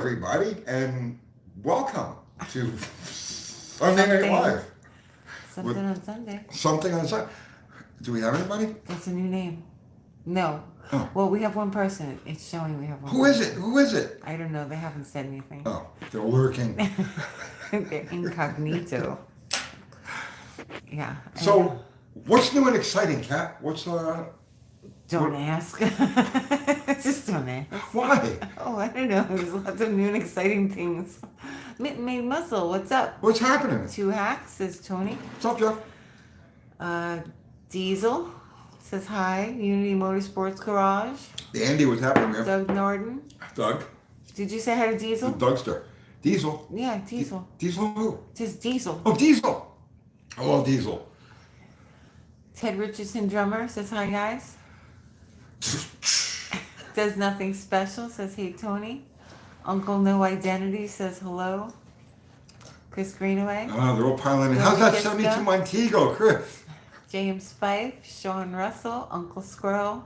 everybody, and welcome to Sunday Night Live with Something on Sunday. something on Sunday. Do we have anybody? That's a new name. No. Oh. Well, we have one person. It's showing we have one. Who is it? Who is it? I don't know. They haven't said anything. Oh, they're lurking. They're incognito. Yeah. So, what's new and exciting, Kat? Don't ask. Just don't ask. Why? Oh, I don't know. There's lots of new and exciting things. Mitten Made Muscle, what's up? What's happening? Two hacks, says Tony. What's up, Jeff? Diesel says hi. Unity Motorsports Garage. Andy, what's happening there? Doug Norden. Doug? Did you say hi to Diesel? Dougster. Diesel? Yeah, Diesel. Diesel who? Just Diesel. Oh, Diesel! I love Diesel. Ted Richardson, drummer, says hi, guys. Does nothing special, says hey, Tony. Uncle No Identity says hello. Chris Greenaway. They're all piling in. Will How's that Fiesta? 72 Montego, Chris? James Fife, Sean Russell, Uncle Squirrel.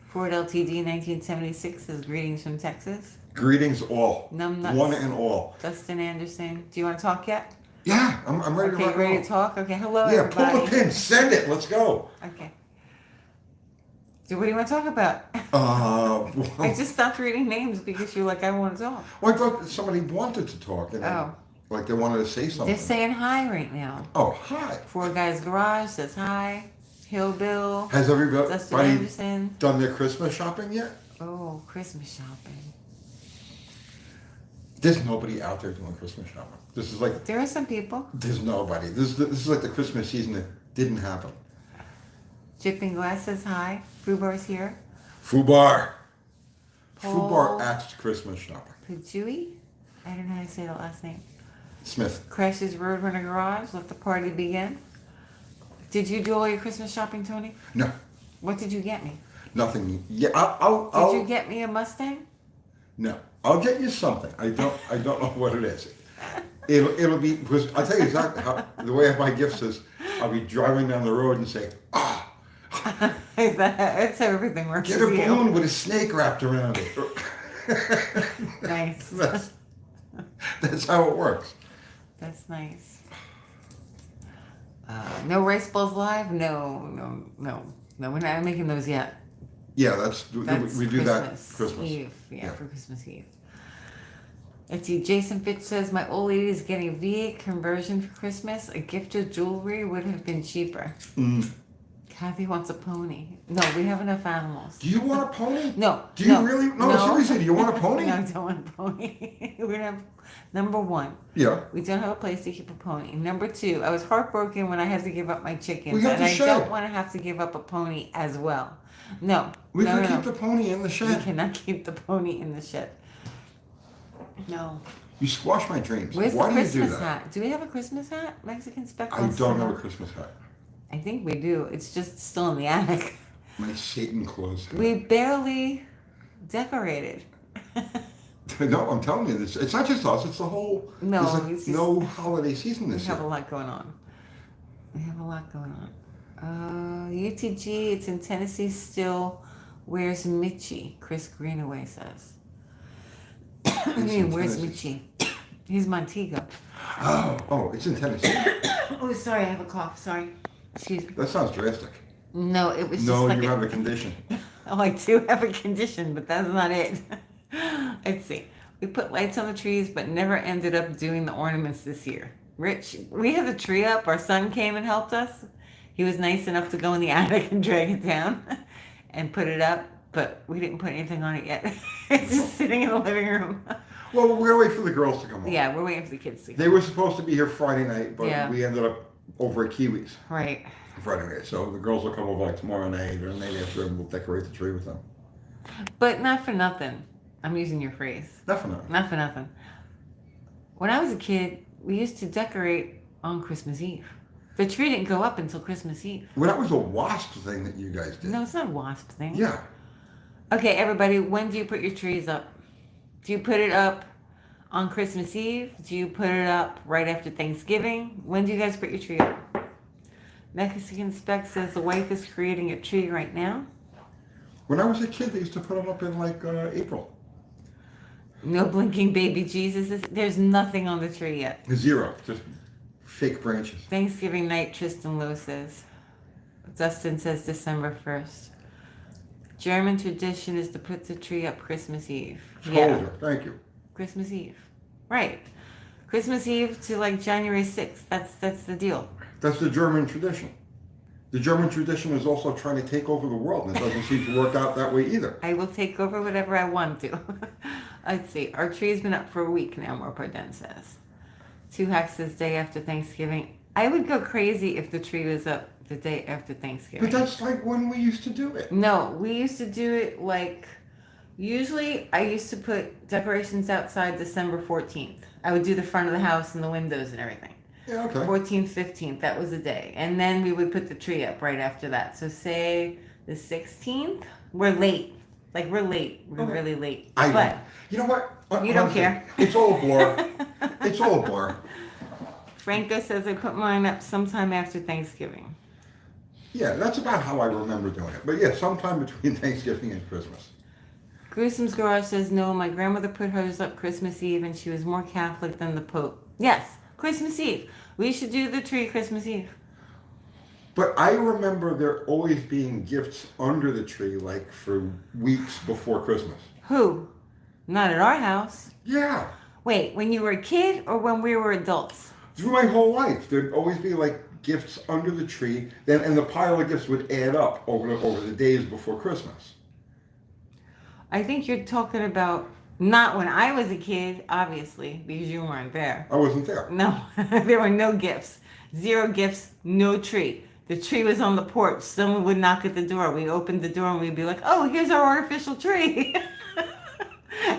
Ford LTD 1976 says greetings from Texas. Greetings all. Numbnuts. One and all. Dustin Anderson. Do you want to talk yet? Yeah, I'm ready to rock and ready roll. to talk? Okay, hello Yeah, everybody. pull the pin, send it, let's go. Okay. So what do you want to talk about? I just stopped reading names because you're like, I want to talk. Well, I thought somebody wanted to talk. And like they wanted to say something. They're saying hi right now. Oh, hi. Four Guys Garage says hi. Hill Bill. Has Dustin everybody Anderson. done their Christmas shopping yet? Oh, Christmas shopping. There's nobody out there doing Christmas shopping. This is like, There are some people. there's nobody. This is like the Christmas season that didn't happen. Jipping Glass says hi. Fubar's here. Fubar. Paul. Fubar axed Christmas shopping. Pajui? I don't know how to say that last name. Smith. Crashes Roadrunner Garage. Let the party begin. Did you do all your Christmas shopping, Tony? No, What did you get me? nothing. Yeah, I'll Did you get me a Mustang? No, I'll get you something. I don't know what it is. It'll be, because I'll tell you exactly how, the way I buy gifts is, I'll be driving down the road and say, That's how everything works. get a for you. balloon with a snake wrapped around it. Nice. That's how it works. That's nice. No Rice Balls Live? No. We're not making those yet. Yeah, That's we do that Christmas. Eve. Yeah, for Christmas Eve. Let's see. Jason Fitch says, my old lady is getting a V8 conversion for Christmas. A gift of jewelry would have been cheaper. Kathy wants a pony. No, we have enough animals. Do you want a pony? No. Do you really? No, seriously, do you want a pony? No, I don't want a pony. We're gonna have, number one, Yeah. we don't have a place to keep a pony. Number two, I was heartbroken when I had to give up my chickens. We got And the I shed. don't want to have to give up a pony as well. No. We no, can no, keep the pony in the We shed. cannot keep the pony in the shed. No. You squash my dreams. Where's Why the do you do Christmas that? hat? Do we have a Christmas hat? Mexican speckle? I don't have a Christmas hat. I think we do. It's just still in the attic. My Satan clothes. We barely decorated. No, I'm telling you this. It's not just us. It's the whole. No, there's like it's just- no holiday season We this have a year. lot going on. UTG, it's in Tennessee still. Where's Mitchie? Chris Greenaway says. I mean, in where's Tennessee. Mitchie? He's Montego. Oh, it's in Tennessee. Oh, sorry, I have a cough. Sorry. Excuse me. That sounds drastic. No, it was No, just like you have a condition. Oh, I do have a condition, but that's not it. Let's see. We put lights on the trees, but never ended up doing the ornaments this year. Rich, we had the tree up. Our son came and helped us. He was nice enough to go in the attic and drag it down and put it up, but we didn't put anything on it yet. It's just sitting in the living room. Well, we're gonna wait for the girls to come home. Yeah, we're waiting for the kids to They come. were supposed to be here Friday night, but Yeah. we ended up over at Kiwis Right. Friday night. So the girls will come over like tomorrow night or maybe after, and we'll decorate the tree with them. But not for nothing. I'm using your phrase. Not for nothing. Not for nothing. When I was a kid, we used to decorate on Christmas Eve. The tree didn't go up until Christmas Eve. Well, that was a wasp thing that you guys did. No, it's not a wasp thing. Yeah. Okay, everybody, when do you put your trees up? Do you put it up on Christmas Eve? Do you put it up right after Thanksgiving? When do you guys put your tree up? Mexican Spec says the wife is creating a tree right now. When I was a kid, they used to put them up in like April. No blinking baby Jesus. There's nothing on the tree yet. Zero. Just fake branches. Thanksgiving night, Tristan Lowe says. Dustin says December 1st. German tradition is to put the tree up Christmas Eve. Soldier. Thank you. Christmas Eve. Right. Christmas Eve to like January 6th. That's the deal. That's the German tradition. The German tradition is also trying to take over the world, and it doesn't seem to work out that way either. I will take over whatever I want to. Let's see. Our tree's been up for a week now, more Pardon says. Two Hacks says day after Thanksgiving. I would go crazy if the tree was up the day after Thanksgiving. But that's like when we used to do it. No, we used to do it like, usually I used to put decorations outside December 14th. I would do the front of the house and the windows and everything. Yeah, okay. 14th, 15th, that was the day. And then we would put the tree up right after that. So say the 16th, we're late. Like we're late. We're Okay. really late. But you know what? You don't care. It's all a blur. It's all a blur. Franco says I put mine up sometime after Thanksgiving. Yeah, that's about how I remember doing it. But yeah, sometime between Thanksgiving and Christmas. Gruesome's Garage says no, my grandmother put hers up Christmas Eve and she was more Catholic than the Pope. Yes, Christmas Eve. We should do the tree Christmas Eve. But I remember there always being gifts under the tree, like for weeks before Christmas. Who? Not at our house. Yeah. Wait, when you were a kid or when we were adults? Through my whole life, there'd always be like gifts under the tree, then and the pile of gifts would add up over the days before Christmas. I think you're talking about not when I was a kid, obviously, because you weren't there. I wasn't there. No, there were no gifts. 0 gifts, no tree. The tree was on the porch. Someone would knock at the door. We opened the door and we'd be like, oh, here's our artificial tree.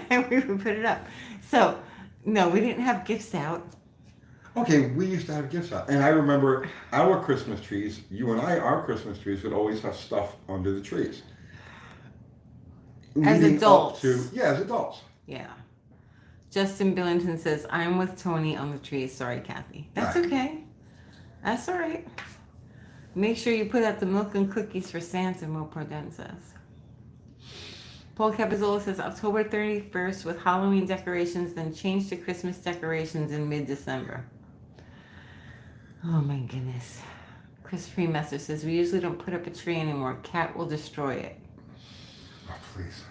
And we would put it up. So, no, we didn't have gifts out. Okay, we used to have gifts out. And I remember our Christmas trees, you and I, our Christmas trees would always have stuff under the trees. As Leading adults. As adults. Yeah. Justin Billington says, I'm with Tony on the tree. Sorry, Kathy. That's Right. okay. That's all right. Make sure you put out the milk and cookies for Santa, Mo Pardon says. Paul Capizzola says, October 31st with Halloween decorations, then change to Christmas decorations in mid-December. Oh my goodness. Chris Freemester says, we usually don't put up a tree anymore. Cat will destroy it. Oh, please.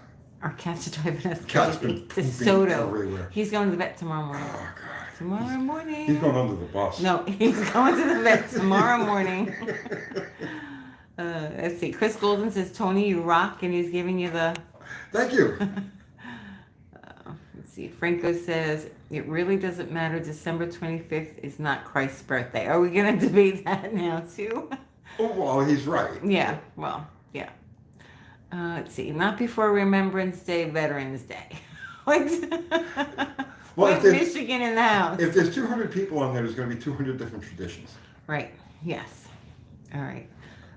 Our cats are driving us Cat's crazy. been pooping DeSoto. everywhere. He's going to the vet tomorrow morning. Oh, God. Tomorrow morning. He's going under the bus. No, he's going to the vet tomorrow morning. Let's see. Chris Golden says, Tony, you rock, and he's giving you the... Thank you. Let's see. Franco says, it really doesn't matter. December 25th is not Christ's birthday. Are we going to debate that now, too? Oh, well, he's right. Yeah, well, yeah. Let's see. Not before Remembrance Day, Veterans Day. What? Well, With Michigan in the house. If there's 200 people on there, there's going to be 200 different traditions. Right. Yes. All right.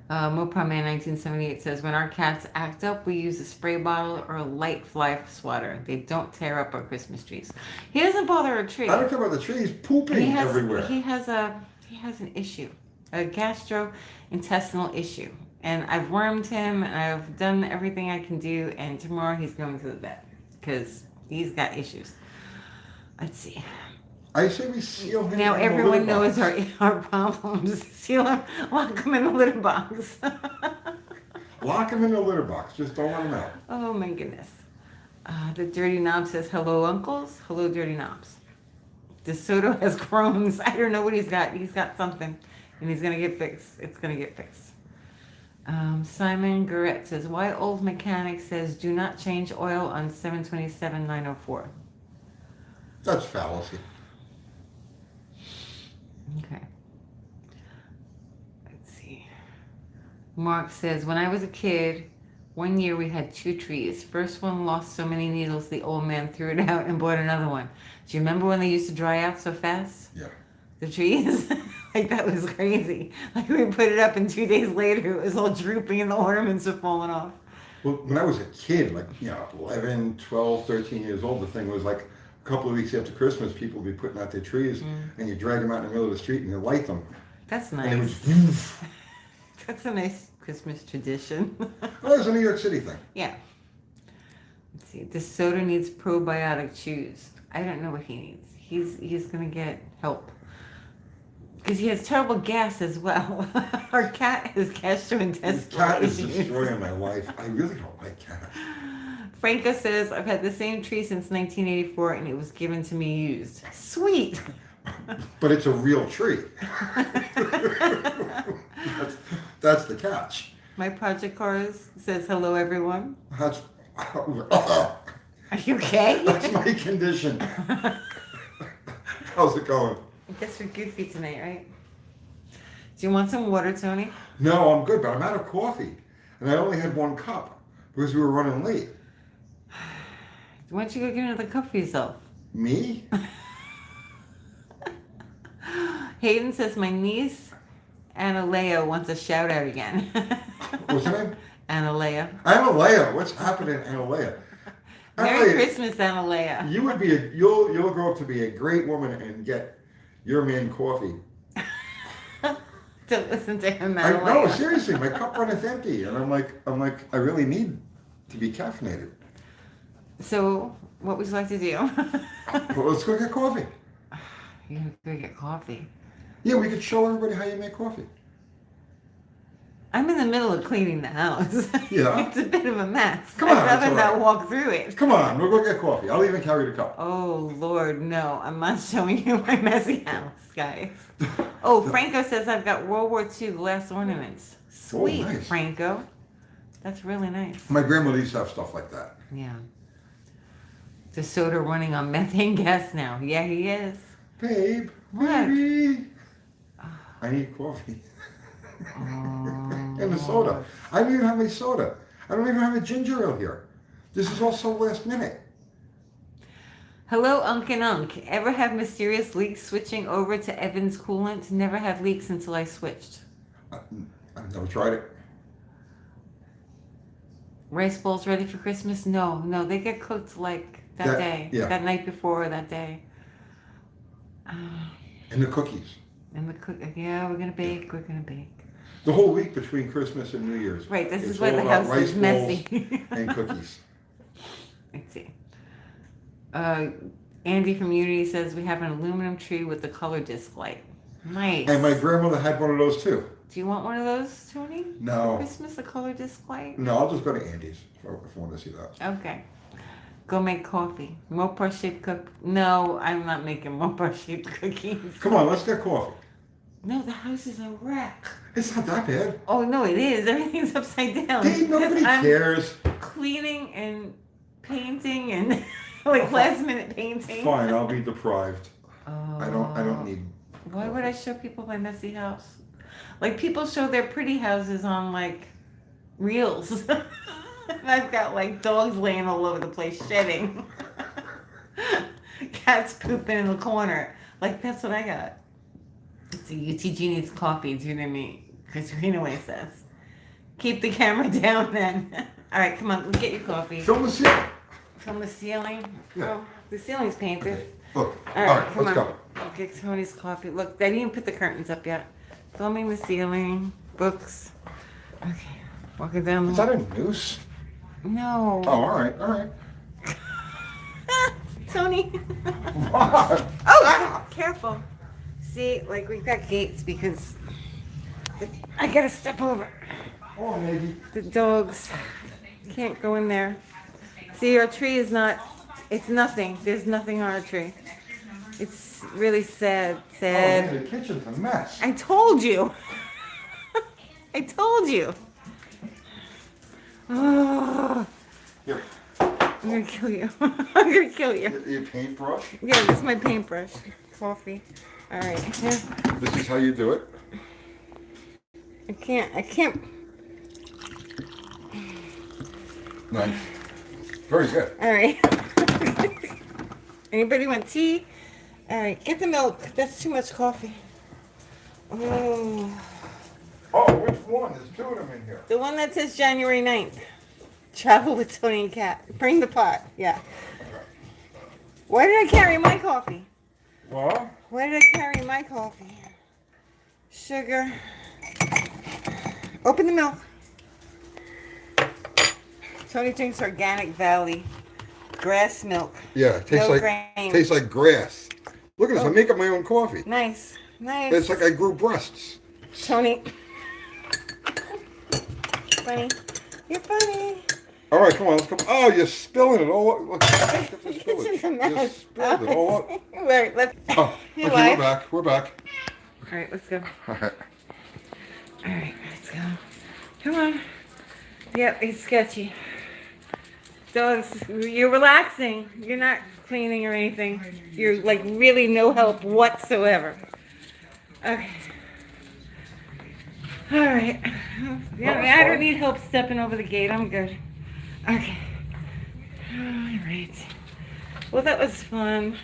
Mopar Man 1978 says, when our cats act up, we use a spray bottle or a light fly swatter. They don't tear up our Christmas trees. He doesn't bother a tree. I don't care about the trees pooping everywhere. He has an issue, a gastrointestinal issue. And I've wormed him, and I've done everything I can do, and tomorrow he's going to the vet because he's got issues. Let's see. I say we seal him Now in the everyone litter knows box. our problems. Seal him, lock him in the litter box. Lock him in the litter box. Just don't let him out. Oh my goodness. The Dirty Knob says, hello, uncles. Hello, Dirty Knobs. DeSoto has Crohn's. I don't know what he's got. He's got something, and he's going to get fixed. It's going to get fixed. Simon Garrett says, why old mechanic says, do not change oil on 727-904. That's fallacy. Okay. Let's see. Mark says, when I was a kid, one year we had 2 trees. First one lost so many needles, the old man threw it out and bought another one. Do you remember when they used to dry out so fast? Yeah. The trees? Like, that was crazy. Like, we put it up and 2 days later, it was all drooping and the ornaments were falling off. Well, when I was a kid, like, 11, 12, 13 years old, the thing was like a couple of weeks after Christmas, people would be putting out their trees, and you drag them out in the middle of the street and you light them. That's And it nice. was, That's a nice Christmas tradition. well, it was a New York City thing. Yeah. Let's see, the soda needs probiotic chews. I don't know what he needs. He's gonna get help because he has terrible gas as well. Our cat has gastrointestinal Cat is issues. destroying my life. I really don't like cats. Franco says, I've had the same tree since 1984 and it was given to me used. Sweet. But it's a real tree. That's the catch. My project cars says, hello, everyone. That's Are you okay? that's my condition. How's it going? I guess we're goofy tonight, right? Do you want some water, Tony? No, I'm good, but I'm out of coffee. And I only had 1 cup because we were running late. Why don't you go get another cup for yourself? Me? Hayden says, my niece, Analea, wants a shout out again. What's her name? Analea. Analea. What's happening, Analea? Merry Analea, Christmas, Analea. you would be you'll grow up to be a great woman and get your man coffee. Don't listen to him, I Analea. know, seriously, my cup runneth empty, and I'm like, I really need to be caffeinated. So, what would you like to do? Well, let's go get coffee. You're gonna go get coffee. Yeah, we could show everybody how you make coffee. I'm in the middle of cleaning the house. Yeah. It's a bit of a mess. Come on, I'd rather it's all not right. walk through it. Come on, we'll go get coffee. I'll even carry the cup. Oh, Lord, no. I'm not showing you my messy house, guys. Oh, Franco says I've got World War II glass ornaments. Sweet, nice. Franco. That's really nice. My grandmother used to have stuff like that. Yeah. The soda running on methane gas now. Yeah, he is. Babe, What? baby, I need coffee. And the soda. I don't even have any soda. I don't even have a ginger ale here. This is all so last minute. Hello, Unk and Unk. Ever have mysterious leaks switching over to Evan's coolant? Never had leaks until I switched. I've never tried it. Rice bowls ready for Christmas? No, they get cooked like that day. Yeah. That night before or that day. And the cookies. And we're gonna bake. The whole week between Christmas and New Year's. Right, this it's is why all the about house rice is messy. bowls and cookies. Let's see. Andy from Unity says we have an aluminum tree with the color disc light. Nice. And my grandmother had one of those too. Do you want one of those, Tony? No. Christmas, a color disc light? No, I'll just go to Andy's if I want to see that. Okay. Go make coffee. Mopar shaped cook. No, I'm not making Mopar shaped cookies. Come on, let's get coffee. No, the house is a wreck. It's not that bad. Oh no, it is. Everything's upside down. Dave, nobody I'm cares. Cleaning and painting and like last minute painting. Fine, I'll be deprived. Oh. I don't need. Why would I show people my messy house? Like people show their pretty houses on like reels. I've got like dogs laying all over the place shedding. Cats pooping in the corner. Like that's what I got. So UTG needs coffee, do you know what I mean? Because you know what it says. Keep the camera down then. All right, come on, let's get your coffee. Film the ceiling. From the ceiling? Yeah. Oh, the ceiling's painted. Look. All right, Come on. I'll get Tony's coffee. Look, I didn't even put the curtains up yet. Filming the ceiling, books. Okay, walking down the... Is that a noose? No. Oh, all right. Tony. What? Oh, careful. See, like we've got gates because I gotta step over. Oh, maybe. The dogs can't go in there. See, our tree is not, it's nothing. There's nothing on our tree. It's really sad, Oh, sad. man, the kitchen's a mess. I told you. I told you. Oh, Here, I'm gonna kill you. I'm gonna kill you. your paintbrush. Yeah, this is my paintbrush. Coffee. All right. Here. This is how you do it. I can't. Nice. Very good. All right. Anybody want tea? All right, get the milk. That's too much coffee. Oh. Oh, which one? There's 2 of them in here. The one that says January 9th. Travel with Tony and Kat. Bring the pot. Yeah. Why did I carry my coffee? What? Why did I carry my coffee? Sugar. Open the milk. Tony drinks Organic Valley. Grass milk. Yeah, it tastes No like grain. tastes like grass. Look at this. I make up my own coffee. Nice. Nice. It's like I grew breasts. Tony. Funny. You're funny. All right, come on, let's come. Oh, you're spilling it all. Look, look, This spillage. is a You mess. spilled it all. Up. Right, let's. Oh, Your okay, wife. we're back. We're back. All right, let's go. All right. All right, let's go. Come on. Yep, it's sketchy. So you're relaxing. You're not cleaning or anything. You're like really no help whatsoever. Okay. All right. Yeah, I don't need help stepping over the gate. I'm good. Okay. All right. Well, that was fun.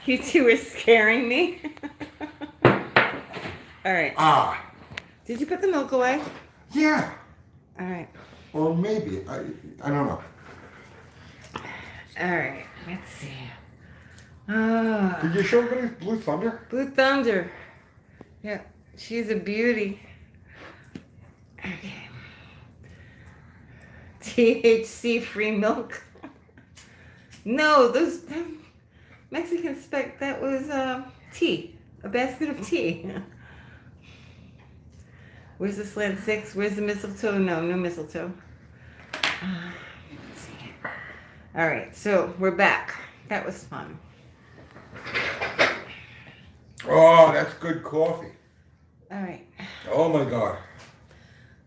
You two are scaring me. All right. Ah, Did you put the milk away? yeah. All right. Or maybe. I don't know. All right. Let's see. Ah, Did you show everybody Blue Thunder? Blue Thunder. Yeah, she's a beauty. Okay. THC free milk. No, those Mexican spec. That was tea. A basket of tea. Where's the sled 6? Where's the mistletoe? No mistletoe. Let's see. All right, so we're back. That was fun. Oh, that's good coffee. All right. Oh my God.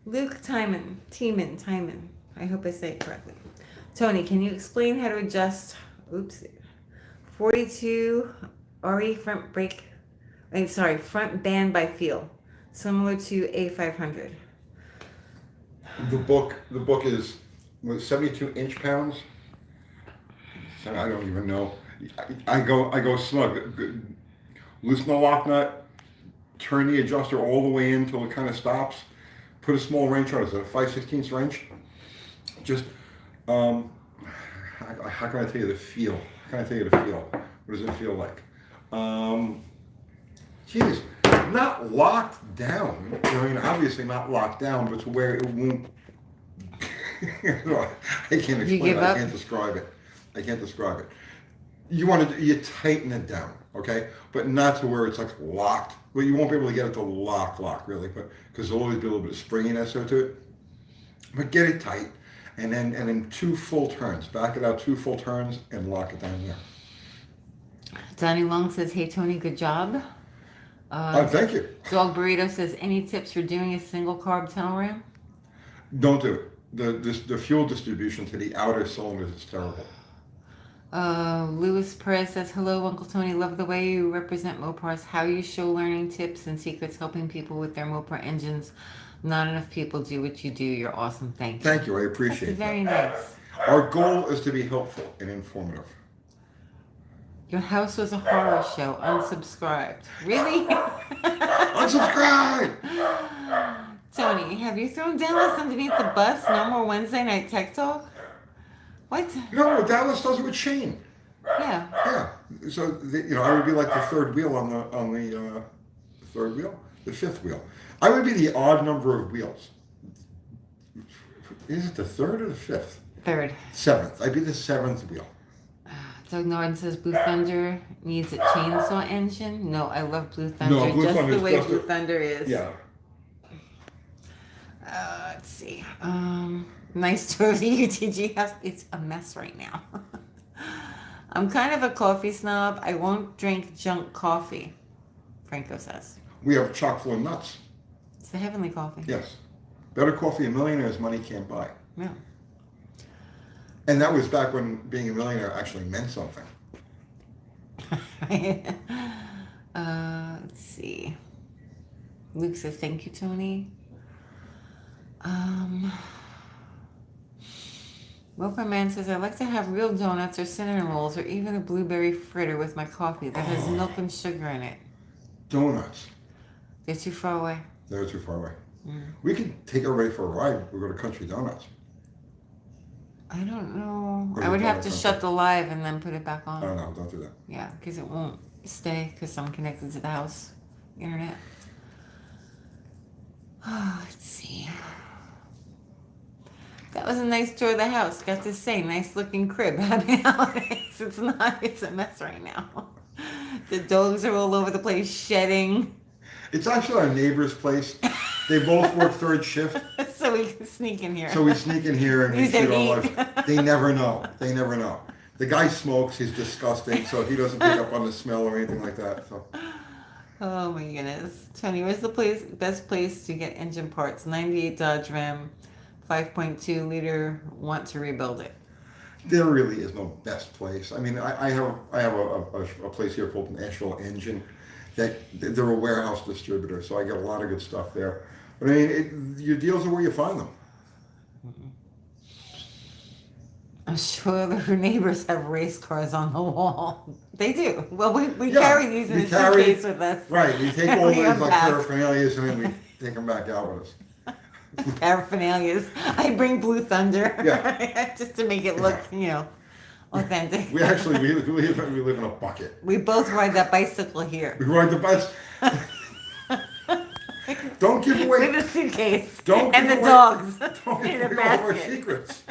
Luke Timon. I hope I say it correctly. Tony, can you explain how to adjust, 42 RE front band by feel, similar to A500? The book is 72 inch pounds. So I don't even know. I go snug. Loosen the lock nut, turn the adjuster all the way in until it kind of stops. Put a small wrench on it. Is it a 5/16 wrench? Just how can I tell you the feel? How can I tell you the feel? What does it feel like? Geez, not locked down. I mean, obviously not locked down, but to where it won't. I can't explain it. I can't describe it. I can't describe it. You tighten it down, okay, but not to where it's like locked. Well, you won't be able to get it to lock really, but because there'll always be a little bit of springiness to it. But get it tight, and then 2 full turns. Back it out 2 full turns and lock it down there. Donnie Long says, "Hey Tony, good job." Thank you. Dog Burrito says, "Any tips for doing a single carb tunnel ram?" Don't do it. The fuel distribution to the outer cylinders is terrible. Luis Perez says, "Hello, Uncle Tony. Love the way you represent Mopars. How you show learning tips and secrets, helping people with their Mopar engines. Not enough people do what you do. You're awesome. Thank you." Thank you. I appreciate That's that. very nice. Our goal is to be helpful and informative. Your house was a horror show. Unsubscribed. Really? Unsubscribe! Tony, have you thrown Dallas underneath the bus? No more Wednesday night tech talk? What? No, Dallas does it with Shane. Yeah. Yeah. So I would be like the third wheel on the third wheel, the fifth wheel. I would be the odd number of wheels. Is it the third or the fifth? Third. Seventh. I'd be the seventh wheel. Doug Norton says Blue Thunder needs a chainsaw engine. No, I love Blue Thunder. No, Blue just Thunder the is way just Blue Thunder is. Yeah. Let's see. Nice tour of the UTG house. It's a mess right now. I'm kind of a coffee snob. I won't drink junk coffee, Franco says. We have chock full of nuts. It's the heavenly coffee. Yes. Better coffee a millionaire's money can't buy. Yeah. And that was back when being a millionaire actually meant something. Let's see. Luke says, "Thank you, Tony." Mocha Man says, "I like to have real donuts or cinnamon rolls or even a blueberry fritter with my coffee that has milk and sugar in it." Donuts. They're too far away. They're too far away. We could take everybody for a ride. We'll go to Country Donuts. I don't know. Or I would the have to donut shut the live and then put it back on. Oh, no, don't do that. Yeah, because it won't stay because I'm connected to the house internet. Let's see. That was a nice tour of the house. Got to say, nice looking crib. Happy holidays. It's not. It's a mess right now. The dogs are all over the place shedding. It's actually our neighbor's place. They both work third shift, So we can sneak in here. so we sneak in here and we Use see their all heat. our. They never know. They never know. The guy smokes. He's disgusting, so he doesn't pick up on the smell or anything like that. So Oh my goodness. Tony, where's the best place to get engine parts? 98 Dodge Ram, 5.2 liter, want to rebuild it. there really is no best place. I mean, I have a place here called National Engine, that they're a warehouse distributor, so I get a lot of good stuff there. But I mean, your deals are where you find them. I'm sure their neighbors have race cars on the wall. They do. Well, we Yeah, carry these in we a carry- suitcase with us. Right, we take all We these like unpack. paraphernalias and then we take them back out with us. Paraphernalias. I bring Blue Thunder. Yeah. Just to make it look, authentic. We actually we live in a bucket. We both ride that bicycle here. We ride the bus. Don't give away. With a suitcase. Don't and give the away- dogs. Don't in a give away all our basket. secrets.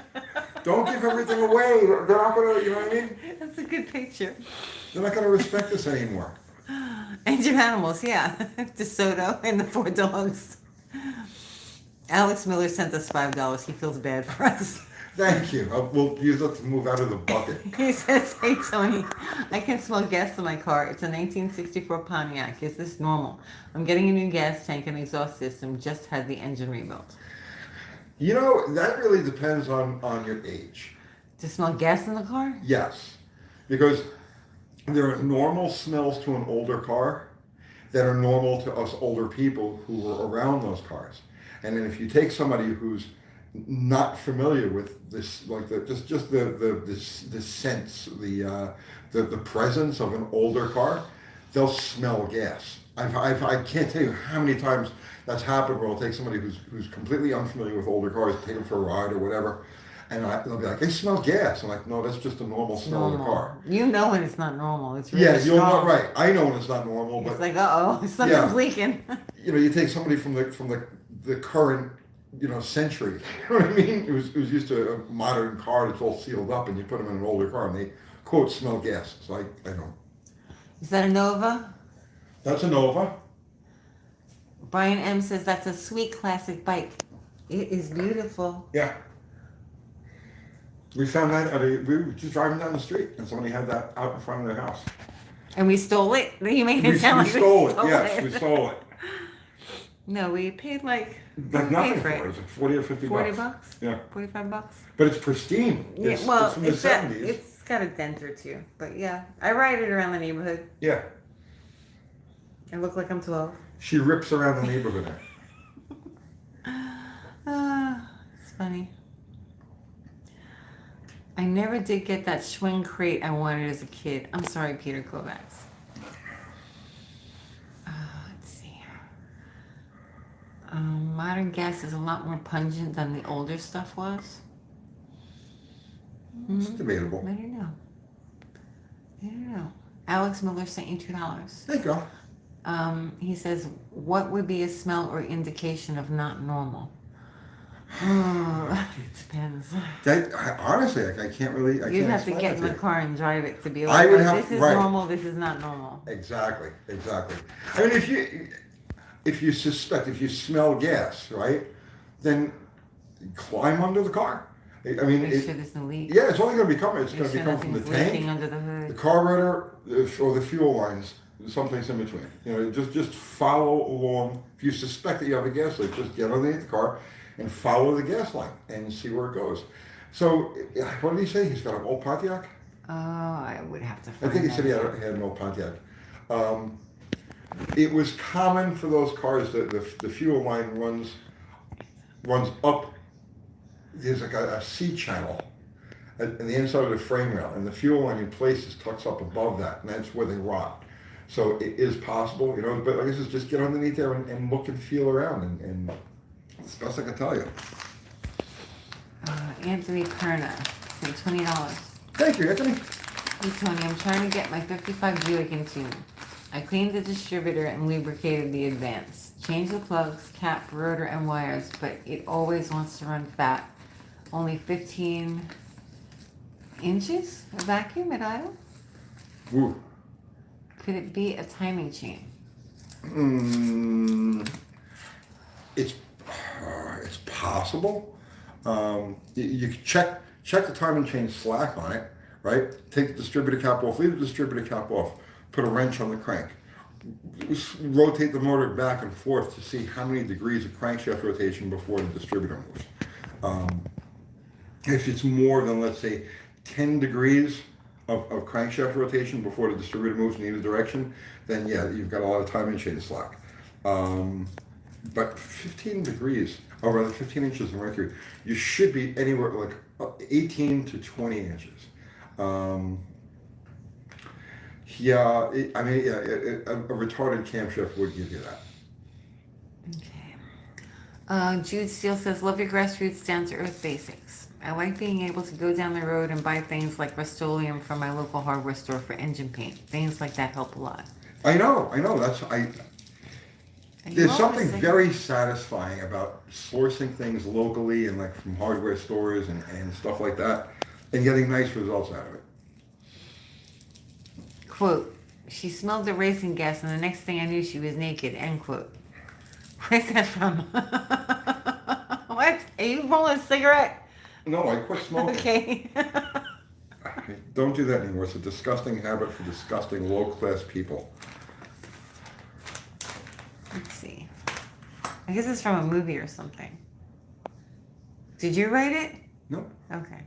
Don't give everything away. They're not gonna. You know what I mean? That's a good picture. They're not gonna respect us anymore. And your animals, yeah. DeSoto and the 4 dogs. Alex Miller sent us $5. He feels bad for us. Thank you. We'll use it to move out of the bucket. He says, hey Tony, I can smell gas in my car. It's a 1964 Pontiac. Is this normal? I'm getting a new gas tank and exhaust system. Just had the engine rebuilt. You know, that really depends on your age. To smell gas in the car? Yes, because there are normal smells to an older car that are normal to us older people who were around those cars. And then if you take somebody who's not familiar with this, like the sense, the presence of an older car, they'll smell gas. I can't tell you how many times that's happened where I'll take somebody who's completely unfamiliar with older cars, take them for a ride or whatever, and they'll be like, they smell gas. I'm like, no, that's just a normal smell of the car. You know when it's not normal. It's really Yeah, you're strong. not right. I know when it's not normal, It's but like, uh-oh, something's Yeah. leaking. you take somebody from the current century. You know what I mean? It was used to a modern car that's all sealed up, and you put them in an older car, and they quote smell gas. So I don't. Is that a Nova? That's a Nova. Brian M says that's a sweet classic bike. It is beautiful. Yeah. We found that we were just driving down the street, and somebody had that out in front of their house. And we stole it. You made We it sound like stole we it. stole Yes, it. we stole it. No, we paid like Like nothing for for it. It's like 40 or 50 40 bucks. bucks? Yeah. 45 bucks? But it's pristine. Yeah, It's from the it's got, 70s. it's got a dent or two. But yeah, I ride it around the neighborhood. Yeah. I look like I'm 12. She rips around the neighborhood. It's funny. I never did get that Schwinn crate I wanted as a kid. I'm sorry, Peter Kovacs. Let's see. Modern gas is a lot more pungent than the older stuff was. It's debatable. I don't know. I don't know. Alex Miller sent you $2. There you go. He says, what would be a smell or indication of not normal? It depends. Honestly, I can't really. You'd can't have to explain get it in the you. car and drive it to be I like, would oh, have- this is right. normal, this is not normal. Exactly. I mean, if you smell gas, right, then climb under the car. I mean, Make sure there's no leak. yeah, it's only going to be coming. It's Make going to sure be coming from the nothing's leaking tank, under the the hood. carburetor, or the fuel lines. Someplace in between. Just follow along. If you suspect that you have a gas leak, just get underneath the car and follow the gas line and see where it goes. So, what did he say? He's got an old Pontiac? Oh, I would have to I find think he that. said he had an old Pontiac. It was common for those cars that the fuel line runs up. There's like a C channel in the inside of the frame rail, and the fuel line in places tucks up above that, and that's where they rot. So it is possible, but I guess it's just get underneath there and look and feel around, and it's the best I can tell you. Anthony Perna sent $20. Thank you, Anthony. Hey Tony, I'm trying to get my 55 Buick in tune. I cleaned the distributor and lubricated the advance. Changed the plugs, cap, rotor, and wires, but it always wants to run fat. Only 15 inches of vacuum at aisle? Woo. Could it be a timing chain? It's possible. You can check the timing chain slack on it, right? Take the distributor cap off, leave the distributor cap off, put a wrench on the crank, rotate the motor back and forth to see how many degrees of crankshaft rotation before the distributor moves. If it's more than, let's say, 10 degrees of crankshaft rotation before the distributor moves in either direction, then yeah, you've got a lot of timing chain slack. But 15 degrees, or rather 15 inches of mercury, you should be anywhere like 18 to 20 inches. A retarded camshaft would give you that. Okay. Jude Steele says, love your grassroots down to earth basics. I like being able to go down the road and buy things like Rust-Oleum from my local hardware store for engine paint. Things like that help a lot. I know. There's something very satisfying about sourcing things locally and like from hardware stores and stuff like that and getting nice results out of it. Quote, she smelled the racing gas and the next thing I knew she was naked, end quote. Where's that from? What? Are you rolling a cigarette? No, I quit smoking. Okay. Don't do that anymore. It's a disgusting habit for disgusting low-class people. Let's see. I guess it's from a movie or something. Did you write it? No. Okay.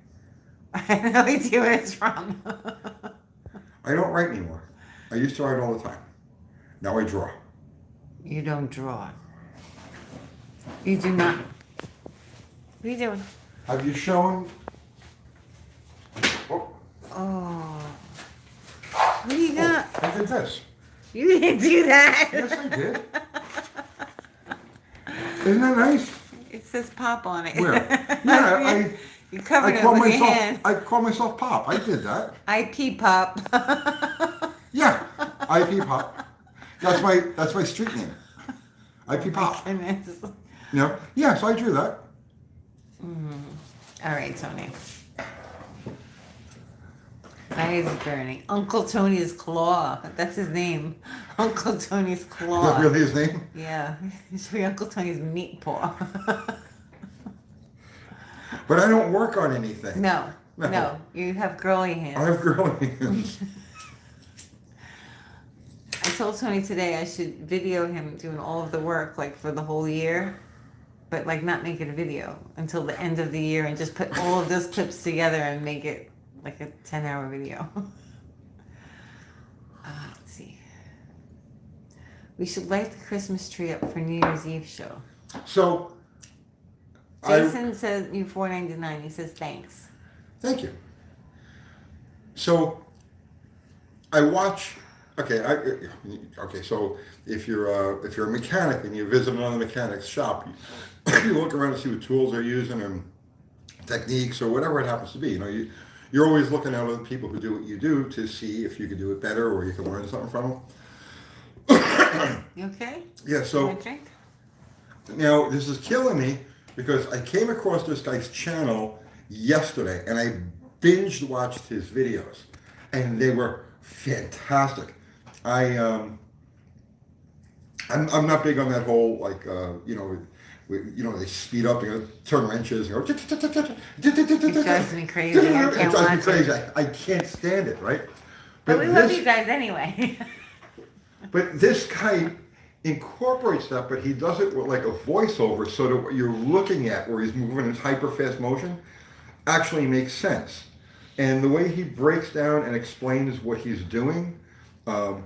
I have no idea what it's from. I don't write anymore. I used to write all the time. Now I draw. You don't draw. You do not. What are you doing? Have you shown... Oh. Oh. What do you got? I did this. You didn't do that. Yes, I did. Isn't that nice? It says pop on it. Where? Yeah, you covered it with your hand. I call myself Pop. I did that. IP Pop. Yeah, IP Pop. That's my street name. IP Pop. Goodness. You know? Yeah, so I drew that. All right, Tony. My eyes are burning. Uncle Tony's Claw. That's his name. Uncle Tony's Claw. Is that really his name? Yeah. It should be Uncle Tony's Meat Paw. But I don't work on anything. No. You have girly hands. I have girly hands. I told Tony today I should video him doing all of the work, like for the whole year, but like not make it a video until the end of the year and just put all of those clips together and make it like a 10-hour video. Let's see. We should light the Christmas tree up for New Year's Eve show. So, Jason says you $4.99. He says thanks. Thank you. So, I watch. Okay, So if you're a mechanic and you visit another mechanic's shop, you look around to see what tools they're using and techniques or whatever it happens to be. You know, you're always looking at other people who do what you do to see if you can do it better or you can learn something from them. You okay? Yeah. So drink? Now this is killing me because I came across this guy's channel yesterday and I binge watched his videos and they were fantastic. I'm not big on that whole they speed up and turn wrenches and go. It drives me crazy. It drives me crazy. I can't stand it, right? But we love you guys anyway. But this guy incorporates that, but he does it with like a voiceover, so that what you're looking at, where he's moving in hyper fast motion, actually makes sense. And the way he breaks down and explains what he's doing. Oh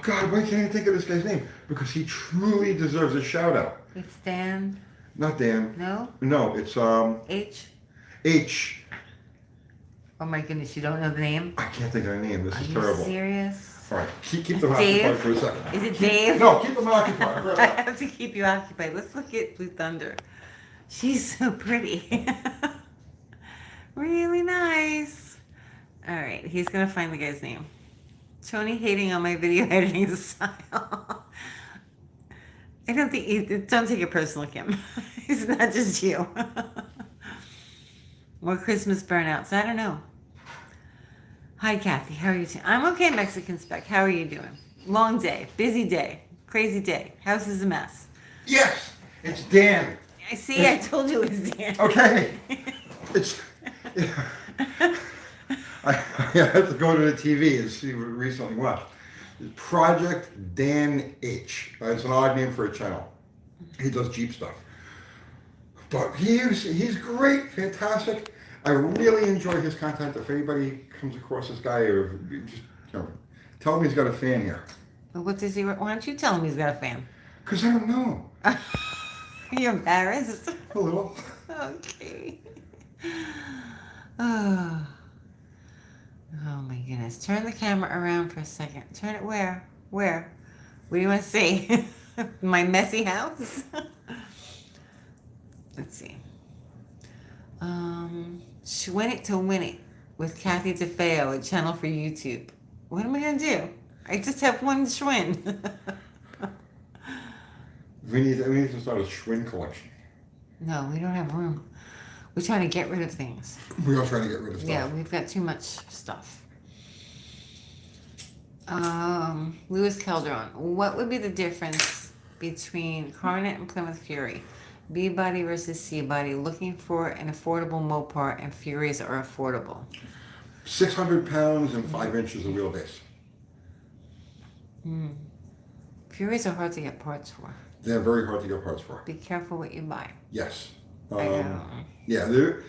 God, why can't I think of this guy's name? Because he truly deserves a shout out. It's Dan. Not Dan. No? No, it's H. Oh my goodness, you don't know the name? I can't think of the name. This Are is you terrible. serious? All right, keep them occupied for a second. Is it Dave? No, keep them occupied. I have to keep you occupied. Let's look at Blue Thunder. She's so pretty. Really nice. All right, he's going to find the guy's name. Tony hating on my video editing style. I don't think don't take it personal, Kim. It's not just you. More Christmas burnouts. I don't know. Hi, Kathy. How are you? I'm okay, Mexican Spec. How are you doing? Long day. Busy day. Crazy day. House is a mess. Yes, it's Dan. I see. I told you it was Dan. Okay. It's. I have to go to the TV and see what we recently watched. Project Dan H. It's an odd name for a channel. He does Jeep stuff. But he's great, fantastic. I really enjoy his content. If anybody comes across this guy, or just tell him he's got a fan here. What does he? Why don't you tell him he's got a fan? Because I don't know. You're embarrassed. A little. Okay. Oh. Oh my goodness. Turn the camera around for a second. Turn it where? Where? What do you want to see? My messy house? Let's see. Schwinn It to Win It with Kathy DeFeo, a channel for YouTube. What am I going to do? I just have one Schwinn. We need to start a Schwinn collection. No, we don't have room. We're trying to get rid of things. We are trying to get rid of stuff. Yeah, we've got too much stuff. Louis Calderon. What would be the difference between Coronet and Plymouth Fury? B-body versus C-body. Looking for an affordable Mopar, and Furies are affordable. 600 pounds and 5 inches of wheelbase. Furies are hard to get parts for. They're very hard to get parts for. Be careful what you buy. Yes. I know. Yeah, there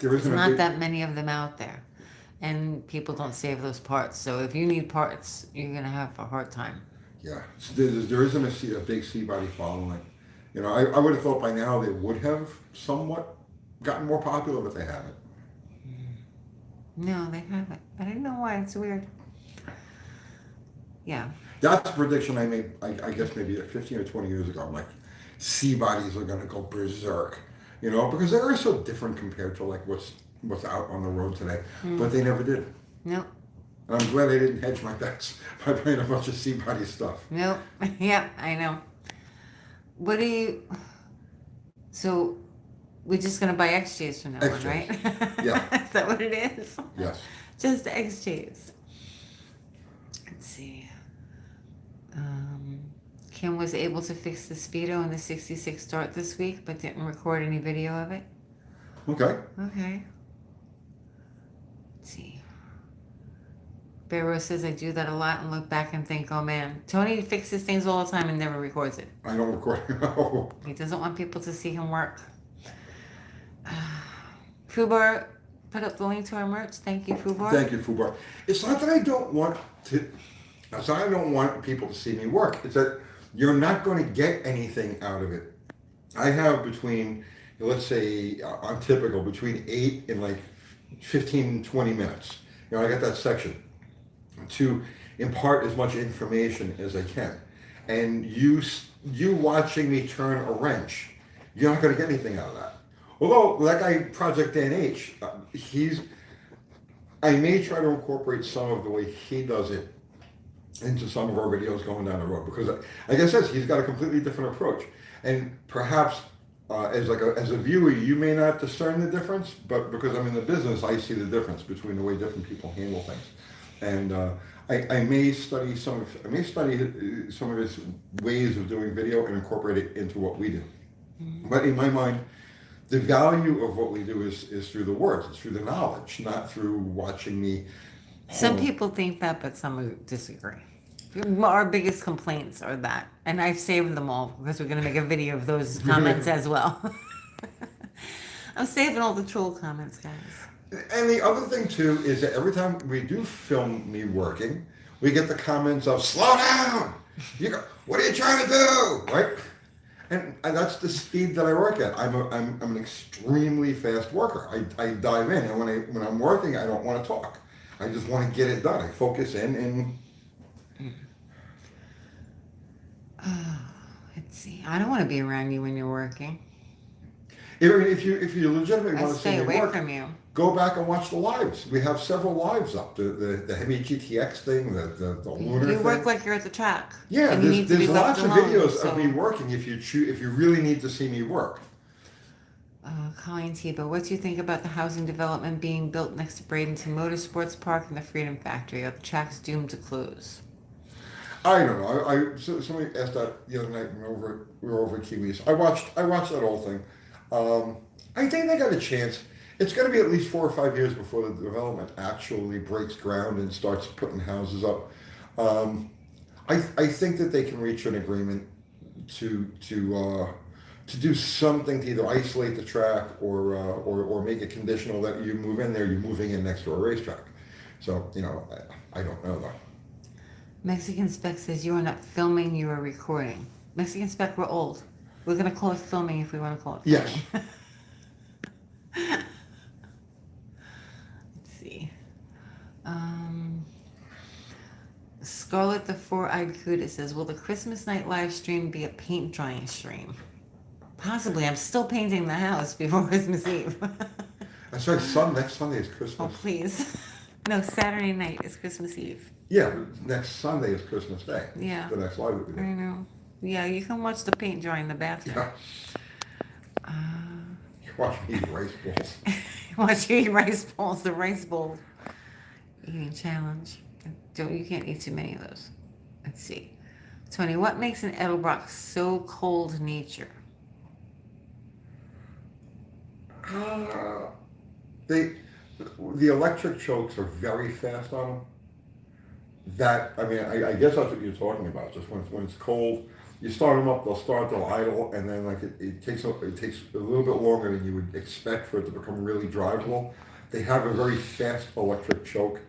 isn't There's not that many of them out there. And people don't save those parts. So if you need parts, you're going to have a hard time. Yeah. So there isn't a big C-body following. You know, I would have thought by now they would have somewhat gotten more popular, but they haven't. No, they haven't. I didn't know why. It's weird. Yeah. That's a prediction I made, I guess maybe 15 or 20 years ago. I'm like, C-bodies are going to go berserk. You know, because they are so different compared to like what's out on the road today. But they never did. Nope. And I'm glad I didn't hedge my bets by buying a bunch of C-body stuff. Nope. Yep, I know. What do you... So, we're just going to buy XJs from now on, right? Yeah. Is that what it is? Yes. Just XJs. Let's see. Kim was able to fix the Speedo in the 66 start this week, but didn't record any video of it. Okay. Okay. Let's see. Barrow says, I do that a lot and look back and think, oh man. Tony fixes things all the time and never records it. I don't record. No. He doesn't want people to see him work. Fubar put up the link to our merch. Thank you, Fubar. Thank you, Fubar. It's not that I don't want to... It's not that I don't want people to see me work. It's that you're not going to get anything out of it. I have between, let's say, I'm typical, between 8 and like 15, 20 minutes. You know, I got that section to impart as much information as I can. And you watching me turn a wrench, you're not going to get anything out of that. Although, that guy, Project Dan H, I may try to incorporate some of the way he does it into some of our videos going down the road, because like I said, he's got a completely different approach, and perhaps as a viewer you may not discern the difference, but because I'm in the business I see the difference between the way different people handle things, and I may study some of his ways of doing video and incorporate it into what we do. But in my mind, the value of what we do is through the words, it's through the knowledge, not through watching me. Some people think that, but some disagree. Our biggest complaints are that. And I've saved them all because we're going to make a video of those comments as well. I'm saving all the troll comments, guys. And the other thing, too, is that every time we do film me working, we get the comments of, slow down! What are you trying to do? Right? And that's the speed that I work at. I'm an extremely fast worker. I dive in, and when I'm working, I don't want to talk. I just want to get it done. I focus in and... Let's see. I don't want to be around you when you're working. If you legitimately want to see me away work, from you. Go back and watch the lives. We have several lives up. The heavy GTX thing, the lunar thing. You work like you're at the track. Yeah, there's lots of videos of me working if you really need to see me work. Colleen Tebow, what do you think about the housing development being built next to Bradenton Motorsports Park and the Freedom Factory? Are the tracks doomed to close? I don't know. Somebody asked that the other night when we were over at Kiwis. I watched that whole thing. I think they got a chance. It's going to be at least 4 or 5 years before the development actually breaks ground and starts putting houses up. I think that they can reach an agreement to do something to either isolate the track or make it conditional that you move in there, you're moving in next to a racetrack. So, I don't know though. Mexican Spec says you are not filming, you are recording. Mexican Spec, we're old. We're going to call it filming if we want to call it filming. Yes. Let's see. Scarlet the Four-Eyed Cuda says, will the Christmas night live stream be a paint drying stream? Possibly. I'm still painting the house before Christmas Eve. That's right. Next Sunday is Christmas. Oh, please. No, Saturday night is Christmas Eve. Yeah, next Sunday is Christmas Day. Yeah. The next live week. I know. Yeah, you can watch the paint dry in the bathroom. Yeah. You watch me eat rice balls. Watch you eat rice balls, the rice bowl eating challenge. You can't eat too many of those. Let's see. Tony, what makes an Edelbrock so cold nature? The electric chokes are very fast on them. I guess that's what you're talking about. Just when it's cold, you start them up, they'll idle, and then it takes a little bit longer than you would expect for it to become really drivable. They have a very fast electric choke,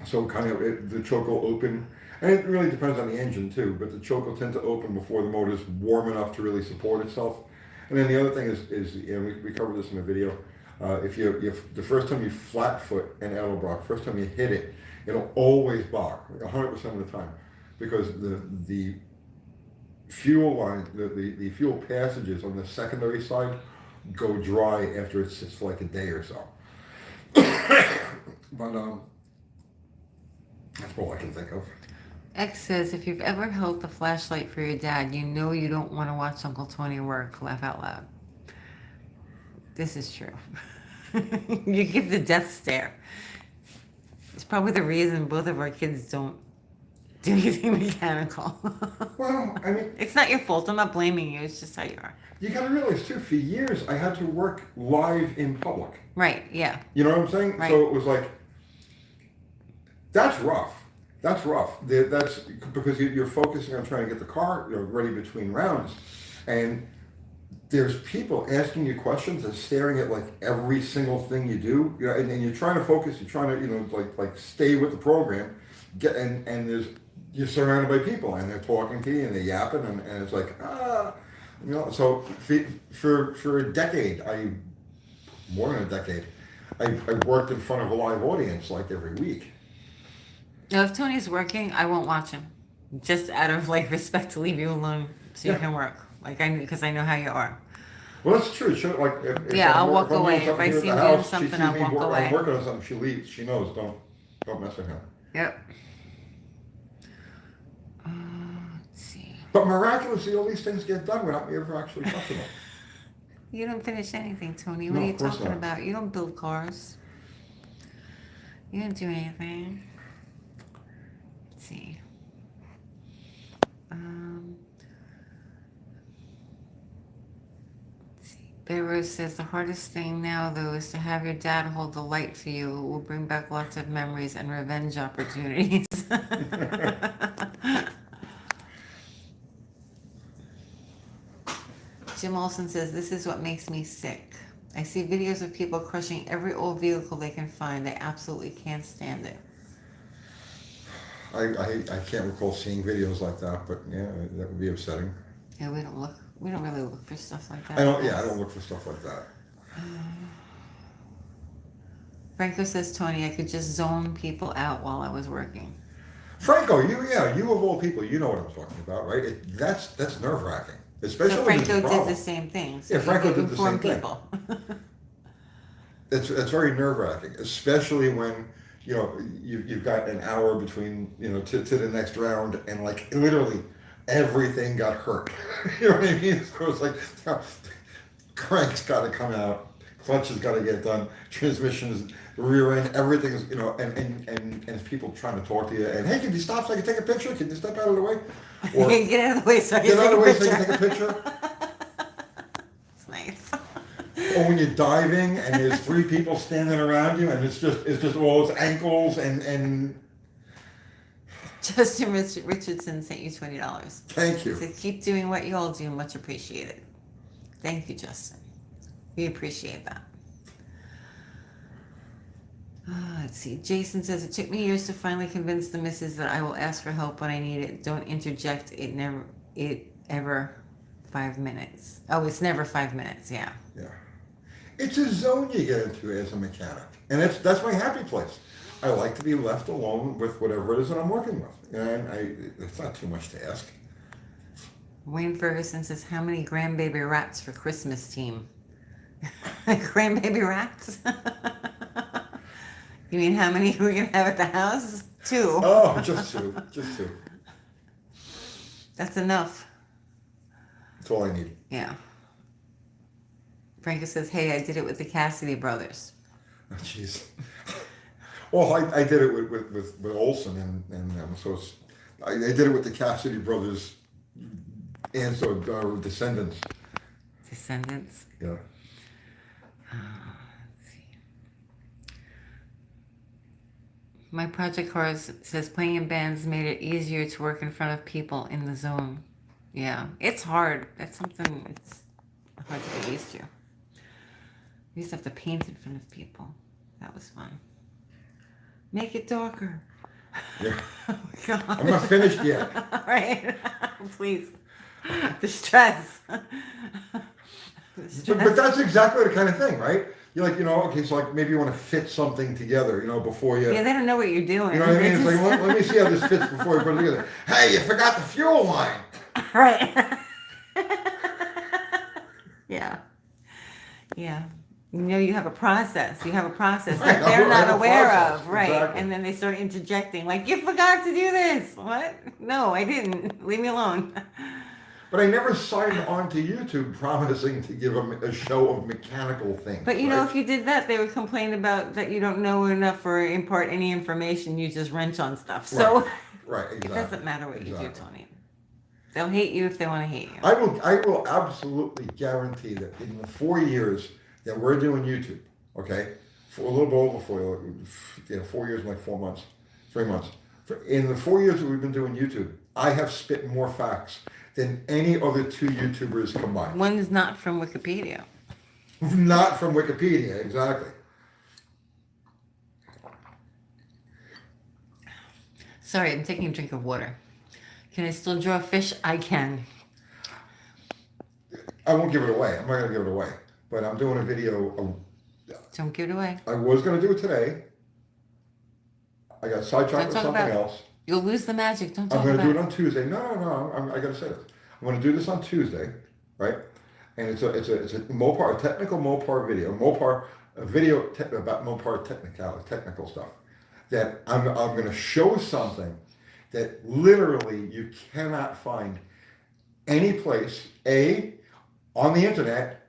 so the choke will open, and it really depends on the engine too. But the choke will tend to open before the motor's warm enough to really support itself. And then the other thing is we covered this in the video. If the first time you flat foot an Edelbrock, first time you hit it, it'll always bark 100% of the time, because the fuel line, the fuel passages on the secondary side go dry after it sits for like a day or so. But that's all I can think of. X says, if you've ever held the flashlight for your dad, you know you don't want to watch Uncle Tony work. Laugh out loud. This is true. You give the death stare. It's probably the reason both of our kids don't do anything mechanical. Well, it's not your fault. I'm not blaming you. It's just how you are. You got to realize too, for years I had to work live in public. Right, yeah. You know what I'm saying? Right. So it was like, that's rough. That's rough. That's because you're focusing on trying to get the car ready between rounds, and there's people asking you questions and staring at like every single thing you do, and you're trying to focus. You're trying to like stay with the program, and you're surrounded by people and they're talking to you and they're yapping and it's like So for a decade, more than a decade, I worked in front of a live audience like every week. Now, if Tony's working, I won't watch him, just out of like respect to leave you alone so you can work. Because I know how you are. Well, that's true. I'll walk away. If I see him doing something, I'll walk away. I'm working on something, she leaves. She knows. Don't mess with him. Yep. Let's see. But miraculously, all these things get done without me ever actually touching them. You don't finish anything, Tony. No, What are you of course talking not. about? You don't build cars. You didn't do anything. Let's see. Bear Rose says the hardest thing now, though, is to have your dad hold the light for you. It will bring back lots of memories and revenge opportunities. Jim Olson says, this is what makes me sick. I see videos of people crushing every old vehicle they can find. I absolutely can't stand it. I can't recall seeing videos like that, but yeah, that would be upsetting. Yeah, we don't really look for stuff like that. I don't look for stuff like that. Franco says, Tony, I could just zone people out while I was working. Franco, you of all people, you know what I'm talking about, right? That's nerve-wracking. Especially so Franco did the same thing. So Franco did the same people. thing. That's very nerve-wracking, especially when you've got an hour between to the next round, and like literally everything got hurt. You know what I mean? So it's like crank's got to come out, clutch has got to get done, transmissions, rear end, everything's, you know, and it's people trying to talk to you, and hey, can you stop so I can take a picture? Can you step out of the way? Or Get out of the way so I can get out of the way so take I a can take a picture. It's nice. Or when you're diving and there's 3 people standing around you, and it's just all its ankles and. Justin Richardson sent you $20. Thank you. So keep doing what you all do. Much appreciated. Thank you, Justin. We appreciate that. Let's see. Jason says, it took me years to finally convince the missus that I will ask for help when I need it. Don't interject. It ever 5 minutes. Oh, it's never 5 minutes. Yeah. Yeah. It's a zone you get into as a mechanic. And that's my happy place. I like to be left alone with whatever it is that I'm working with. And it's not too much to ask. Wayne Ferguson says, how many grandbaby rats for Christmas team? Grandbaby rats? You mean how many we're going to have at the house? 2. Oh, just 2. Just 2. That's enough. That's all I need. Yeah. Franco says, hey, I did it with the Cassidy brothers. Oh, jeez. Well, I did it with Olsen, and so I did it with the Cassidy brothers, and so descendants. Descendants? Yeah. Let's see. My project course says playing in bands made it easier to work in front of people in the zone. Yeah, it's hard. That's something it's hard to get used to. We used to have to paint in front of people. That was fun. Make it darker. Yeah. Oh my God. I'm not finished yet. Right. Please. The stress. But that's exactly the kind of thing, right? You're like, okay, so like maybe you want to fit something together, before you. Yeah, they don't know what you're doing. You know what I mean? It's like, let me see how this fits before you put it together. Hey, you forgot the fuel line. Right. Yeah. Yeah. You have a process. You have a process that Right, they're I not have a aware process, of. Right. exactly. And then they start interjecting, like, you forgot to do this. What? No, I didn't. Leave me alone. But I never signed on to YouTube promising to give them a show of mechanical things. But if you did that, they would complain about that you don't know enough or impart any information. You just wrench on stuff. So right, exactly. It doesn't matter what you do, Tony. They'll hate you if they want to hate you. I will absolutely guarantee that in the 4 years that we're doing YouTube, okay, for a little bit over 4 years and like 4 months, 3 months. In the 4 years that we've been doing YouTube, I have spit more facts than any other 2 YouTubers combined. One is not from Wikipedia. Not from Wikipedia, exactly. Sorry, I'm taking a drink of water. Can I still draw fish? I can. I won't give it away. I'm not going to give it away. But I'm doing a video. Don't give it away. I was going to do it today. I got sidetracked with something else. You'll lose the magic. Don't talk I'm going about to do it on Tuesday. No. I got to say this. I'm going to do this on Tuesday, right? And it's a Mopar, a technical Mopar video, about Mopar technical stuff. That I'm going to show something that literally you cannot find any place, A, on the internet,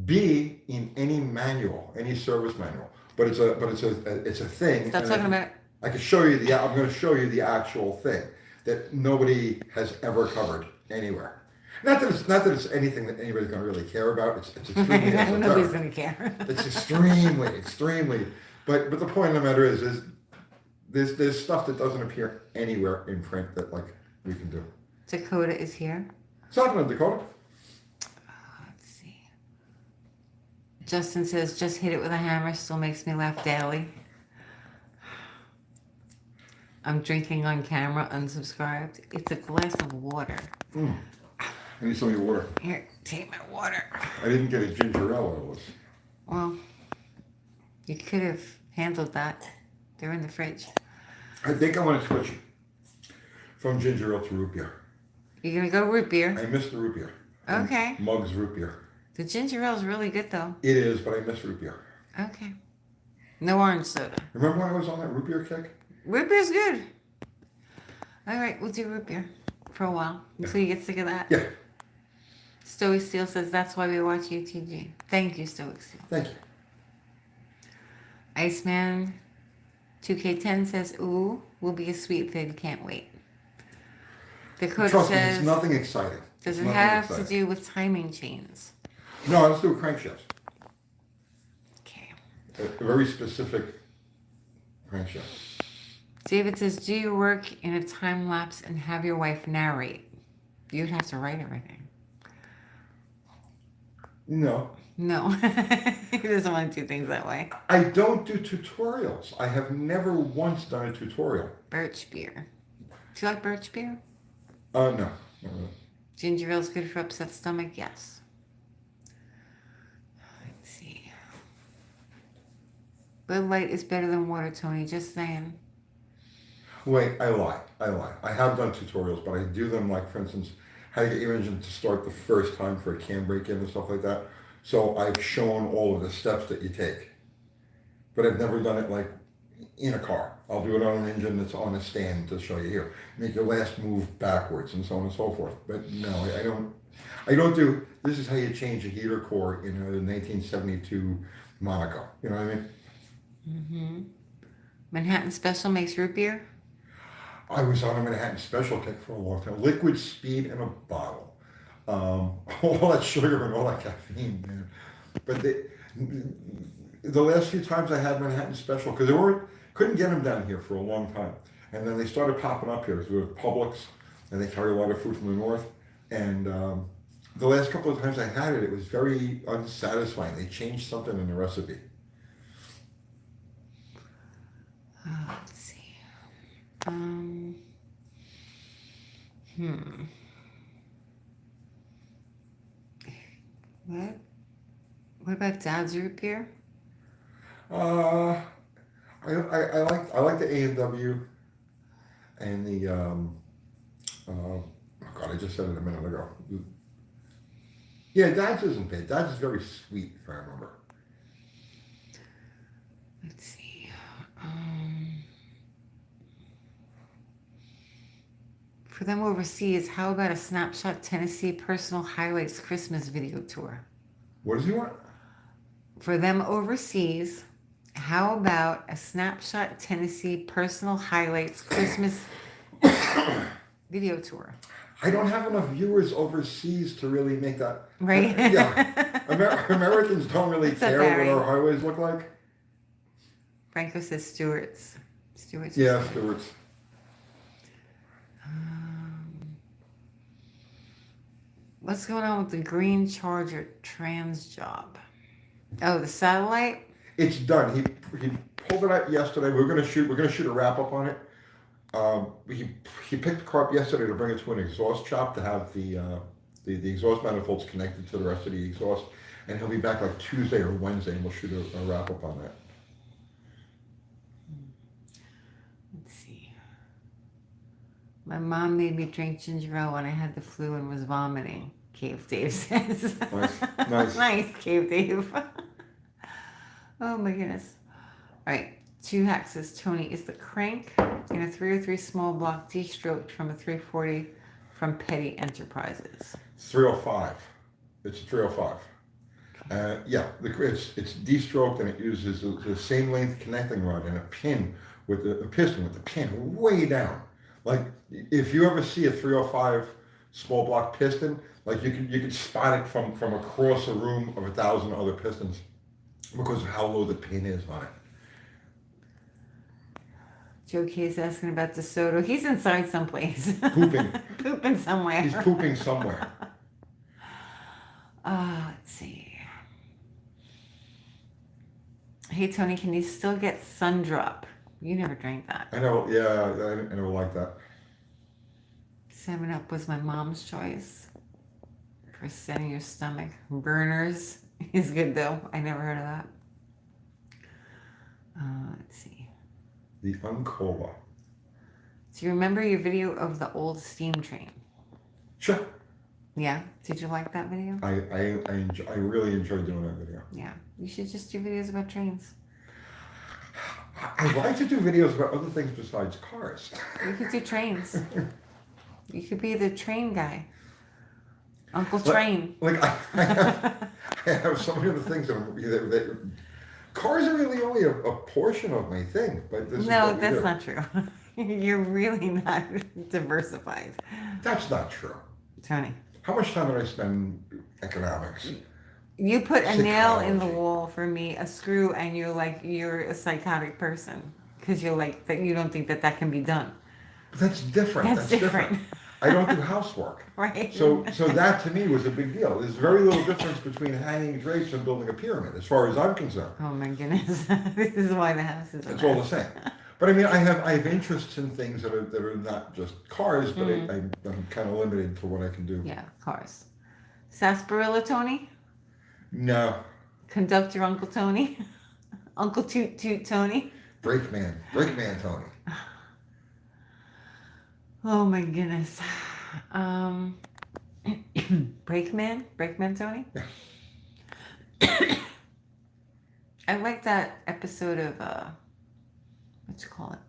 B, in any manual, any service manual. But it's a thing. Stop talking about it. I can show you I'm going to show you the actual thing that nobody has ever covered anywhere. Not that it's anything that anybody's going to really care about. It's extremely esoteric. Nobody's going to care. It's extremely. But the point of the matter is there's stuff that doesn't appear anywhere in print that like we can do. Dakota is here. What's happening, Dakota? Let's see. Justin says, just hit it with a hammer. Still makes me laugh daily. I'm drinking on camera, unsubscribed. It's a glass of water. I need some of your water. Here, take my water. I didn't get a ginger ale out of this. Well, you could have handled that. They're in the fridge. I think I want to switch from ginger ale to root beer. You're going to go root beer? I miss the root beer. Okay. Muggs root beer. The ginger ale is really good, though. It is, but I miss root beer. Okay. No orange soda. Remember when I was on that root beer kick? Root beer's good. All right, we'll do root beer for a while until you get sick of that. Yeah. Stoic Steel says that's why we watch UTG. Thank you, Stoic Steel. Thank you. Iceman 2K10 says, ooh, will be a sweet thing, can't wait. Dakota Trust me, says, it's nothing exciting. does It's it nothing have exciting. to do with timing chains? No, let's do crankshafts. Okay. A very specific crankshaft. David says, do your work in a time lapse and have your wife narrate. You'd have to write everything. No. No. He doesn't want to do things that way. I don't do tutorials. I have never once done a tutorial. Birch beer. Do you like birch beer? No. Not really. Ginger ale is good for upset stomach? Yes. Let's see. Bud Light is better than water, Tony. Just saying. Wait, I lie. I have done tutorials, but I do them like, for instance, how to get your engine to start the first time for a cam break-in and stuff like that. So I've shown all of the steps that you take. But I've never done it like in a car. I'll do it on an engine that's on a stand to show you here. Make your last move backwards and so on and so forth. But no, I don't do, this is how you change a heater core in a 1972 Monaco. You know what I mean? Mm-hmm. Manhattan Special makes root beer? I was on a Manhattan Special kick for a long time. Liquid Speed in a bottle. All that sugar and all that caffeine, man. But the last few times I had Manhattan Special, because couldn't get them down here for a long time. And then they started popping up here. So we have Publix, and they carry a lot of food from the north. And the last couple of times I had it, it was very unsatisfying. They changed something in the recipe. Let's see. What about Dad's root beer? I like the A&W and the oh God, I just said it a minute ago. Yeah, Dad's isn't bad. Dad's is very sweet, if I remember. Let's see. For them overseas, how about a Snapshot Tennessee Personal Highlights Christmas video tour? What does he want? For them overseas, how about a Snapshot Tennessee Personal Highlights Christmas video tour? I don't have enough viewers overseas to really make that. Right? Yeah. Americans don't really care what our highways look like. Franco says Stewart's. Stewart's. Yeah, Stewart's. What's going on with the green Charger trans job? Oh, the satellite? It's done. He pulled it out yesterday. We're gonna shoot a wrap up on it. He picked the car up yesterday to bring it to an exhaust shop to have the exhaust manifolds connected to the rest of the exhaust, and he'll be back like Tuesday or Wednesday, and we'll shoot a wrap up on that. Let's see. My mom made me drink ginger ale when I had the flu and was vomiting. Cave Dave says. Nice. Nice, Cave Dave. Oh my goodness. All right. 2 Hacks says, Tony, is the crank in a 303 small block de-stroked from a 340 from Petty Enterprises? 305. It's a 305. Yeah, it's de-stroked, and it uses the same length connecting rod and a pin with a piston with the pin way down. Like if you ever see a 305 small block piston, like you could spot it from across a room of 1,000 other pistons because of how low the pin is on it. Joe K is asking about DeSoto. He's inside someplace. Pooping. Pooping somewhere. He's pooping somewhere. Let's see. Hey, Tony, can you still get Sundrop? You never drank that. I know, yeah, I never liked that. 7-Up was my mom's choice for setting your stomach. Burners is good, though. I never heard of that. Let's see. The Uncola. Do you remember your video of the old steam train? Sure. Yeah? Did you like that video? I really enjoyed doing that video. Yeah. You should just do videos about trains. I like to do videos about other things besides cars. You could do trains. You could be the train guy. Uncle Train. Like I have so many other things that cars are really only a portion of my thing, but this is No, what we that's do. not true. You're really not diversified, That's not true. Tony. How much time did I spend economics? You put a nail in the Psychology. wall for me, a screw, and you're a psychotic person because you're like that. You don't think that that can be done. But that's different. That's different. I don't do housework. Right. So that to me was a big deal. There's very little difference between hanging drapes and building a pyramid, as far as I'm concerned. Oh my goodness, this is why the house is. It's all the same. But I mean, I have interests in things that are not just cars, but I'm kind of limited to what I can do. Yeah, cars. Sarsaparilla, Tony. No, Conductor, Uncle Tony. Uncle Toot Toot Tony. Brakeman Tony. Oh my goodness. Brakeman Tony. Yeah. I like that episode of what you call it,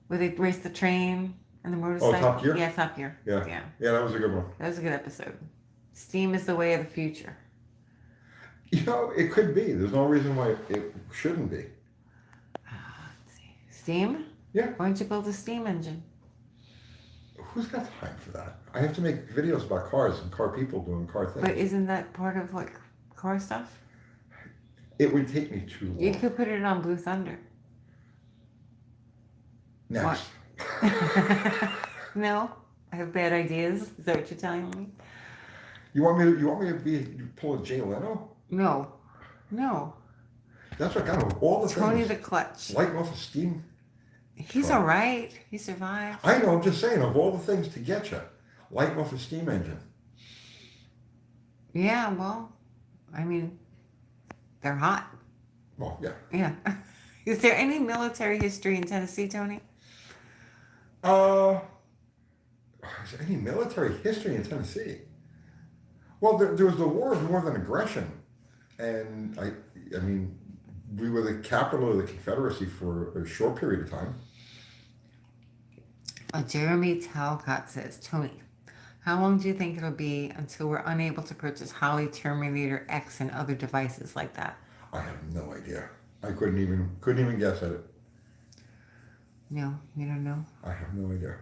where they race the train and the motorcycle. Top Gear? Yeah, Top Gear. Yeah, that was a good one. That was a good episode. Steam is the way of the future. You know, it could be. There's no reason why it shouldn't be. Let's see. Steam? Yeah. Why don't you build a steam engine? Who's got time for that? I have to make videos about cars and car people doing car things. But isn't that part of like car stuff? It would take me too long. You could put it on Blue Thunder. Next. No? I have bad ideas? Is that what you're telling me? You want me to pull a Jay Leno? No. That's what kind of all the Tony things. the Clutch. Lighting off a steam. He's truck. all right. He survived. I know, I'm just saying, of all the things to get you, lighting off a steam engine. Yeah, well, I mean, they're hot. Well, yeah. Yeah. Is there any military history in Tennessee, Tony? Is there any military history in Tennessee? Well, there was the War of Northern Aggression, and I mean, we were the capital of the Confederacy for a short period of time. Jeremy Talcott says, Tony, how long do you think it'll be until we're unable to purchase Holly Terminator X and other devices like that? I have no idea. I couldn't even guess at it. No, you don't know. I have no idea.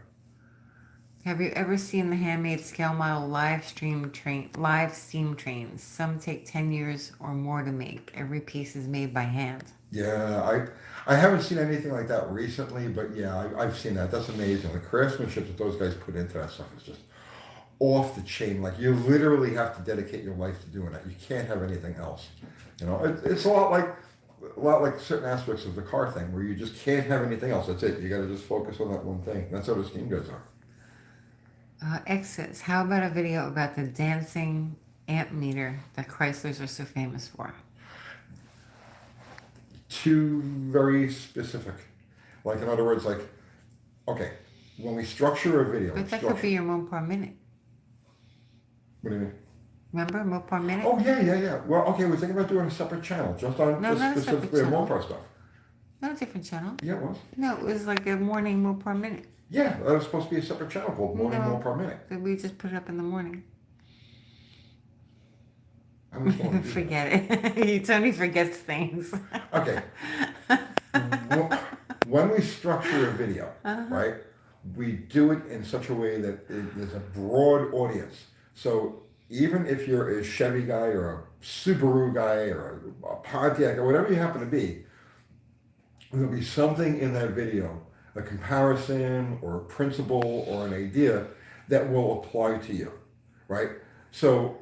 Have you ever seen the handmade scale model live steam trains? Some take 10 years or more to make. Every piece is made by hand. Yeah, I haven't seen anything like that recently, but yeah, I've seen that. That's amazing. The craftsmanship that those guys put into that stuff is just off the chain. Like, you literally have to dedicate your life to doing that. You can't have anything else. You know, it's a lot like certain aspects of the car thing where you just can't have anything else. That's it. You got to just focus on that one thing. That's how the steam guys are. X says, how about a video about the dancing amp meter that Chryslers are so famous for? Too very specific. Like, in other words, like, okay, when we structure a video. But that could be your Mopar Minute. What do you mean? Remember Mopar Minute? Oh, yeah. Well, okay, we're thinking about doing a separate channel, just on No, just not a separate specifically channel. Mopar stuff. Not a different channel. Yeah, it was. No, it was like a morning Mopar Minute. Yeah, that was supposed to be a separate channel called Morning No. Mopar Minute. That we just put it up in the morning. I was going to do that. Forget it. Tony forgets things. Okay. When we structure a video, right, we do it in such a way that there's a broad audience. So even if you're a Chevy guy or a Subaru guy or a Pontiac or whatever you happen to be, there'll be something in that video, a comparison or a principle or an idea that will apply to you, right? So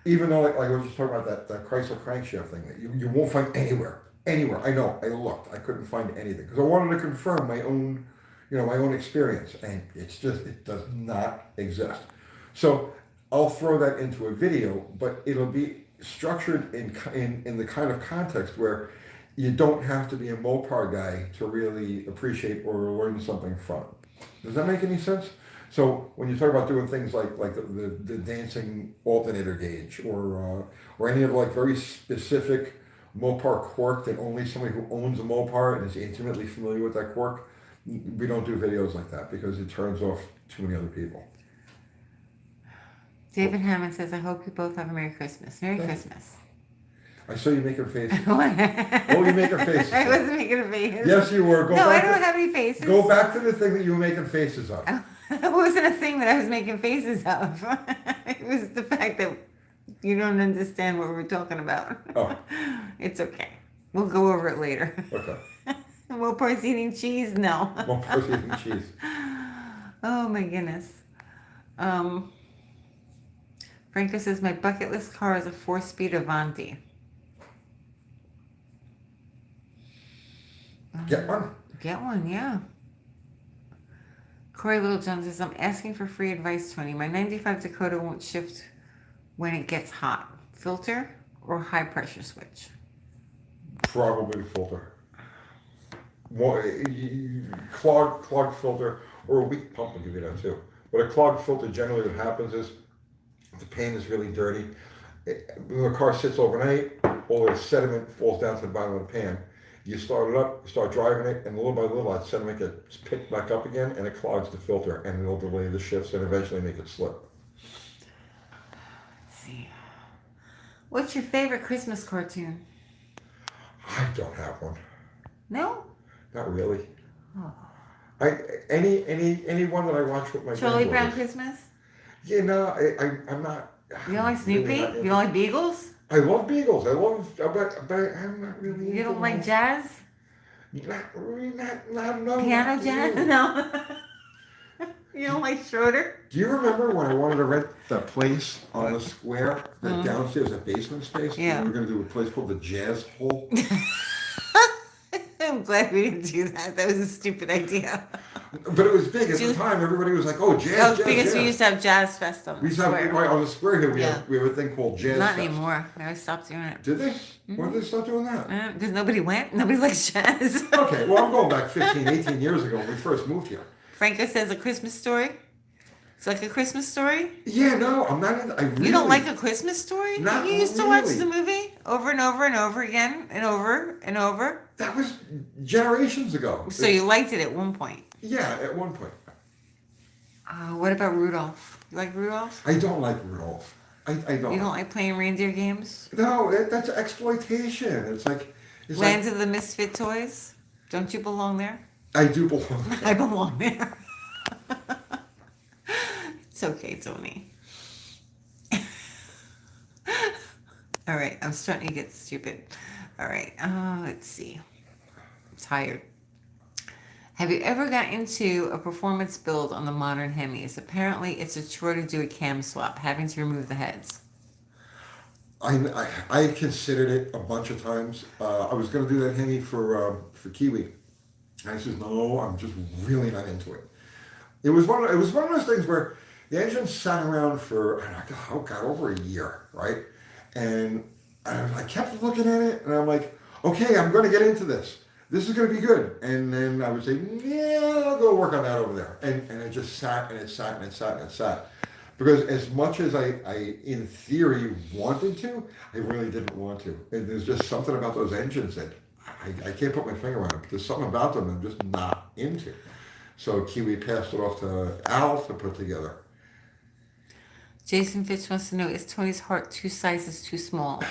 even though, like I was just talking about that Chrysler crankshaft thing that you won't find anywhere. I know, I looked, I couldn't find anything because I wanted to confirm my own, my own experience, and it does not exist. So I'll throw that into a video, but it'll be structured in the kind of context where you don't have to be a Mopar guy to really appreciate or learn something from. Does that make any sense? So when you talk about doing things like the dancing alternator gauge or any of like very specific Mopar quirk that only somebody who owns a Mopar and is intimately familiar with that quirk, we don't do videos like that because it turns off too many other people. David Hammond says, I hope you both have a Merry Christmas. Merry Christmas. I saw you making faces. What? Oh, you making faces. I wasn't making a face. Yes, you were. No, I don't have any faces. Go back to the thing that you were making faces of. It wasn't a thing that I was making faces of. It was the fact that you don't understand what we're talking about. Oh. It's okay. We'll go over it later. Okay. More parts eating cheese? No. More parts eating cheese. Oh my goodness. Franco says, my bucket list car is a 4-speed Avanti. Get one. Get one, yeah. Corey Littlejohn says, I'm asking for free advice, Tony. My 95 Dakota won't shift when it gets hot. Filter or high pressure switch? Probably filter. More clogged filter or a weak pump will give you that too. But a clogged filter, generally what happens is the pan is really dirty. When the car sits overnight, all the sediment falls down to the bottom of the pan. You start it up, start driving it, and little by little that sediment gets picked back up again and it clogs the filter and it'll delay the shifts and eventually make it slip. Let's see. What's your favorite Christmas cartoon? I don't have one. No? Not really. Oh. Any one that I watch with my Charlie Brown granddaughters. Christmas? Yeah, no, I'm not. You don't like Snoopy? Really not You don't like Beagles? I love Beagles. But I'm not really. You don't like jazz? Not really. No. Piano not jazz? really. No. You don't like Schroeder? Do you remember when I wanted to rent that place on the square, that downstairs, that basement space? Yeah. We were going to do a place called the Jazz Hole. I'm glad we didn't do that. That was a stupid idea. But it was big at the time. Everybody was like, "Oh, jazz, Oh, jazz, because jazz." we used to have Jazz Fest on We the used to have square. right on the square here. We Yeah. have a thing called Jazz Not Fest. anymore. I stopped doing it. Did they? When did they start doing that? Because nobody went. Nobody likes jazz. Okay, well, I'm going back 15, 18 years ago when we first moved here. Franco says A Christmas Story. It's like A Christmas Story. Yeah, no, I'm not. I really, You don't like A Christmas Story? Not You used to watch really. the movie over and over and over again and over and over. That was generations ago. So you liked it at one point. Yeah, at one point. What about Rudolph? You like Rudolph? I don't like Rudolph. I don't. You don't like playing reindeer games? No, that's exploitation. It's like Lands of the Misfit Toys? Don't you belong there? I do belong. I belong there. It's okay, Tony. All right, I'm starting to get stupid. All right, let's see. I'm tired. Have you ever got into a performance build on the modern Hemis? Apparently, it's a chore to do a cam swap, having to remove the heads. I considered it a bunch of times. I was going to do that Hemi for Kiwi. And I said, no, I'm just really not into it. It was one of those things where the engine sat around for, over a year, right? And I kept looking at it, and I'm like, okay, I'm going to get into this. This is going to be good. And then I would say, yeah, I'll go work on that over there. And it just sat, and it sat, and it sat, and it sat. Because as much as I in theory wanted to, I really didn't want to. And there's just something about those engines that I can't put my finger on it. But there's something about them I'm just not into. So Kiwi passed it off to Al to put together. Jason Fitch wants to know, is Tony's heart 2 sizes too small?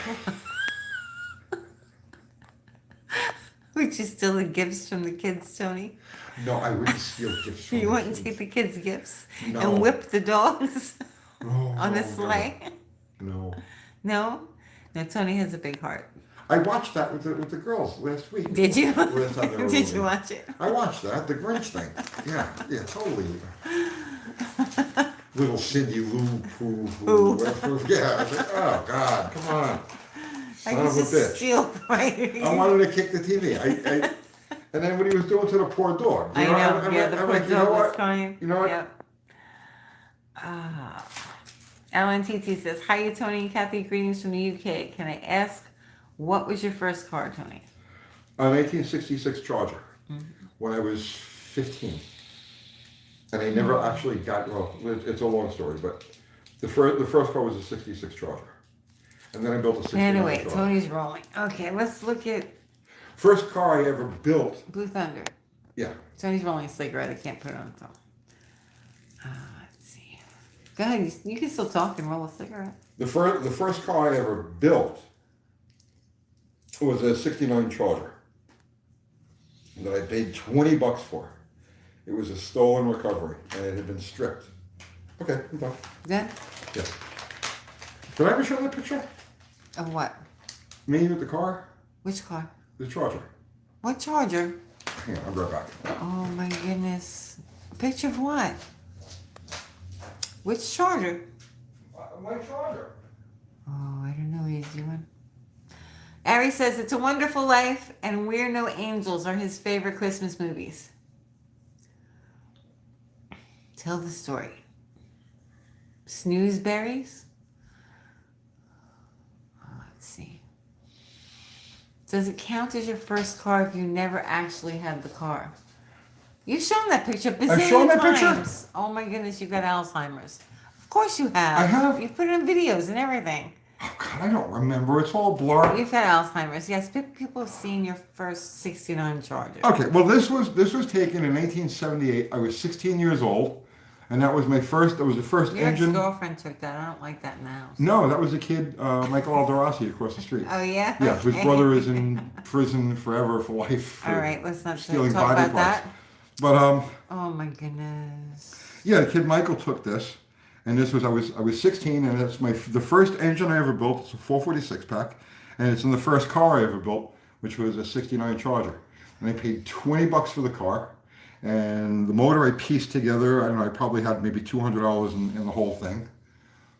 Would you steal the gifts from the kids, Tony? No, I wouldn't steal gifts from You the wouldn't kids. take the kids' gifts No. and whip the dogs No, on the no, sleigh? No. No? No, Tony has a big heart. I watched that with the girls last week. Did you? Last time they were Did over. you watch it? I watched that, the Grinch thing. Yeah, totally. Little Cindy Lou Poo. Yeah, I was like, oh God, come on. I Son of used a to bitch. steal right. I wanted to kick the TV. And then what he was doing to the poor dog. I know. I'm Yeah, the I'm poor like, you know dog was what? crying. You know what? Yep. Alan TT says, hi, Tony and Kathy. Greetings from the UK. Can I ask, what was your first car, Tony? An 1866 Charger when I was 15. And I never actually got, well, it's a long story, but the first car was a 66 Charger. And then I built a 69 Anyway, Charger. Tony's rolling. Okay, let's look at First car I ever built, Blue Thunder. yeah. Tony's rolling a cigarette. I can't put it on the phone. Let's see. Go ahead. You can still talk and roll a cigarette. The first car I ever built was a '69 Charger that I paid $20 for. It was a stolen recovery, and it had been stripped. Okay, I'm done. Then? Yeah. Did I ever show that picture? Of what? Me with the car? Which car? The Charger. What charger? Hang on, I'll be right back. Oh my goodness. A picture of what? Which charger? My Charger. Oh, I don't know what he's doing. Ari says It's a Wonderful Life and We're No Angels are his favorite Christmas movies. Tell the story. Snoozeberries? Oh, let's see. Does it count as your first car if you never actually had the car? You've shown that picture a bazillion I've shown that picture? times. Oh my goodness, you've got Alzheimer's. Of course you have. I have? You've put it in videos and everything. Oh God, I don't remember. It's all blurred. You've had Alzheimer's. Yes, people have seen your first 69 Charger. Okay, well this was taken in 1978. I was 16 years old, and that was my first. That was the first Your engine. ex-girlfriend took that. I don't like that in the house. No, that was a kid, Michael Alderossi, across the street. Oh, yeah? Yeah, his Okay. brother is in prison forever for life. For All right, let's not stealing talk body about parts. that. But Oh, my goodness. yeah, the kid Michael took this, and this was I was 16, and that's the first engine I ever built. It's a 446 pack, and it's in the first car I ever built, which was a '69 Charger, and I paid $20 for the car, and the motor I pieced together. I don't know, I probably had maybe $200 in the whole thing.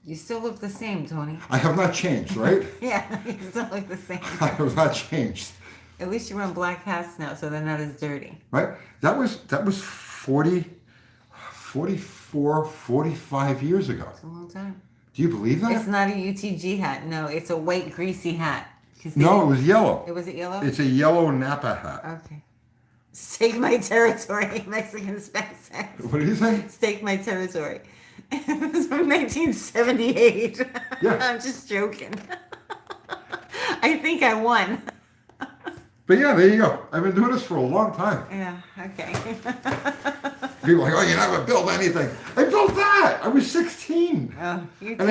You still look the same, Tony. I have not changed, right? Yeah, you still look the same. I have not changed, At least you're wearing black hats now, so they're not as dirty. right? That was 44, 45 years ago. It's a long time. Do you believe that? It's not a UTG hat. No, it's a white, greasy hat. 'Cause No, it was yellow. Was it yellow? It's a yellow Napa hat. Okay. Stake my territory, Mexican says. What did you say? Stake my territory. It was from 1978. Yeah. I'm just joking. I think I won. But yeah, there you go. I've been doing this for a long time. Yeah, okay. People are like, oh, you never built anything. I built that. I was 16. Oh, you And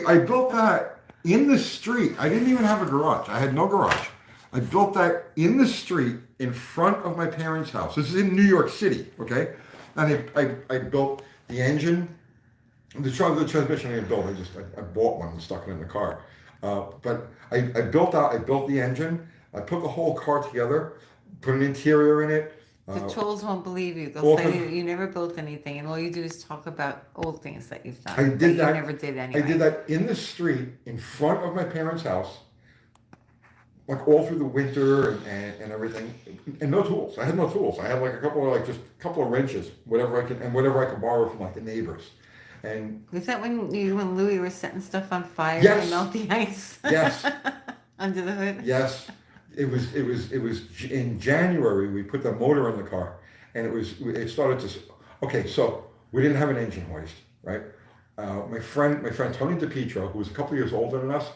I built that in the street. I didn't even have a garage. I had no garage. I built that in the street in front of my parents' house. This is in New York City, okay? And I built the engine, the transmission I didn't build. I bought one and stuck it in the car. But I built the engine. I put the whole car together, put an interior in it. The trolls won't believe you. all They'll say kinds- you never built anything, and all you do is talk about old things that you've done. I did that that. You never did anyway. I did that in the street in front of my parents' house, like all through the winter and everything, and no tools. I had no tools. I had like a couple of wrenches, whatever I could borrow from like the neighbors. And Was that when Louie were setting stuff on fire Yes. to melt the ice? yes, Under the hood? yes, it was in January we put the motor in the car, and it started to. Okay, so we didn't have an engine hoist, right? My friend Tony DePietro, who was a couple years older than us,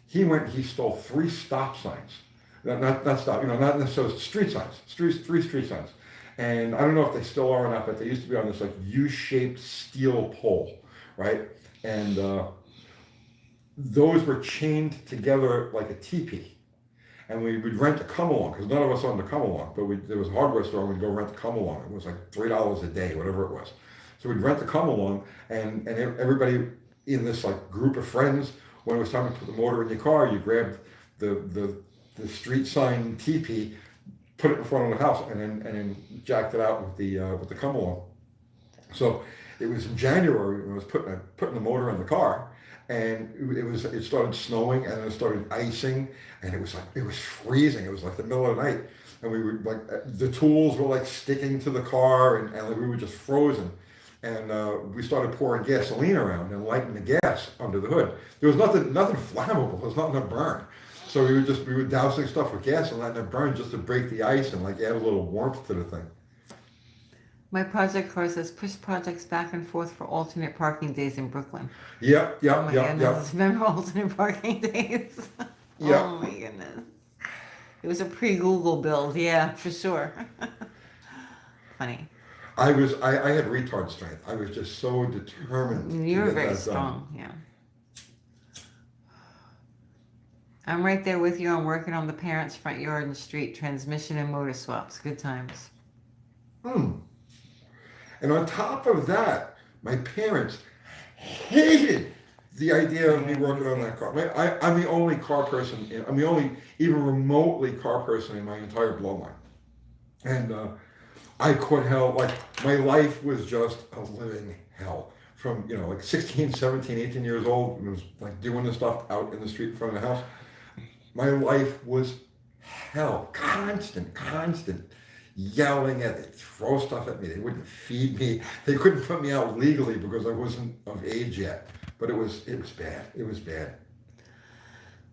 he stole 3 stop signs. Not stop, not necessarily street signs, 3 street signs. And I don't know if they still are or not, but they used to be on this like U-shaped steel pole, right? And those were chained together like a teepee. And we would rent a come-along, because none of us owned a come-along, but there was a hardware store, and we'd go rent the come-along. It was like $3 a day, whatever it was. So we'd rent the come-along, and everybody in this like group of friends, when it was time to put the motor in your car, you grabbed the street sign teepee, put it in front of the house, and then jacked it out with the come-along. So it was in January when I was putting the motor in the car, and it started snowing, and then it started icing, and it was freezing. It was like the middle of the night, and we were like the tools were like sticking to the car, and like, we were just frozen. And we started pouring gasoline around and lighting the gas under the hood. There was nothing flammable. There was nothing to burn. So we were dousing stuff with gas and letting it burn just to break the ice and like add a little warmth to the thing. My project car says push projects back and forth for alternate parking days in Brooklyn. Yep. Oh my goodness. Remember alternate parking days? Yep. Oh my goodness. It was a pre-Google build, yeah, for sure. Funny. I had retard strength. I was just so determined to You were get very that done. strong, yeah. I'm right there with you. I'm working on the parents' front yard and street transmission and motor swaps. Good times. And on top of that, my parents hated the idea of me working on that car. I'm the only car person. I'm the only even remotely car person in my entire bloodline. And I could hell, like my life was just a living hell. From, like 16, 17, 18 years old, and was like doing this stuff out in the street in front of the house. My life was hell. Constant yelling at me, throw stuff at me. They wouldn't feed me. They couldn't put me out legally because I wasn't of age yet. But it was bad. It was bad.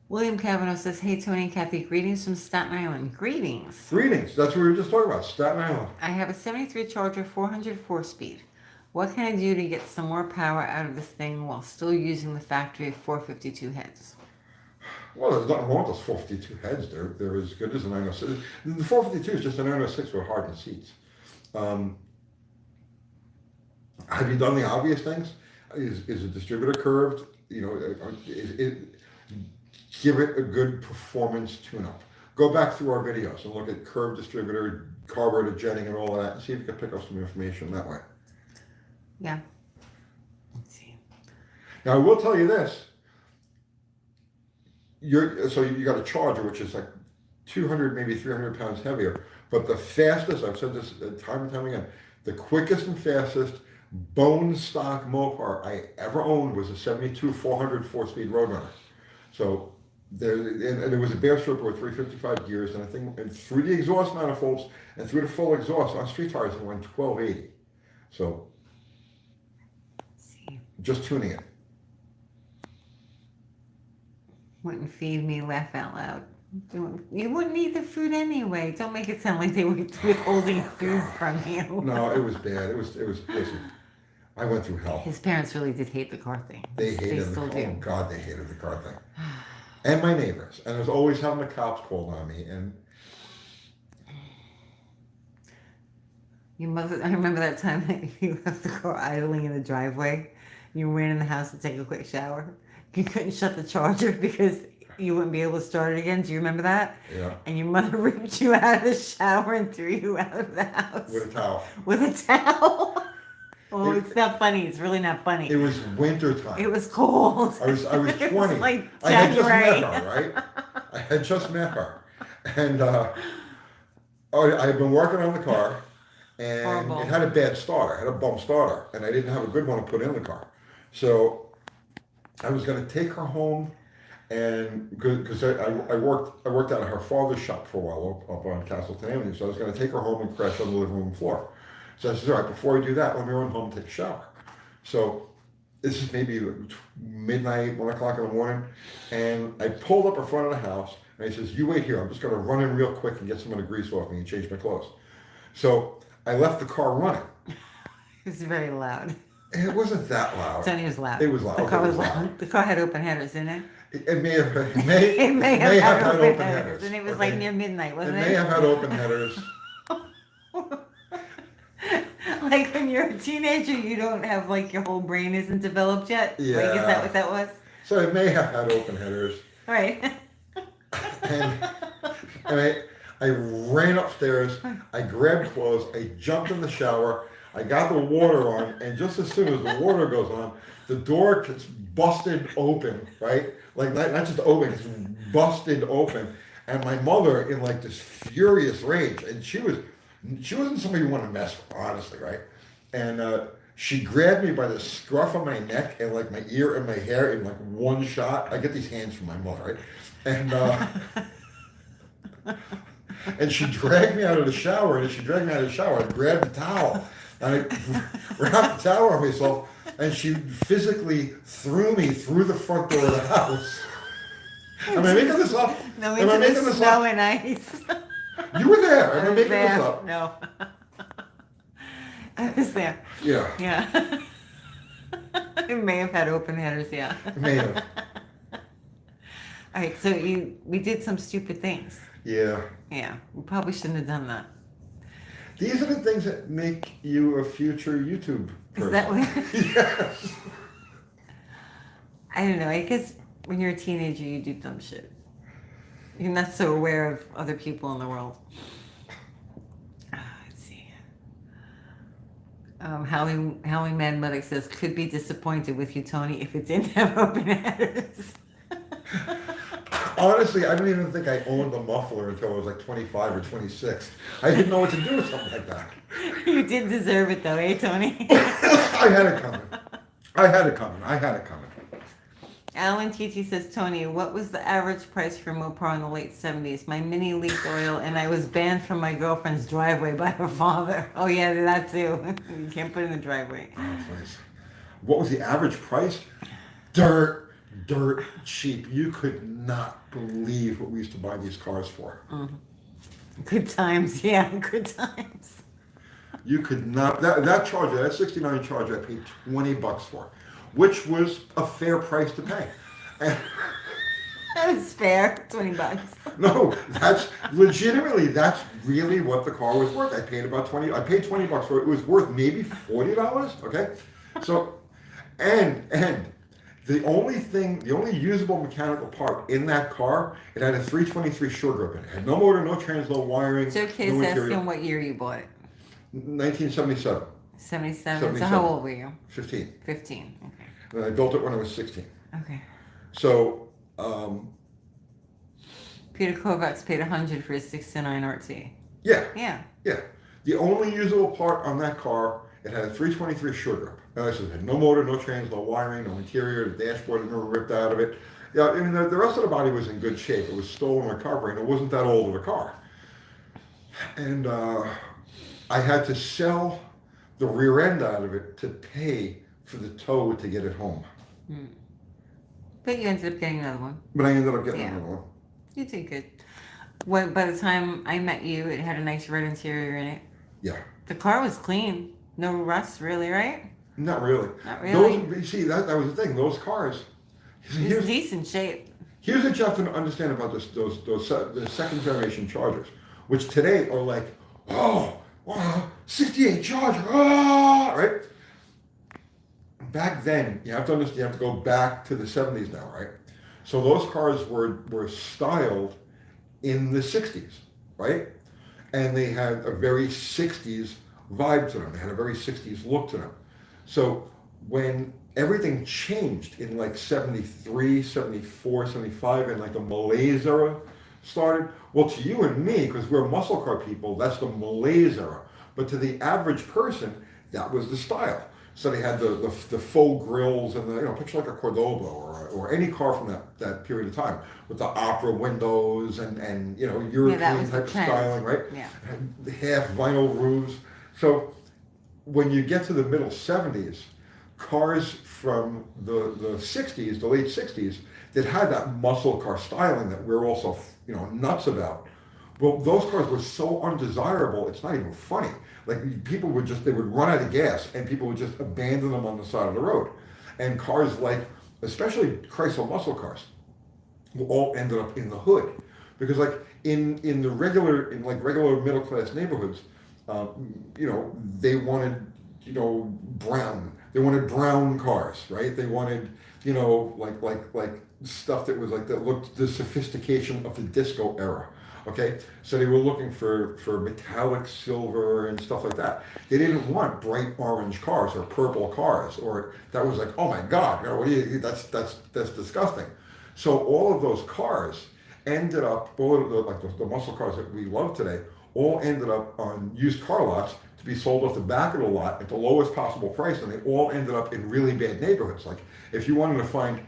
William Cavanaugh says, "Hey Tony and Kathy, greetings from Staten Island." Greetings. Greetings. That's what we were just talking about. Staten Island. I have a 73 Charger 404 speed. What can I do to get some more power out of this thing while still using the factory 452 heads? Well, there's nothing wrong with those 452 heads. They're as good as a 906. The 452 is just a 906 with hardened seats. Have you done the obvious things? Is a distributor curved? Give it a good performance tune-up. Go back through our videos and look at curved distributor, carburetor jetting, and all of that, and see if you can pick up some information that way. Yeah. Let's see. Now, I will tell you this. So you got a Charger, which is like 200, maybe 300 pounds heavier, but the fastest, I've said this time and time again, the quickest and fastest bone stock Mopar I ever owned was a 72 400 4-speed Roadrunner. So and it was a bear stripper with 355 gears, and I think and through the exhaust manifolds and through the full exhaust on street tires, it went 1280. So just tuning it. Wouldn't feed me, laugh out loud. You wouldn't eat the food anyway. Don't make it sound like they were withholding food from you. No, it was bad. It was. Listen, I went through hell. His parents really did hate the car thing. They hated the car. Oh God, they hated the car thing. And my neighbors. And I was always having the cops called on me. And I remember that time that you left the car idling in the driveway. You ran in the house to take a quick shower. You couldn't shut the Charger because you wouldn't be able to start it again. Do you remember that? Yeah. And your mother ripped you out of the shower and threw you out of the house. With a towel. With a towel. Oh, it's not funny. It's really not funny. It was winter time. It was cold. I was 20. It was like I had just January. met her, right? I had just met her. And I had been working on the car, and Horrible. it had a bad starter. It had a bump starter, and I didn't have a good one to put in the car. So I was going to take her home, and because I worked out of her father's shop for a while up on Castleton Avenue, so I was going to take her home and crash on the living room floor. So I said, all right, before I do that, let me run home and take a shower. So this is maybe midnight, 1 o'clock in the morning, and I pulled up in front of the house, and he says, you wait here, I'm just going to run in real quick and get some of the grease off me and change my clothes. So I left the car running. It was very loud. It wasn't that loud. Tony was loud. It was loud. The car Okay, was loud. The car had open headers, didn't it? It may have It may have had open headers. headers. And it was okay? like near midnight, wasn't it? It may have had open headers. Like when you're a teenager, you don't have like your whole brain isn't developed yet. Yeah. Like, is that what that was? So it may have had open headers. All right. And I ran upstairs, I grabbed clothes, I jumped in the shower, I got the water on, and just as soon as the water goes on, the door gets busted open, right? Like not just open, it's busted open. And my mother in like this furious rage, and she wasn't somebody you want to mess with, honestly, right? And she grabbed me by the scruff of my neck and like my ear and my hair in like one shot. I get these hands from my mother, right? And she dragged me out of the shower, and as she dragged me out of the shower, I grabbed the towel, and I wrapped the towel around myself, and she physically threw me through the front door of the house. Am I making this up? No, Am I into making the this snow up? and ice. You were there. Am I making there. this up? No. I was there. Yeah. Yeah. It may have had open headers, yeah. It may have. All right, so we did some stupid things. Yeah. Yeah, we probably shouldn't have done that. These are the things that make you a future YouTube person. Is that what? Yes. I don't know. I guess when you're a teenager, you do dumb shit. You're not so aware of other people in the world. Let's see. Howie Mad Medic says, could be disappointed with you, Tony, if it didn't have open headers. Honestly, I don't even think I owned a muffler until I was like 25 or 26. I didn't know what to do with something like that. You did deserve it though, eh, Tony? I had it coming. I had it coming. Alan TT says, Tony, what was the average price for Mopar in the late 70s? My Mini leaked oil and I was banned from my girlfriend's driveway by her father. Oh yeah, that too. You can't put it in the driveway. Oh, please. What was the average price? Dirt cheap. You could not believe what we used to buy these cars for. Mm-hmm. Good times, yeah, good times. You could not, that Charger, that 69 Charger I paid $20 for, which was a fair price to pay. And That was fair, $20. no, that's legitimately, that's really what the car was worth. I paid $20 for it. It was worth maybe $40, okay? So, and the only usable mechanical part in that car, it had a 323 short grip in it. It had no motor, no trans, no wiring, So, okay, no so ask interior. him what year you bought it. 1977, 77. So how old were you? 15. 15. Okay. And I built it when I was 16. Okay. So, Peter Kovacs paid $100 for his 69 RT. yeah. Yeah. The only usable part on that car, it had a 323 short grip. As I said, it had no motor, no trans, no wiring, no interior. The dashboard had never ripped out of it. Yeah, I mean, the rest of the body was in good shape. It was stolen recovery, and it wasn't that old of a car. And I had to sell the rear end out of it to pay for the tow to get it home. But you ended up getting another one. But I ended up getting Yeah. another one. You did good. By the time I met you, it had a nice red interior in it. Yeah. The car was clean. No rust, really, right? Not really. Not really. You see, that was the thing. Those cars. It's decent shape. Here's what you have to understand about the second generation Chargers, which today are like, oh, wow, 68 Charger, right? Back then, you have to understand, you have to go back to the 70s now, right? So those cars were styled in the 60s, right? And they had a very 60s vibe to them. They had a very 60s look to them. So when everything changed in like 73, 74, 75, and like the malaise era started, well, to you and me, because we're muscle car people, that's the malaise era. But to the average person, that was the style. So they had the faux grills and the, picture like a Cordoba or any car from that period of time with the opera windows and European type of styling, right? Yeah. And half vinyl roofs. So when you get to the middle 70s, cars from the 60s, the late 60s, that had that muscle car styling that we're also nuts about. Well, those cars were so undesirable, it's not even funny. Like people they would run out of gas and people would just abandon them on the side of the road. And cars like, especially Chrysler muscle cars, all ended up in the hood. Because like in regular middle class neighborhoods, they wanted, brown. They wanted brown cars, right? They wanted, like stuff that was like, that looked the sophistication of the disco era. Okay, so they were looking for metallic silver and stuff like that. They didn't want bright orange cars or purple cars, or that was like, oh my God, that's disgusting. So all of those cars ended up, the muscle cars that we love today, all ended up on used car lots to be sold off the back of the lot at the lowest possible price, and they all ended up in really bad neighborhoods. Like if you wanted to find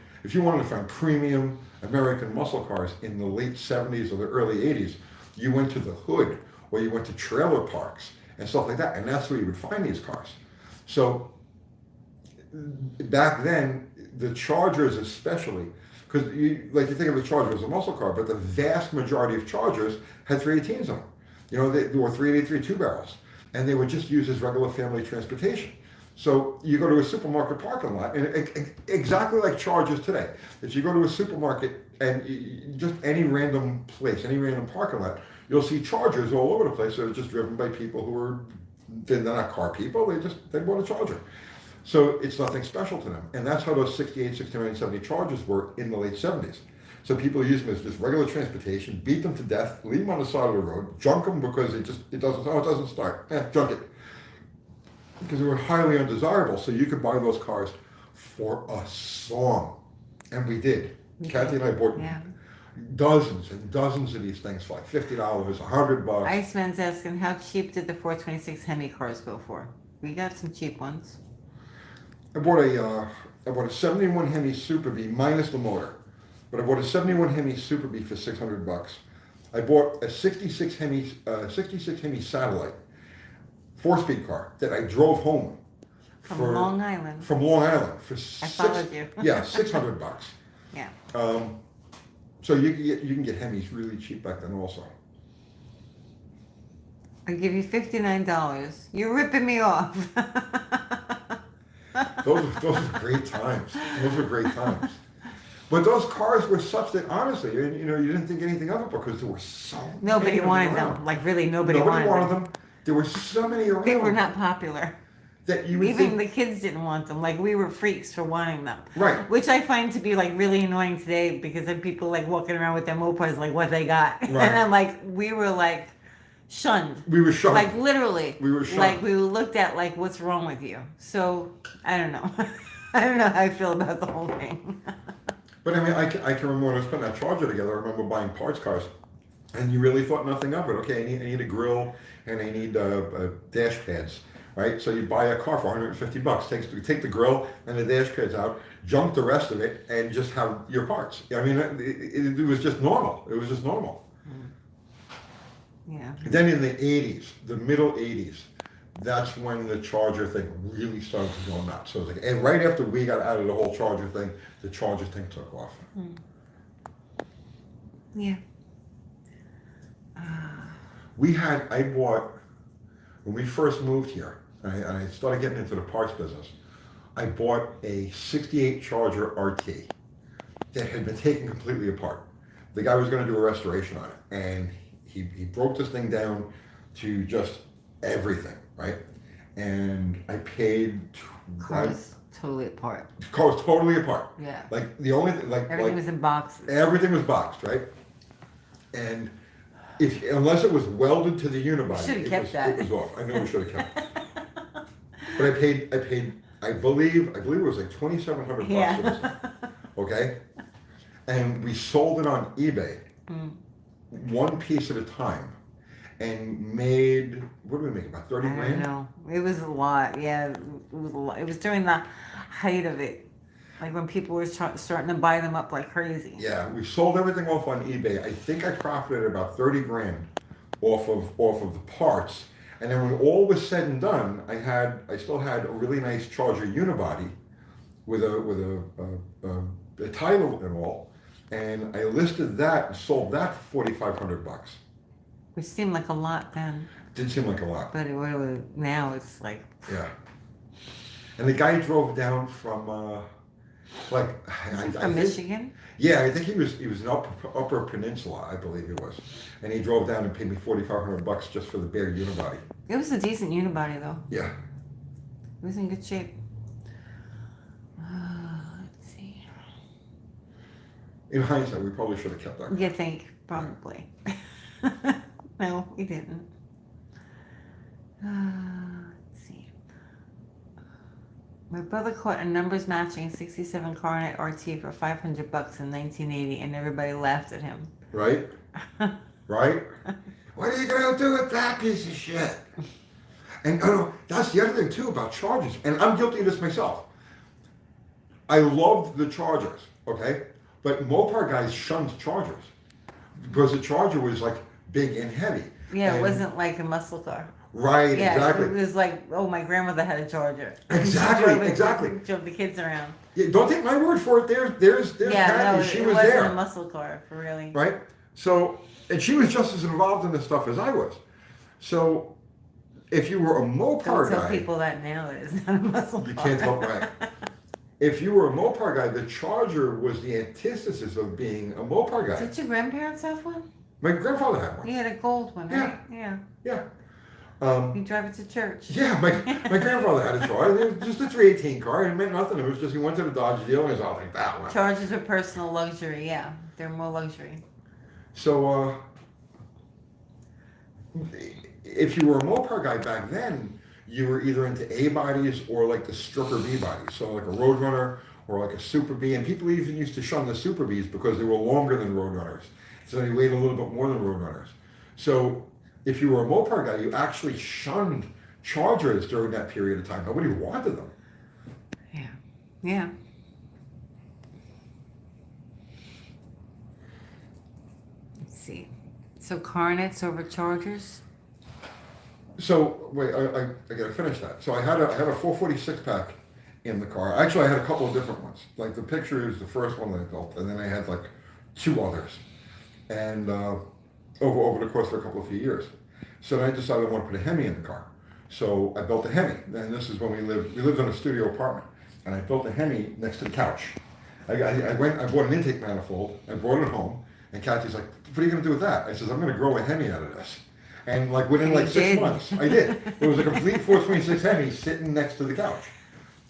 premium American muscle cars in the late 70s or the early 80s, you went to the hood or you went to trailer parks and stuff like that, and that's where you would find these cars. So back then, the Chargers especially, because you think of the Charger as a muscle car, but the vast majority of Chargers had 318s on them. They were 383 two barrels, and they were just used as regular family transportation. So you go to a supermarket parking lot, and exactly like Chargers today, if you go to a supermarket and just any random place, any random parking lot, you'll see Chargers all over the place that are just driven by people who are, they're not car people, they bought a Charger. So it's nothing special to them. And that's how those 68, 69, 70 Chargers were in the late 70s. So people use them as just regular transportation, beat them to death, leave them on the side of the road, junk them because it doesn't start. Junk it. Because they were highly undesirable. So you could buy those cars for a song. And we did. Kathy and I bought dozens and dozens of these things for like $50, $100. Iceman's asking, how cheap did the 426 Hemi cars go for? We got some cheap ones. I bought a 71 Hemi Super Bee minus the motor. But I bought a 71 Hemi Super Bee for $600. I bought a 66 Hemi Satellite 4-speed car that I drove home from Long Island. From Long Island for I followed you. $600. Yeah. So you can get Hemis really cheap back then also. I give you $59. You're ripping me off. Those were great times. Those were great times. But those cars were such that honestly, you didn't think anything of it because there were so nobody many wanted around. them. Like really, nobody wanted them. There were so many around. They were not popular. That you would Even the kids didn't want them. Like we were freaks for wanting them. Right. Which I find to be like really annoying today because then people like walking around with their mopeds like what they got. Right. And I'm like, we were like shunned. We were shunned. Like literally. We were shunned. Like we were looked at like, what's wrong with you? So I don't know. I don't know how I feel about the whole thing. But I mean, I can remember when I was putting that Charger together, I remember buying parts cars, and you really thought nothing of it. Okay, I need a grill, and I need dash pads, right? So you buy a car for $150. Take the grill and the dash pads out, junk the rest of it, and just have your parts. I mean, it was just normal. It was just normal. Yeah. Then in the 80s, the middle 80s, that's when the Charger thing really started to go nuts. So it was like, and right after we got out of the whole Charger thing, the Charger thing took off. Yeah. I bought, when we first moved here, and I started getting into the parts business, I bought a 68 Charger RT that had been taken completely apart. The guy was going to do a restoration on it, and he broke this thing down to just everything. Right, and I paid. Car was totally apart. Car was totally apart. Yeah. Like the only like everything was in boxes. Everything was boxed, right? And unless it was welded to the unibody, it was off. I know we should have kept it. But I paid. I believe it was like $2,700 for this thing. Okay, and we sold it on eBay, one piece at a time. And made, what did we make, about 30 grand? I don't know. It was a lot. Yeah, it was a lot. It was during the height of it. Like when people were starting to buy them up like crazy. Yeah, we sold everything off on eBay. I think I profited about 30 grand off of the parts. And then when all was said and done, I still had a really nice Charger unibody with a title and all. And I listed that and sold that for $4,500. Which seemed like a lot then. Did seem like a lot. But now it's like... Yeah. And the guy drove down from, from Michigan? Yeah, I think he was in Upper Peninsula, I believe he was. And he drove down and paid me $4,500 just for the bare unibody. It was a decent unibody though. Yeah. It was in good shape. Let's see. In hindsight, we probably should have kept that. You think? Probably. No, we didn't. Let's see. My brother caught a numbers matching 67 Coronet RT for $500 in 1980, and everybody laughed at him. Right? Right? What are you gonna do with that piece of shit? And that's the other thing too about Chargers, and I'm guilty of this myself. I loved the Chargers, okay, but Mopar guys shunned Chargers because the Charger was like big and heavy. Yeah, and it wasn't like a muscle car. Right, yeah, exactly. It was like, oh, my grandmother had a Charger. Exactly. Drove the kids around. Yeah, don't take my word for it. There's Kathy. She was there. It wasn't a muscle car, for really. Right? So, and she was just as involved in this stuff as I was. So, if you were a Mopar guy... Don't tell people that now that it's not a muscle car. You can't tell, right. If you were a Mopar guy, the Charger was the antithesis of being a Mopar guy. Did your grandparents have one? My grandfather had one. He had a gold one, right? Yeah. Yeah. You drive it to church. Yeah, my grandfather had a car. It was just a 318 car. It meant nothing. It was just he went to the Dodge dealer and he was all like that one. Chargers are personal luxury. Yeah, they're more luxury. So, if you were a Mopar guy back then, you were either into A bodies or like the Strucker B bodies. So like a Roadrunner or like a Super B. And people even used to shun the Super Bs because they were longer than Roadrunners. So they weighed a little bit more than Roadrunners. So if you were a Mopar guy, you actually shunned Chargers during that period of time. Nobody wanted them. Yeah. Yeah. Let's see. So Carnets over Chargers? So wait, I gotta finish that. So I had a 446 pack in the car. Actually, I had a couple of different ones. Like the picture is the first one that I built, and then I had like two others, and over the course of a couple of few years. So then I decided I want to put a Hemi in the car. So I built a Hemi, and this is when we lived in a studio apartment, and I built a Hemi next to the couch. I bought an intake manifold, I brought it home, and Kathy's like, "What are you gonna do with that?" I says, "I'm gonna grow a Hemi out of this." And like within like 6 months, I did. There was a complete 426 Hemi sitting next to the couch.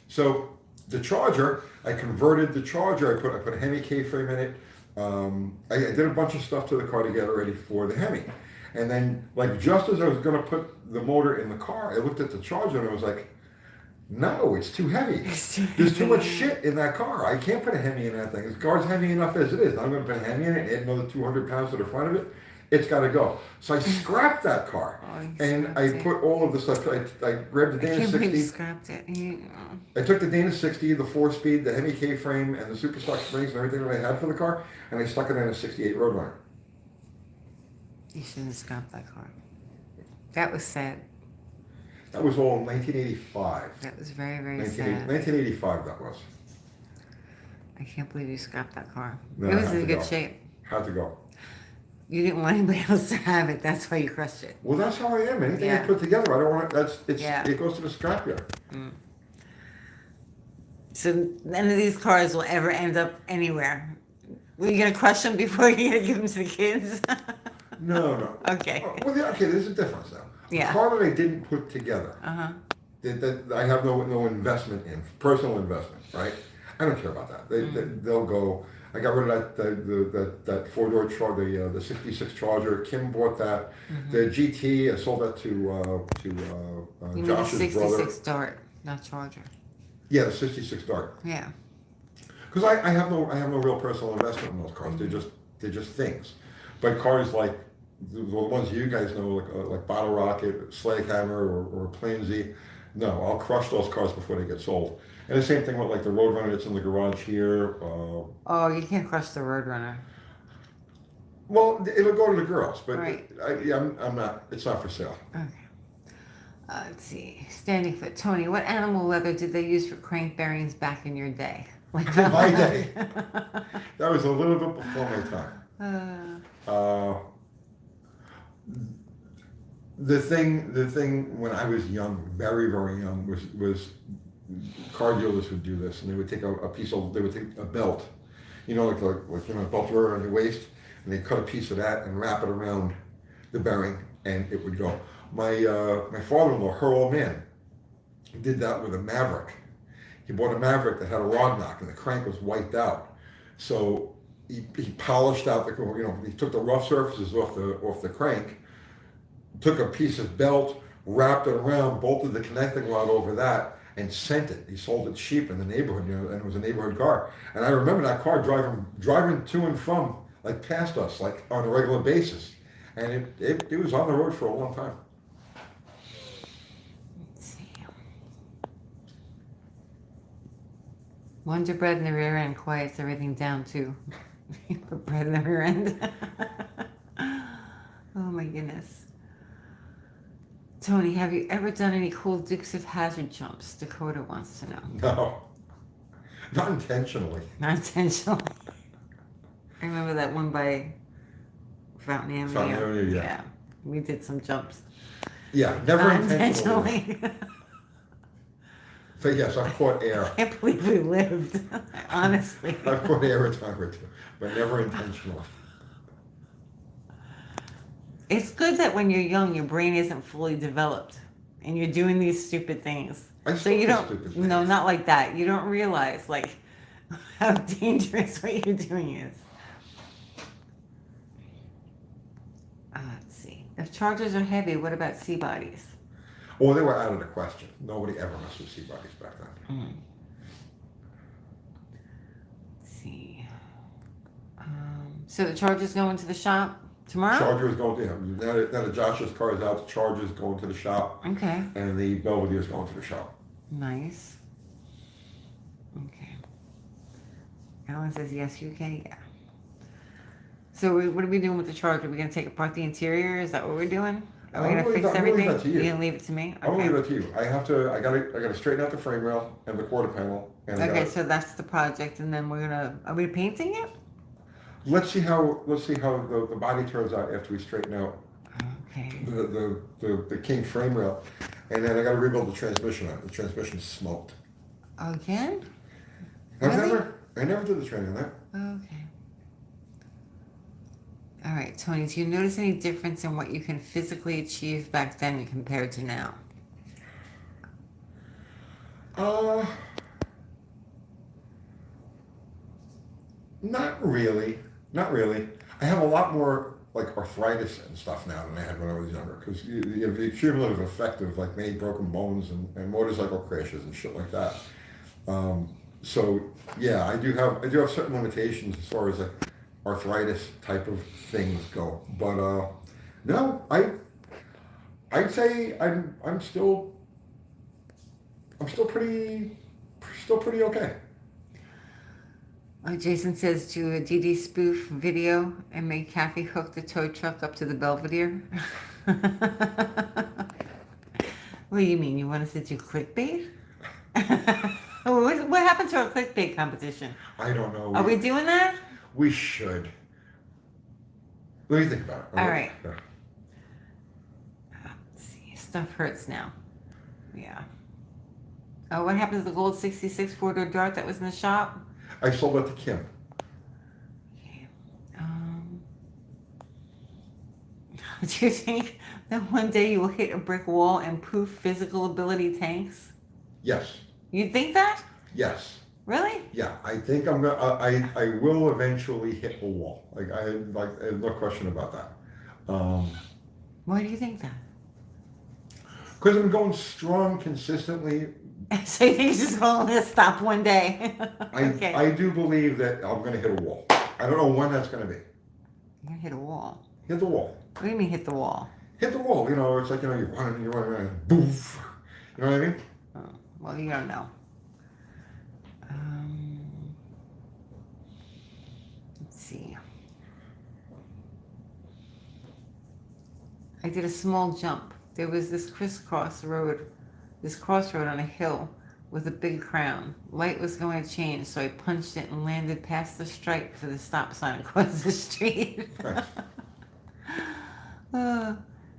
So the Charger, I converted the Charger. I put a Hemi K-frame in it. I did a bunch of stuff to the car to get it ready for the Hemi. And then like just as I was going to put the motor in the car, I looked at the Charger and I was like, no, it's too heavy. There's too much shit in that car. I can't put a Hemi in that thing. The car's heavy enough as it is. Now I'm going to put a Hemi in it, add another 200 pounds to the front of it. It's got to go. So I scrapped that car, and I put all of the stuff. I grabbed the Dana I can't 60. believe you scrapped it. I took the Dana 60, the 4-speed, the Hemi K-frame, and the Super Stock springs and everything that I had for the car, and I stuck it in a 68 Roadrunner. You shouldn't have scrapped that car. That was sad. That was all in 1985. That was very, very sad. 1985 that was. I can't believe you scrapped that car. No, It was I had in to good go. shape. Had to go. You didn't want anybody else to have it. That's why you crushed it. Well, that's how I am. Anything Yeah. I put together, I don't want it. Yeah. It goes to the scrapyard. So none of these cars will ever end up anywhere. Were you gonna crush them before you're gonna give them to the kids? No. Okay. Well, yeah, okay. There's a difference now. Yeah. A car that I didn't put together. That I have no investment in, personal investment, right? I don't care about that. They'll go. I got rid of that 4-door Charger, the 66 Charger. Kim bought that. The GT, I sold that to You mean the Josh's 66 brother. Dart, not Charger. Yeah, the 66 Dart. Yeah. Because I have no real personal investment in those cars. They're just things. But cars like the ones you guys know, like Bottle Rocket, Slag Hammer, or Plain Z, no, I'll crush those cars before they get sold. And the same thing with like the Roadrunner that's in the garage here. Oh, you can't crush the Roadrunner. Well, it'll go to the girls, but Right. I'm not. It's not for sale. Okay. Let's see. Standing foot. Tony, what animal leather did they use for crank bearings back in your day? Like In my day, that was a little bit before my time. The thing when I was young, very very young, was car dealers would do this, and they would take they would take a belt, like a belt around your waist, and they cut a piece of that and wrap it around the bearing, and it would go. My father-in-law, her old man, did that with a Maverick. He bought a Maverick that had a rod knock, and the crank was wiped out. So he polished out he took the rough surfaces off the crank, took a piece of belt, wrapped it around, bolted the connecting rod over that, and sent it. He sold it cheap in the neighborhood, and it was a neighborhood car. And I remember that car driving to and from, like past us, like on a regular basis. And it was on the road for a long time. Let's see. Wonder Bread in the rear end quiets everything down too. Put bread in the rear end. Oh my goodness. Tony, have you ever done any cool Dukes of Hazzard jumps? Dakota wants to know. No, not intentionally. Not intentionally. I remember that one by Fountain Avenue. Fountain Avenue, yeah. We did some jumps. Yeah, never Not intentionally. intentionally. But yes, I've caught air. I can't believe we lived. Honestly. I've caught air a time or two, but never intentionally. It's good that when you're young, your brain isn't fully developed, and you're doing these stupid things. I So still you do don't. stupid No, things. not like that. You don't realize like how dangerous what you're doing is. Let's see. If chargers are heavy, what about sea bodies? Well, they were out of the question. Nobody ever messed with sea bodies back then. Let's see. So the charger's going to the shop tomorrow? Charger is going to him. Now that Josh's car is out, the Charger is going to the shop, Okay. and the Belvedere is going to the shop. Nice. Okay. Alan says yes, you can. Yeah. So what are we doing with the charger? Are we gonna take apart the interior? Is that what we're doing? Are we I'm gonna gonna fix leave that- I'm gonna leave everything? that to you. You're gonna leave it to me? I'm gonna Okay. leave that to you. I gotta straighten out the frame rail and the quarter panel. And I Okay, gotta, so that's the project, and then are we painting it? let's see how the body turns out after we straighten out Okay. the king frame rail, and then I gotta rebuild the transmission on it. The transmission's smoked. Again? I Really? never did the training on that. Okay. All right, Tony, do you notice any difference in what you can physically achieve back then compared to now? Not really. Not really. I have a lot more like arthritis and stuff now than I had when I was younger because you have the cumulative effect of like many broken bones and motorcycle crashes and shit like that. So yeah, I do have certain limitations as far as like arthritis type of things go. But no, I'd say I'm still pretty okay. Jason says do a DD spoof video and make Kathy hook the tow truck up to the Belvedere. What do you mean? You want us to do clickbait? What happened to our clickbait competition? I don't know. Are we doing that? We should. What do you think about it? All right. Yeah. Let's see. Stuff hurts now. Yeah. Oh, what happened to the gold 66 four-door Dart that was in the shop? I sold it to Kim. Okay. Do you think that one day you will hit a brick wall and poof physical ability tanks? Yes. You think that? Yes. Really? Yeah. I think I'm gonna. I will eventually hit a wall. There's no question about that. Why do you think that? Because I'm going strong consistently. So you think you're just going to stop one day? Okay. I do believe that I'm gonna hit a wall. I don't know when that's gonna be. You're going to hit a wall. Hit the wall. What do you mean hit the wall? Hit the wall. You know, it's like you're running, and boof. You know what I mean? Oh, well, you don't know. Let's see. I did a small jump. There was this crossroad on a hill with a big crown. Light was going to change, so I punched it and landed past the stripe for the stop sign across the street.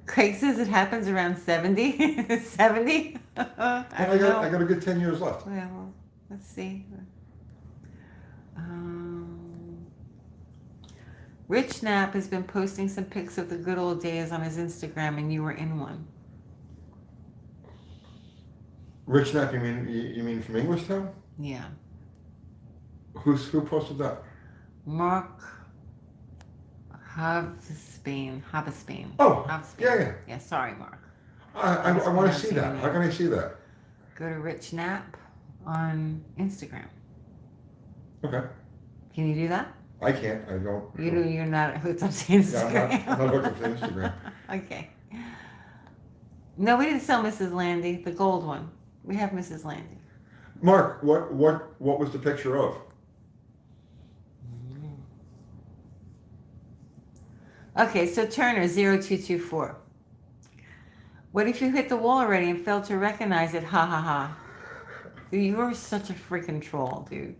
Craig says it happens around 70. 70? I got a good 10 years left. Well, let's see. Rich Knapp has been posting some pics of the good old days on his Instagram, and you were in one. Rich Knapp, you mean from Englishtown? Yeah. Who posted that? Mark Habsbane. Oh, Habsbane. yeah. Yeah, sorry, Mark. I want to see that. How can I see that? Go to Rich Knapp on Instagram. Okay. Can you do that? I can't. I don't. You're not hooked up to Instagram. Yeah, I'm not hooked up to Instagram. Okay. No, we didn't sell Mrs. Landy, the gold one. We have Mrs. Landy. Mark, what was the picture of? Okay, so Turner 0224. What if you hit the wall already and failed to recognize it? Ha ha ha. Dude, you're such a freaking troll, dude.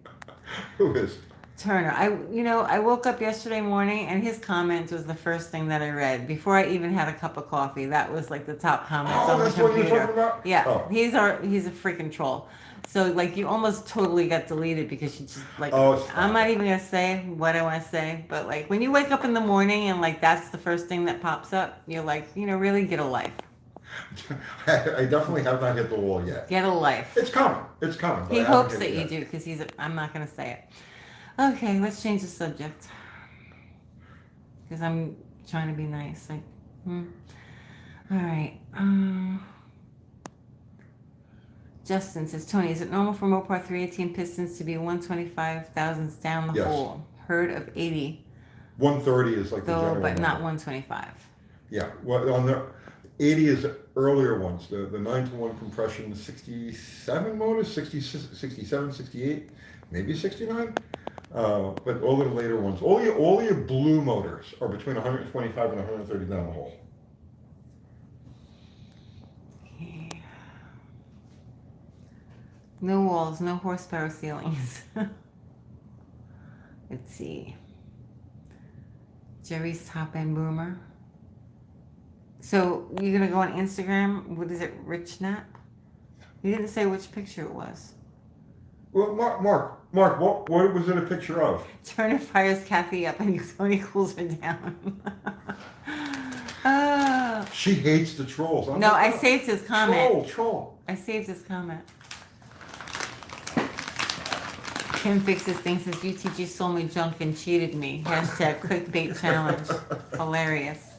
Who is? Turner. I woke up yesterday morning and his comment was the first thing that I read before I even had a cup of coffee. That was like the top comments Oh, on the that's what computer. you're talking about? Yeah, Oh. he's a freaking troll. So like you almost totally got deleted because you just like Oh, stop I'm not it. even gonna say what I want to say, but like when you wake up in the morning and like that's the first thing that pops up, you're like, really get a life. I definitely have not hit the wall yet. Get a life. It's coming. It's coming. But He I haven't hopes hit that it you yet. do because I'm not gonna say it. Okay, let's change the subject. Because I'm trying to be nice. All right. Justin says, Tony, is it normal for Mopar 318 pistons to be 125 thousandths down the Yes. hole? Heard of 80, 130 is like the though, general but not number. 125. Yeah. Well, on the 80 is earlier ones. The 9-to-1 compression 67 motors, 60, 67, 68, maybe 69. But all the later ones, all your blue motors are between 125 and 130 down the hole. Okay. No walls, no horsepower ceilings. Let's see. Jerry's top end boomer. So you're gonna go on Instagram. What is it, Rich Nap? You didn't say which picture it was. Well, Mark, what was it a picture of? Turner fires Kathy up and Tony cools her down. She hates the trolls. No, I saved his comment. Troll. I saved his comment. Kim Fixes things says UTG sold me junk and cheated me. Hashtag clickbait challenge. Hilarious.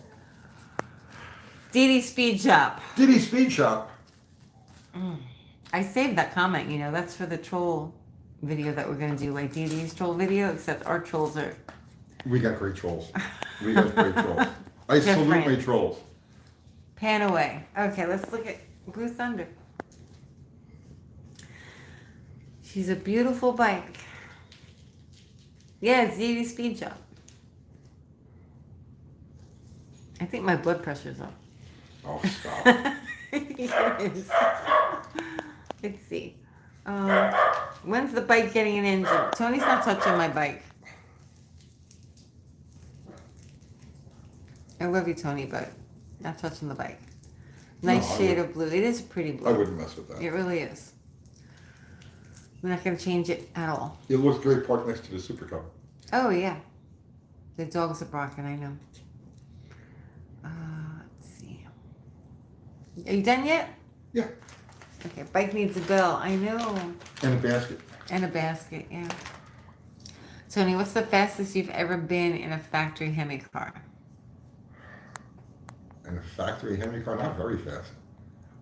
Dee Dee Speed Shop. Diddy Speed Shop. I saved that comment, that's for the troll video that we're gonna do, like Dee Dee's troll video, except our trolls are We got great trolls. We got great trolls. I salute my Different. trolls. pan away. Okay, let's look at Blue Thunder. She's a beautiful bike. Yeah, it's Dee Dee Speed Shop. I think my blood pressure's up. Oh, stop. It is. Let's see. When's the bike getting an engine? Tony's not touching my bike. I love you, Tony, but not touching the bike. Nice No, I shade would- of blue. It is a pretty blue. I wouldn't mess with that. It really is. We're not going to change it at all. It looks great parked next to the Super Cup. Oh, yeah. The dogs are barking, I know. Let's see. Are you done yet? Yeah. Okay, bike needs a bell. I know. And a basket. And a basket, yeah. Tony, what's the fastest you've ever been in a factory Hemi car? And a factory Hemi car, not very fast.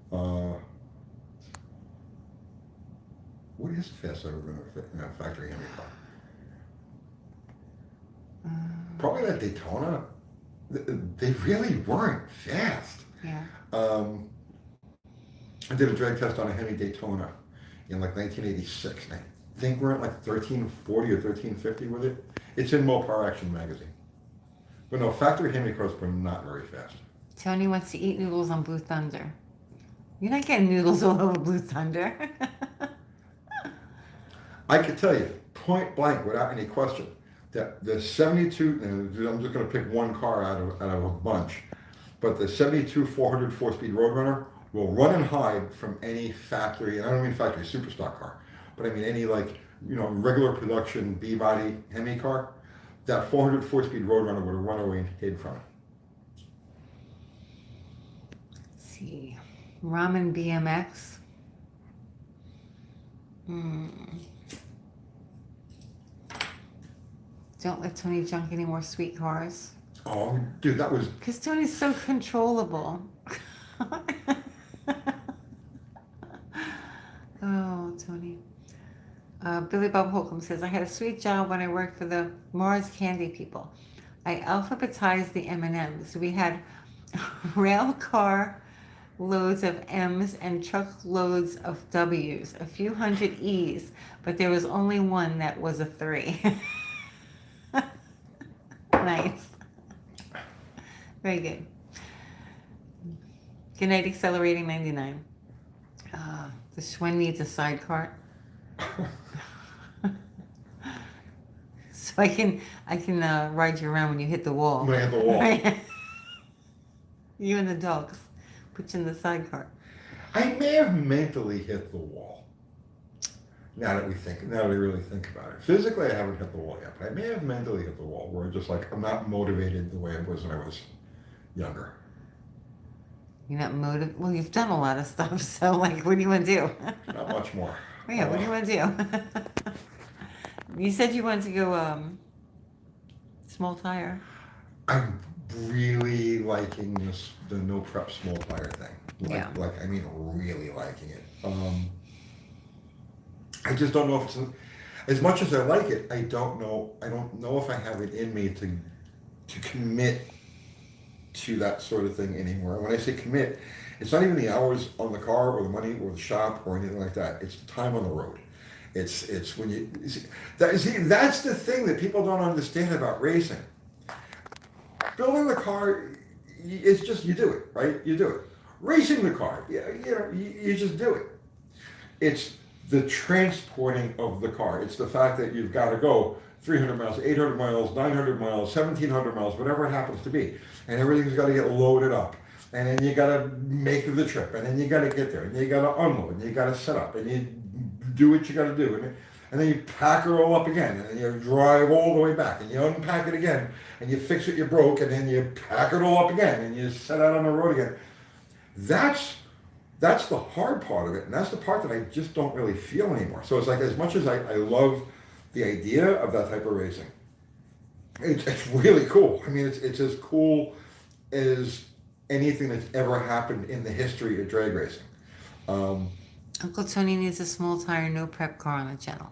What is the fastest I've ever been in a factory Hemi car? Probably that Daytona. They really weren't fast. Yeah. I did a drag test on a Hemi Daytona in like 1986. And I think we're at like 1340 or 1350 with it. It's in Mopar Action magazine. But no, factory Hemi cars were not very fast. Tony wants to eat noodles on Blue Thunder. You're not getting noodles all over Blue Thunder. I could tell you, point blank, without any question, that the 72, and I'm just going to pick one car out of a bunch, but the 72 400 4-speed Roadrunner will run and hide from any factory, and I don't mean factory superstock car, but I mean any regular production B-body Hemi car. That 400 4-speed Roadrunner would have run away and hid from it. Let's see. Ramen BMX. Don't let Tony junk any more sweet cars. Oh, dude, that was... Because Tony's so controllable. Oh, Tony. Billy Bob Holcomb says, I had a sweet job when I worked for the Mars Candy people. I alphabetized the M&Ms. We had rail car loads of M's and truckloads of W's, a few hundred E's, but there was only one that was a 3. Nice. Very good. Good night, Accelerating 99. The Schwen needs a side cart. So I can ride you around when you hit the wall. When I hit the wall. Right? You and the dogs. Put you in the sidecar. I may have mentally hit the wall. Now that I really think about it. Physically, I haven't hit the wall yet, but I may have mentally hit the wall where just like I'm not motivated the way I was when I was younger. You're not motivated. Well, you've done a lot of stuff, so like, what do you want to do? Not much more. Yeah, what do you want to do? You said you wanted to go small tire. I'm really liking the no prep small tire thing. Yeah. I mean, really liking it. I just don't know if it's as much as I like it. I don't know if I have it in me to commit to that sort of thing anymore. When I say commit, it's not even the hours on the car or the money or the shop or anything like that. It's the time on the road. It's when you see, that's the thing that people don't understand about racing. Building the car, it's just you do it, right? You do it. Racing the car, you just do it. It's the transporting of the car. It's the fact that you've got to go 300 miles, 800 miles, 900 miles, 1,700 miles, whatever it happens to be. And everything's got to get loaded up. And then you got to make the trip. And then you got to get there. And you got to unload. And you got to set up. And you do what you got to do. And then you pack it all up again. And then you drive all the way back. And you unpack it again. And you fix what you broke. And then you pack it all up again. And you set out on the road again. That's the hard part of it, and that's the part that I just don't really feel anymore. So it's like, as much as I love the idea of that type of racing, it's really cool. I mean, it's as cool as anything that's ever happened in the history of drag racing. Uncle Tony needs a small tire, no prep car on the channel.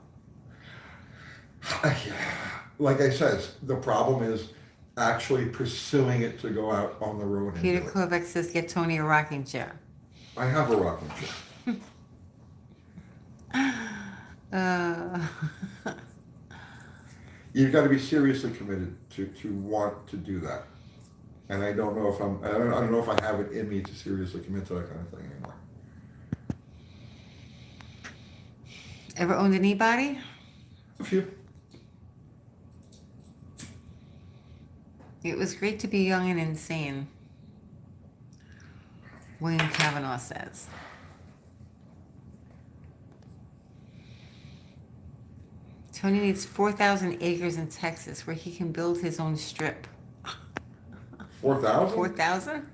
Like I said, the problem is actually pursuing it to go out on the road and Peter do it. Kovac says, get Tony a rocking chair. I have a rocking chair. You've got to be seriously committed to want to do that, and I don't know if I don't know if I have it in me to seriously commit to that kind of thing anymore. Ever owned an e-body? A few. It was great to be young and insane, William Kavanaugh says. Tony needs 4,000 acres in Texas where he can build his own strip. 4,000? 4,000?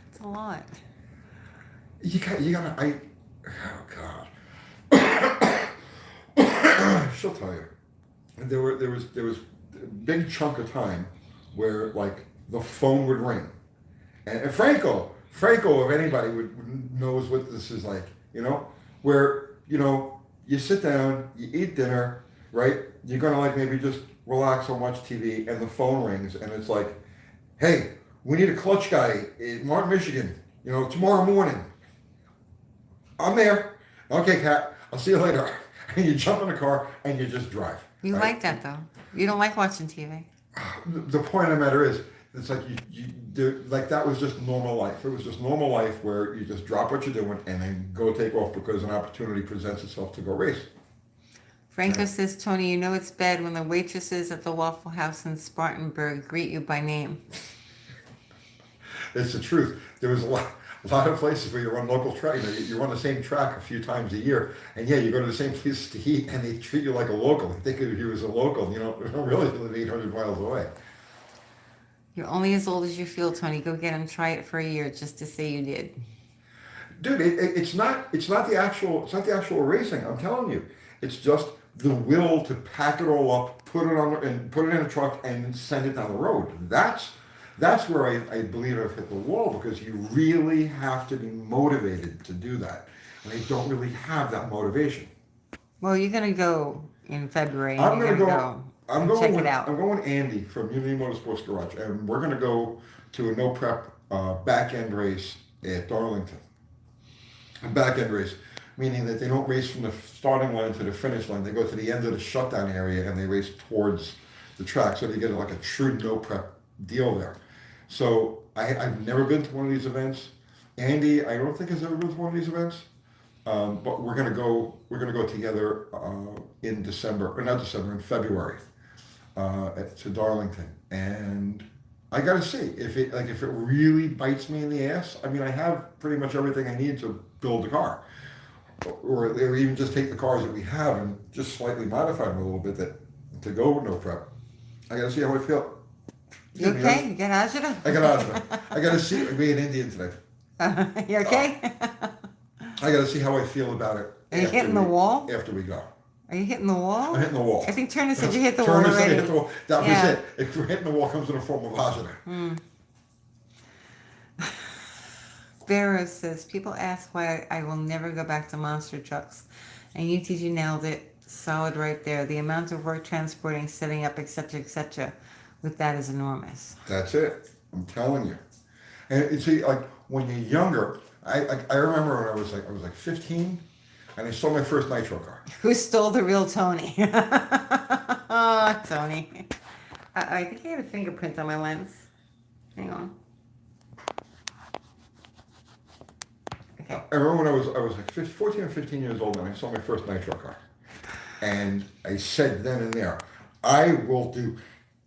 That's a lot. You gotta, oh God. She'll tell you. There was a big chunk of time where like the phone would ring. And Franco, if anybody knows what this is like, where, you sit down, you eat dinner, right? You're going to like maybe just relax and watch TV, and the phone rings, and it's like, hey, we need a clutch guy in Martin, Michigan, tomorrow morning. I'm there. Okay, Kat, I'll see you later. And you jump in the car, and you just drive. You right? like that, though. You don't like watching TV. The point of the matter is, it's like like that was just normal life. It was just normal life where you just drop what you're doing and then go take off because an opportunity presents itself to go race. Franco says, Tony, it's bad when the waitresses at the Waffle House in Spartanburg greet you by name. It's the truth. There was a lot of places where you run local track. You run the same track a few times a year, and you go to the same places to eat, and they treat you like a local. They think of you as a local. You don't really live 800 miles away. You're only as old as you feel, Tony. Go get him. Try it for a year just to say you did. Dude, it's not the actual racing. I'm telling you, it's just the will to pack it all up, put it in a truck, and send it down the road. That's where I believe I've hit the wall, because you really have to be motivated to do that, and I don't really have that motivation. Well, you're gonna go in February. And I'm you're gonna go. I'm going check with, it out. I'm going with Andy from Unity Motorsports Garage, and we're going to go to a no prep back end race at Darlington. A back end race, meaning that they don't race from the starting line to the finish line. They go to the end of the shutdown area and they race towards the track, so they get like a true no prep deal there. So I've never been to one of these events. Andy, I don't think has ever been to one of these events. But we're gonna go together in December, or not December, in February. to Darlington, and I got to see if it really bites me in the ass. I mean, I have pretty much everything I need to build a car, or even just take the cars that we have and just slightly modify them a little bit to go with no prep. I got to see how I feel. You okay? You get agita? I got agita. I got to see it being Indian today. You okay? I got to see how I feel about it. Are you hitting the wall? After we go. Are you hitting the wall? I'm hitting the wall. I think Turner said you hit the wall Turner already. said hit the wall. That was it. If we're hitting the wall, comes in the form of agita. Barrow says, people ask why I will never go back to monster trucks. And UTG nailed it. Solid right there. The amount of work transporting, setting up, etc., with that is enormous. That's it. I'm telling you. And you see, like when you're younger, I remember when I was like 15, and I saw my first nitro car. Who stole the real Tony? Oh, Tony. I think I had a fingerprint on my lens. Hang on. Okay. I remember when I was like 14 or 15 years old, and I saw my first nitro car. And I said then and there, I will do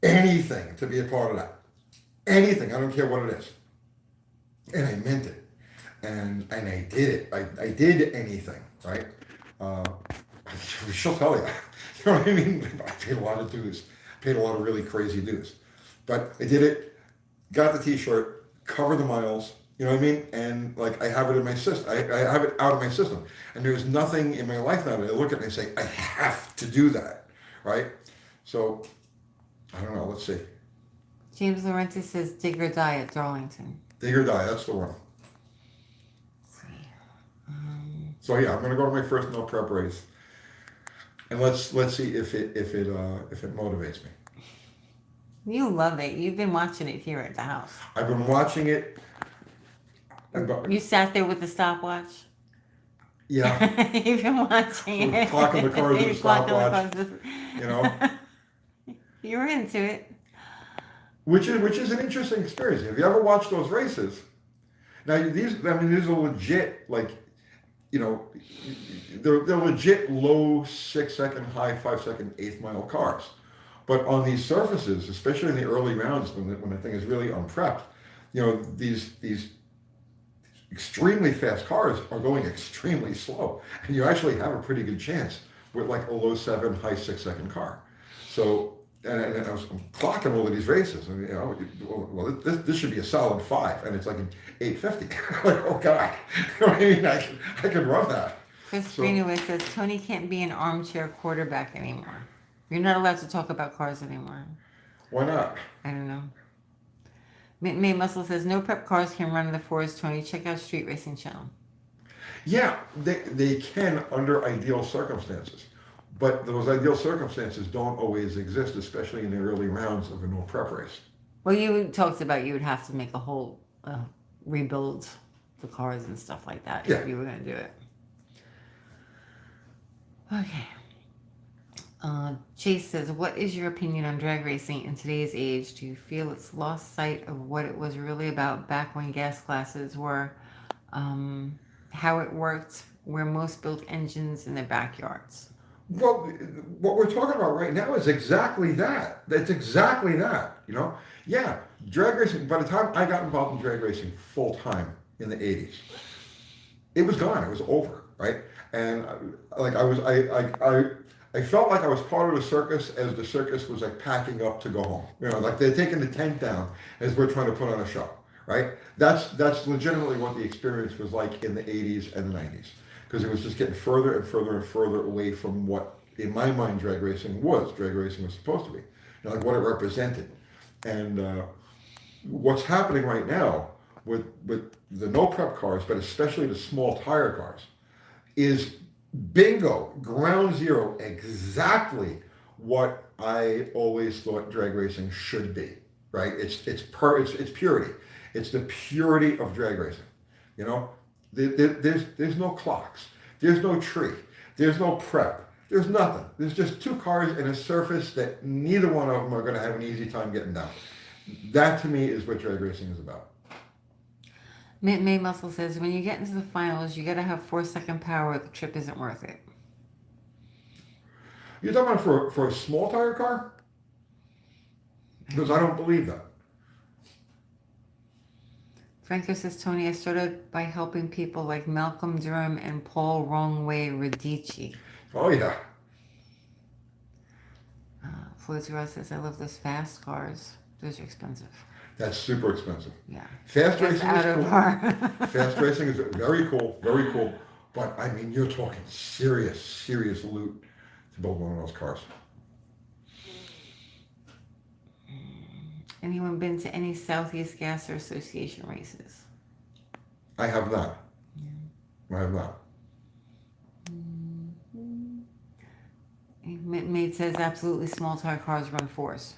anything to be a part of that. Anything. I don't care what it is. And I meant it. And I did it. I did anything, right? She'll tell you. You know what I mean? I paid a lot of dues. Paid a lot of really crazy dues. But I did it, got the t-shirt, covered the miles, you know what I mean? And like I have it in my system. I have it out of my system. And there's nothing in my life now that I look at and I say, I have to do that, right? So, I don't know. Let's see. James Laurenti says, dig or die at Darlington. Dig or die. That's the one. So yeah, I'm gonna go to my first no prep race, and let's see if it motivates me. You love it. You've been watching it here at the house. I've been watching it. You sat there with the stopwatch. Yeah. You've been watching it. Clocking the cars with the stopwatch. You know. You're into it. Which is an interesting experience. Have you ever watched those races? Now these are legit, like, you know, they're legit low 6 second, high 5 second, 1/8 mile cars. But on these surfaces, especially in the early rounds when the thing is really unprepped, you know, these extremely fast cars are going extremely slow. And you actually have a pretty good chance with like a low 7, high 6 second car. So, and I'm clocking all of these races, and you know, well, this should be a solid 5, and it's like an 850. Like, oh God, I mean, I can run that. Chris Greenaway says Tony can't be an armchair quarterback anymore. You're not allowed to talk about cars anymore. Why not? I don't know. May Muscle says no prep cars can run in the forest. Tony, check out Street Racing Channel. Yeah, they can under ideal circumstances. But those ideal circumstances don't always exist, especially in the early rounds of a no prep race. Well, you talked about you would have to make a whole rebuild the cars and stuff like that if you were going to do it. Okay. Chase says, what is your opinion on drag racing in today's age? Do you feel it's lost sight of what it was really about back when gas classes were, how it worked, where most built engines in their backyards? Well, what we're talking about right now is exactly that. That's exactly that, you know? Yeah, drag racing, by the time I got involved in drag racing full time in the 80s, it was gone. It was over, right? And like I felt like I was part of the circus as the circus was like packing up to go home. You know, like they're taking the tent down as we're trying to put on a show, right? That's legitimately what the experience was like in the 80s and the 90s. Because it was just getting further and further and further away from what, in my mind, drag racing was supposed to be, you know, like what it represented. And what's happening right now with the no prep cars, but especially the small tire cars, is bingo, ground zero, exactly what I always thought drag racing should be, right? It's purity. It's the purity of drag racing, you know? There's no clocks. There's no tree. There's no prep. There's nothing. There's just two cars and a surface that neither one of them are going to have an easy time getting down. That to me is what drag racing is about. May Muscle says, when you get into the finals, you got to have 4 second power. The trip isn't worth it. You're talking about for a small tire car? Because I don't believe that. Franco says, Tony, I started by helping people like Malcolm Durham and Paul Wrongway Radici. Oh, yeah. Floyd Ross says, I love those fast cars. Those are expensive. That's super expensive. Yeah. Fast That's racing out is of cool. our... Fast racing is very cool, very cool. But, I mean, you're talking serious loot to build one of those cars. Anyone been to any Southeast Gasser Association races? I have not. I have not. Mate says, absolutely small tire cars run fours.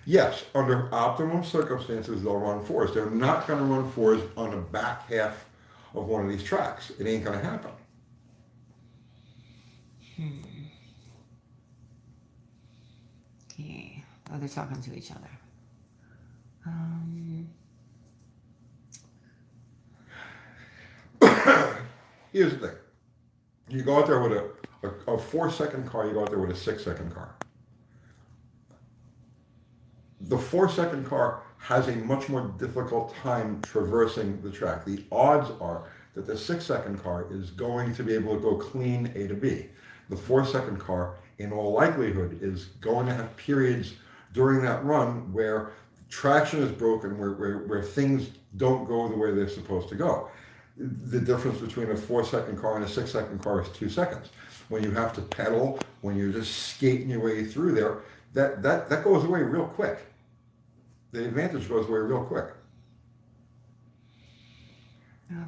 Yes, under optimum circumstances, they'll run fours. They're not going to run fours on the back half of one of these tracks. It ain't going to happen. Okay. Oh, they're talking to each other. Here's the thing. You go out there with a 4-second car, you go out there with a 6-second car. The 4-second car has a much more difficult time traversing the track. The odds are that the 6-second car is going to be able to go clean A to B. The 4-second car, in all likelihood, is going to have periods during that run where traction is broken, where things don't go the way they're supposed to go. The difference between a 4-second car and a 6-second car is 2 seconds. When you have to pedal, when you're just skating your way through there, that goes away real quick. The advantage goes away real quick.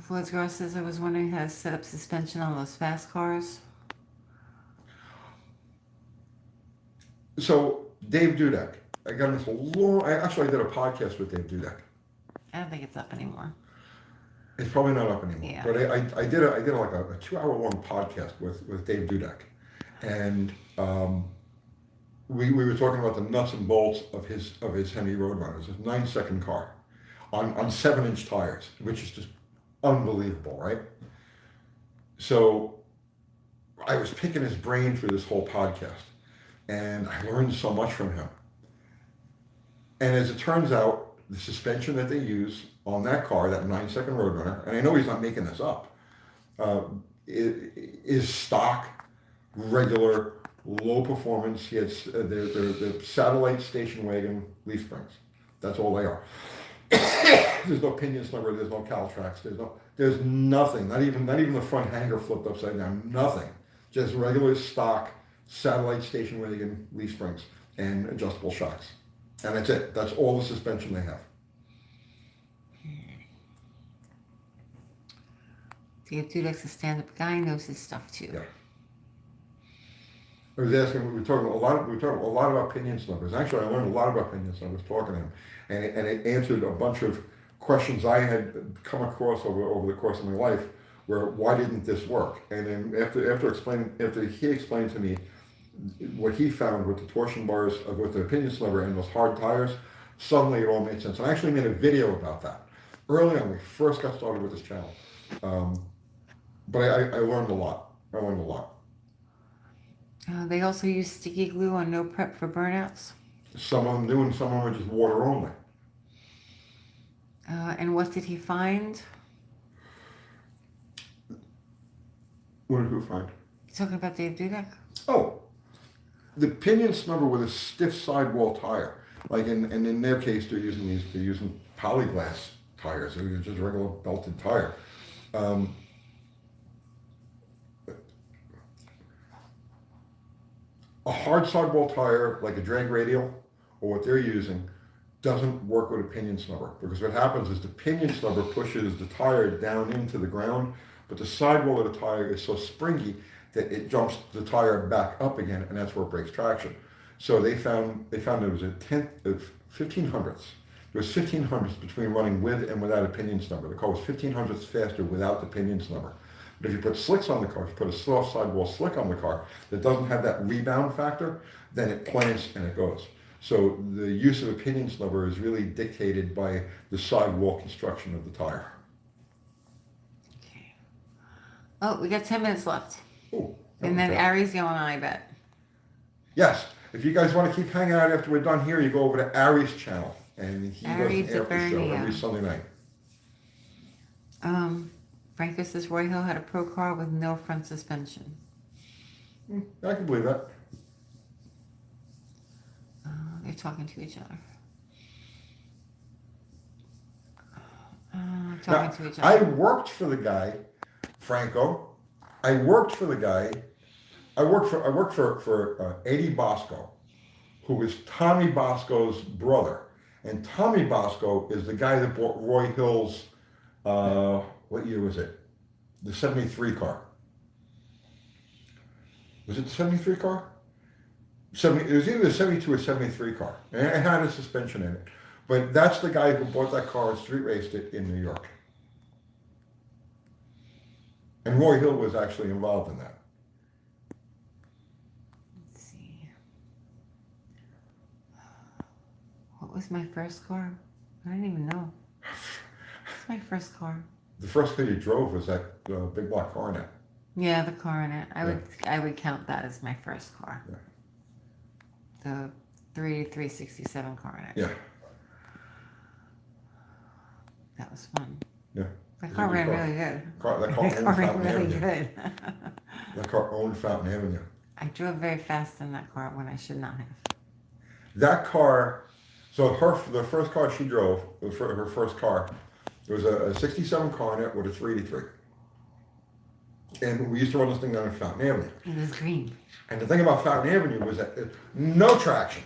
Floyd Gross says, I was wondering how to set up suspension on those fast cars. So, Dave Dudek, I got into I did a podcast with Dave Dudek. I don't think it's up anymore. It's probably not up anymore. Yeah. But I did like a 2-hour-long podcast with Dave Dudek. And we were talking about the nuts and bolts of his Hemi Roadrunners, his 9-second car on 7-inch tires, which is just unbelievable, right? So I was picking his brain for this whole podcast, and I learned so much from him. And as it turns out, the suspension that they use on that car, that 9-second Roadrunner, and I know he's not making this up, is stock, regular, low performance. He has they're satellite station wagon leaf springs. That's all they are. There's no pinion snubber. There's no Caltrax. There's nothing. Not even the front hanger flipped upside down. Nothing. Just regular stock satellite station wagon leaf springs and adjustable shocks. And that's it. That's all the suspension they have. Dave Dudek's a stand-up guy, knows his stuff too. Yeah. I was asking. We were talking a lot about pinion snubbers. Actually, I learned a lot about pinion snubbers talking to him, and it answered a bunch of questions I had come across over the course of my life. Where why didn't this work? And then after he explained to me what he found with the torsion bars with the pinion snubber and those hard tires, suddenly it all made sense. And I actually made a video about that early on when we first got started with this channel. But I learned a lot. They also use sticky glue on No Prep for burnouts. Some of them do, and some of them are just water only. And what did he find? What did who find? You talking about Dave Dudek? Oh, the pinion snubber with a stiff sidewall tire. Like in their case, they're using polyglass tires. They're just a regular belted tire. A hard sidewall tire, like a drag radial, or what they're using, doesn't work with a pinion snubber, because what happens is the pinion snubber pushes the tire down into the ground, but the sidewall of the tire is so springy that it jumps the tire back up again, and that's where it breaks traction. So they found there was a 1500ths. There was 1500ths between running with and without a pinion snubber. The car was 1500ths faster without the pinion snubber. But if you put slicks on the car, if you put a soft sidewall slick on the car that doesn't have that rebound factor, then it plants and it goes. So the use of a pinion snubber is really dictated by the sidewall construction of the tire. Okay. Oh, we got 10 minutes left. Ooh, And then okay. Ari's going on, I bet. Yes, If you guys want to keep hanging out after we're done here, you go over to Ari's channel, and he does Ari an after show DiBernio. every Sunday night. Franco says Roy Hill had a pro car with no front suspension. I can believe that. They're talking to each other. Now, To each I other. worked for the guy, Franco. I worked for the guy. I worked for Eddie Bosco, who was Tommy Bosco's brother, and Tommy Bosco is the guy that bought Roy Hill's. What year was it? The '73 car. Was it the '73 car? It was either a '72 or '73 car, and it had a suspension in it. But that's the guy who bought that car and street raced it in New York. And Roy Hill was actually involved in that. Let's see. What was my first car? I didn't even know. What's my first car? The first thing he drove was that big black Coronet. Yeah, the Coronet. I would count that as my first car. Yeah. The 367 Coronet. Yeah. That was fun. Yeah. That car ran really good. That car That owned car ran Fountain really Avenue. good. That car owned Fountain Avenue. I drove very fast in that car when I should not have. That car, so the first car she drove, her first car, it was a 67 Coronet with a 383. And we used to run this thing down in Fountain Avenue. It was green. And the thing about Fountain Avenue was that no traction,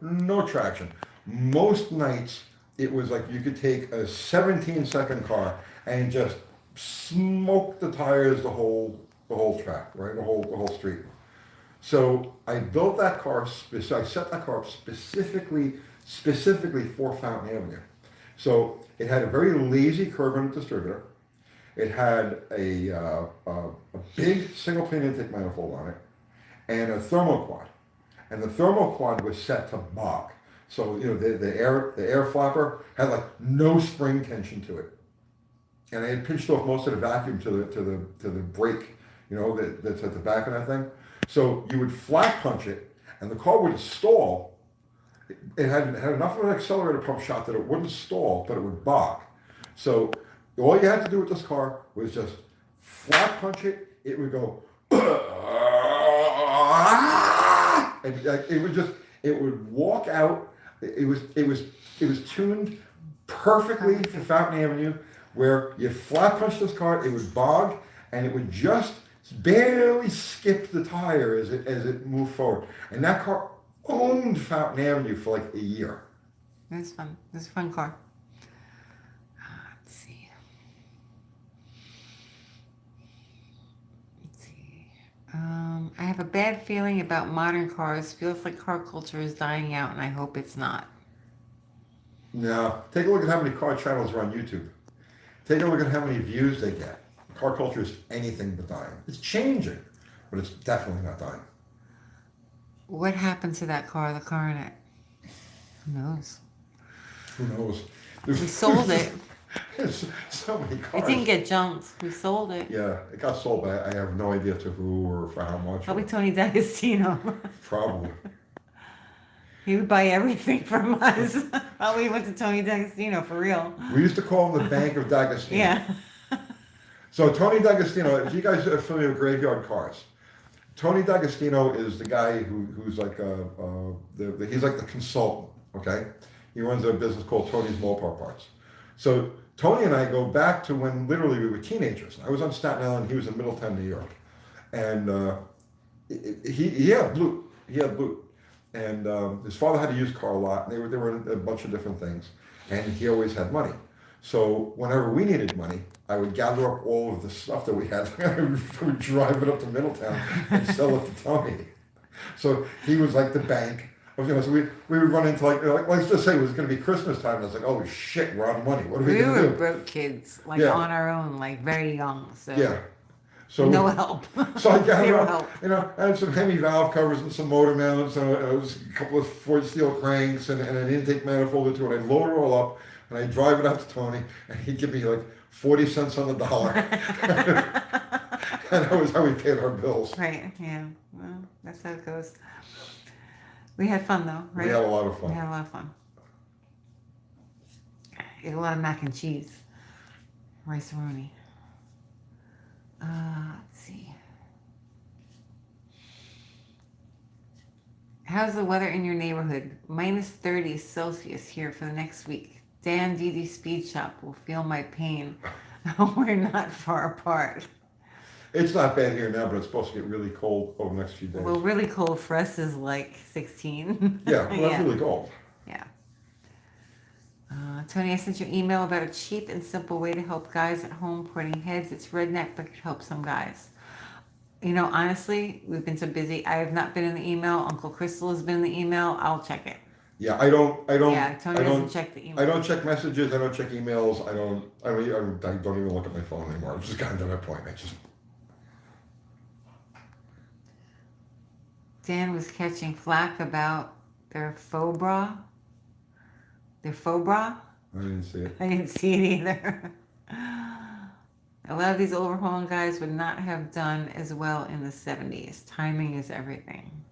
no traction. Most nights it was like you could take a 17-second car and just smoke the tires the whole track, right? The whole street. So I built that car. I set that car up specifically for Fountain Avenue. So it had a very lazy curve in distributor. It had a big single plane intake manifold on it, and a thermoquad. And the thermoquad was set to bog. So the air flapper had like no spring tension to it. And I had pinched off most of the vacuum to the brake, that's at the back of that thing. So you would flat punch it, and the car would stall. It had enough of an accelerator pump shot that it wouldn't stall, but it would bog. So all you had to do with this car was just flat punch it. It would go, and it would walk out. It was tuned perfectly for Fountain Avenue, where you flat punch this car, it would bog, and it would just barely skip the tire as it moved forward. And that car owned Fountain Avenue for like a year. It was fun. It was a fun car. Let's see. I have a bad feeling about modern cars. Feels like car culture is dying out, and I hope it's not. No, take a look at how many car channels are on YouTube. Take a look at how many views they get. Car culture is anything but dying. It's changing, but it's definitely not dying. What happened to that car, the Coronet? Who knows? Who knows? We sold it. There's so many cars. It didn't get junked. We sold it. Yeah, it got sold, but I have no idea to who or for how much. Probably Tony D'Agostino. Probably. He would buy everything from us. Probably went to Tony D'Agostino for real. We used to call him the Bank of D'Agostino. Yeah. So Tony D'Agostino, if you guys are familiar with graveyard cars, Tony D'Agostino is the guy who's like he's like the consultant. Okay, he runs a business called Tony's Mopar Parts. So Tony and I go back to when literally we were teenagers. I was on Staten Island, he was in Middletown, New York, and he had blue. He had blue, and his father had a used car a lot. And they were in a bunch of different things, and he always had money. So whenever we needed money, I would gather up all of the stuff that we had. I would drive it up to Middletown and sell it to Tony. So he was like the bank. So we would run into like let's just say it was going to be Christmas time. And I was like, oh shit, we're out of money. What are we going to do? We were broke kids, like on our own, like very young. So yeah. So no help. So I gathered Zero up, help. I had some Hemi valve covers and some motor mounts, and a couple of Ford steel cranks and an intake manifold or two, and I'd load it all up, and I'd drive it out to Tony, and he'd give me like 40 cents on the dollar. And that was how we paid our bills. Right, yeah. Well, that's how it goes. We had fun though, right? We had a lot of We fun. had a lot of fun. Ate a lot of mac and cheese. Rice-a-roni. Let's see. How's the weather in your neighborhood? -30 Celsius here for the next week. Dan Didi Speed Shop will feel my pain. We're not far apart. It's not bad here now, but it's supposed to get really cold over the next few days. Well, really cold for us is like 16. Yeah, well, that's Yeah. really cold. Yeah. Tony, I sent you an email about a cheap and simple way to help guys at home pointing heads. It's redneck, but could help some guys. You know, honestly, we've been so busy. I have not been in the email. Uncle Crystal has been in the email. I'll check it. Yeah, I don't. Yeah, Tony I doesn't don't. check the email. I don't check messages. I don't check emails. I don't even look at my phone anymore. I'm just kind of to that point. I just. Dan was catching flack about their faux bra. Their faux bra? I didn't see it. I didn't see it either. A lot of these overhauling guys would not have done as well in the 70s. Timing is everything.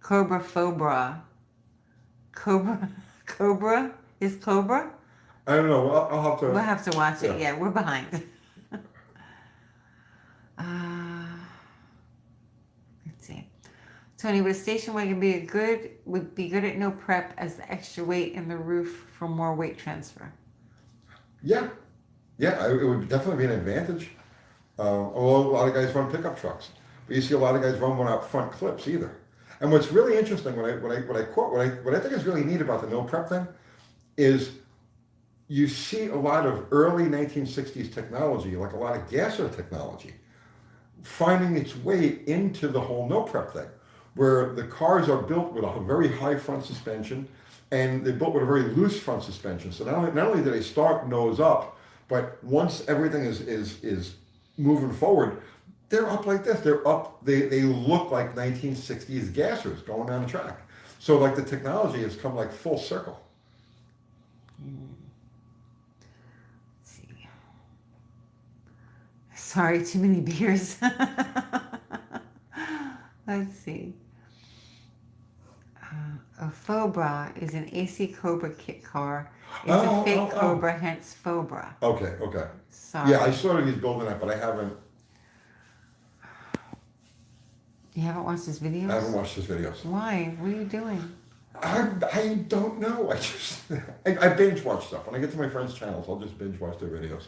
Cobra faux bra. Cobra is Cobra? I don't know. Well, I'll have to. We'll have to watch it. Yeah. Yeah, we're behind. Let's see. Tony, would a station wagon be good at no prep as the extra weight in the roof for more weight transfer? Yeah, it would definitely be an advantage. Although a lot of guys run pickup trucks, but you see a lot of guys run without front clips either. And what's really interesting, what I think is really neat about the no prep thing, is you see a lot of early 1960s technology, like a lot of gasser technology, finding its way into the whole no prep thing, where the cars are built with a very high front suspension, and they're built with a very loose front suspension. So not only do they start nose up, but once everything is moving forward, they're up like this. They're up. They look like 1960s gassers going down the track. So like the technology has come like full circle. Let's see. Sorry, too many beers. Let's see. A faux bra is an AC Cobra kit car. It's a fake Cobra, hence faux bra. Okay. Sorry. Yeah, I saw that he's building that, but I haven't You haven't watched his videos? I haven't watched his videos. Why? What are you doing? I don't know. I binge watch stuff. When I get to my friends' channels, I'll just binge watch their videos.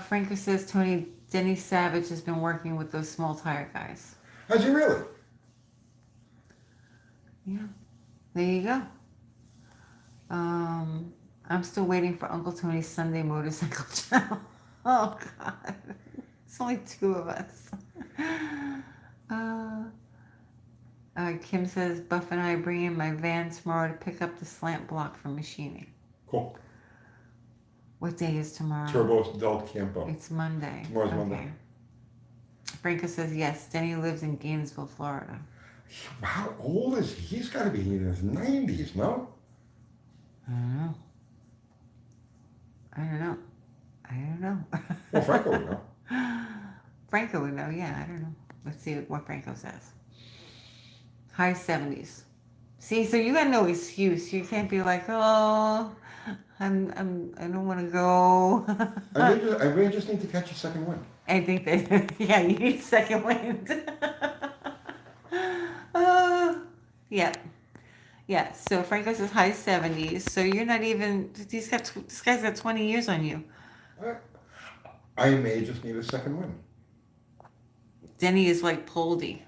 Franco says, Tony, Denny Savage has been working with those small tire guys. Has he really? Yeah. There you go. I'm still waiting for Uncle Tony's Sunday motorcycle channel. Oh, God. It's only 2 of us. Kim says, Buff and I bring in my van tomorrow to pick up the slant block for machining. Cool. What day is tomorrow? Turbo Del Campo. It's Monday. Tomorrow's Monday. Franco says, yes, Denny lives in Gainesville, Florida. How old is he? He's got to be in his 90s, no? I don't know. Well, Franco would know. Franco would know, yeah, I don't know. Let's see what Franco says. High 70s. See, so you got no excuse. You can't be like, oh, I don't want to go. I really just need to catch a second wind. I think that, yeah, you need second wind. Yeah. So Franco says high 70s. So you're not even. This guy's got 20 years on you. I may just need a second wind. Denny is like Poldy.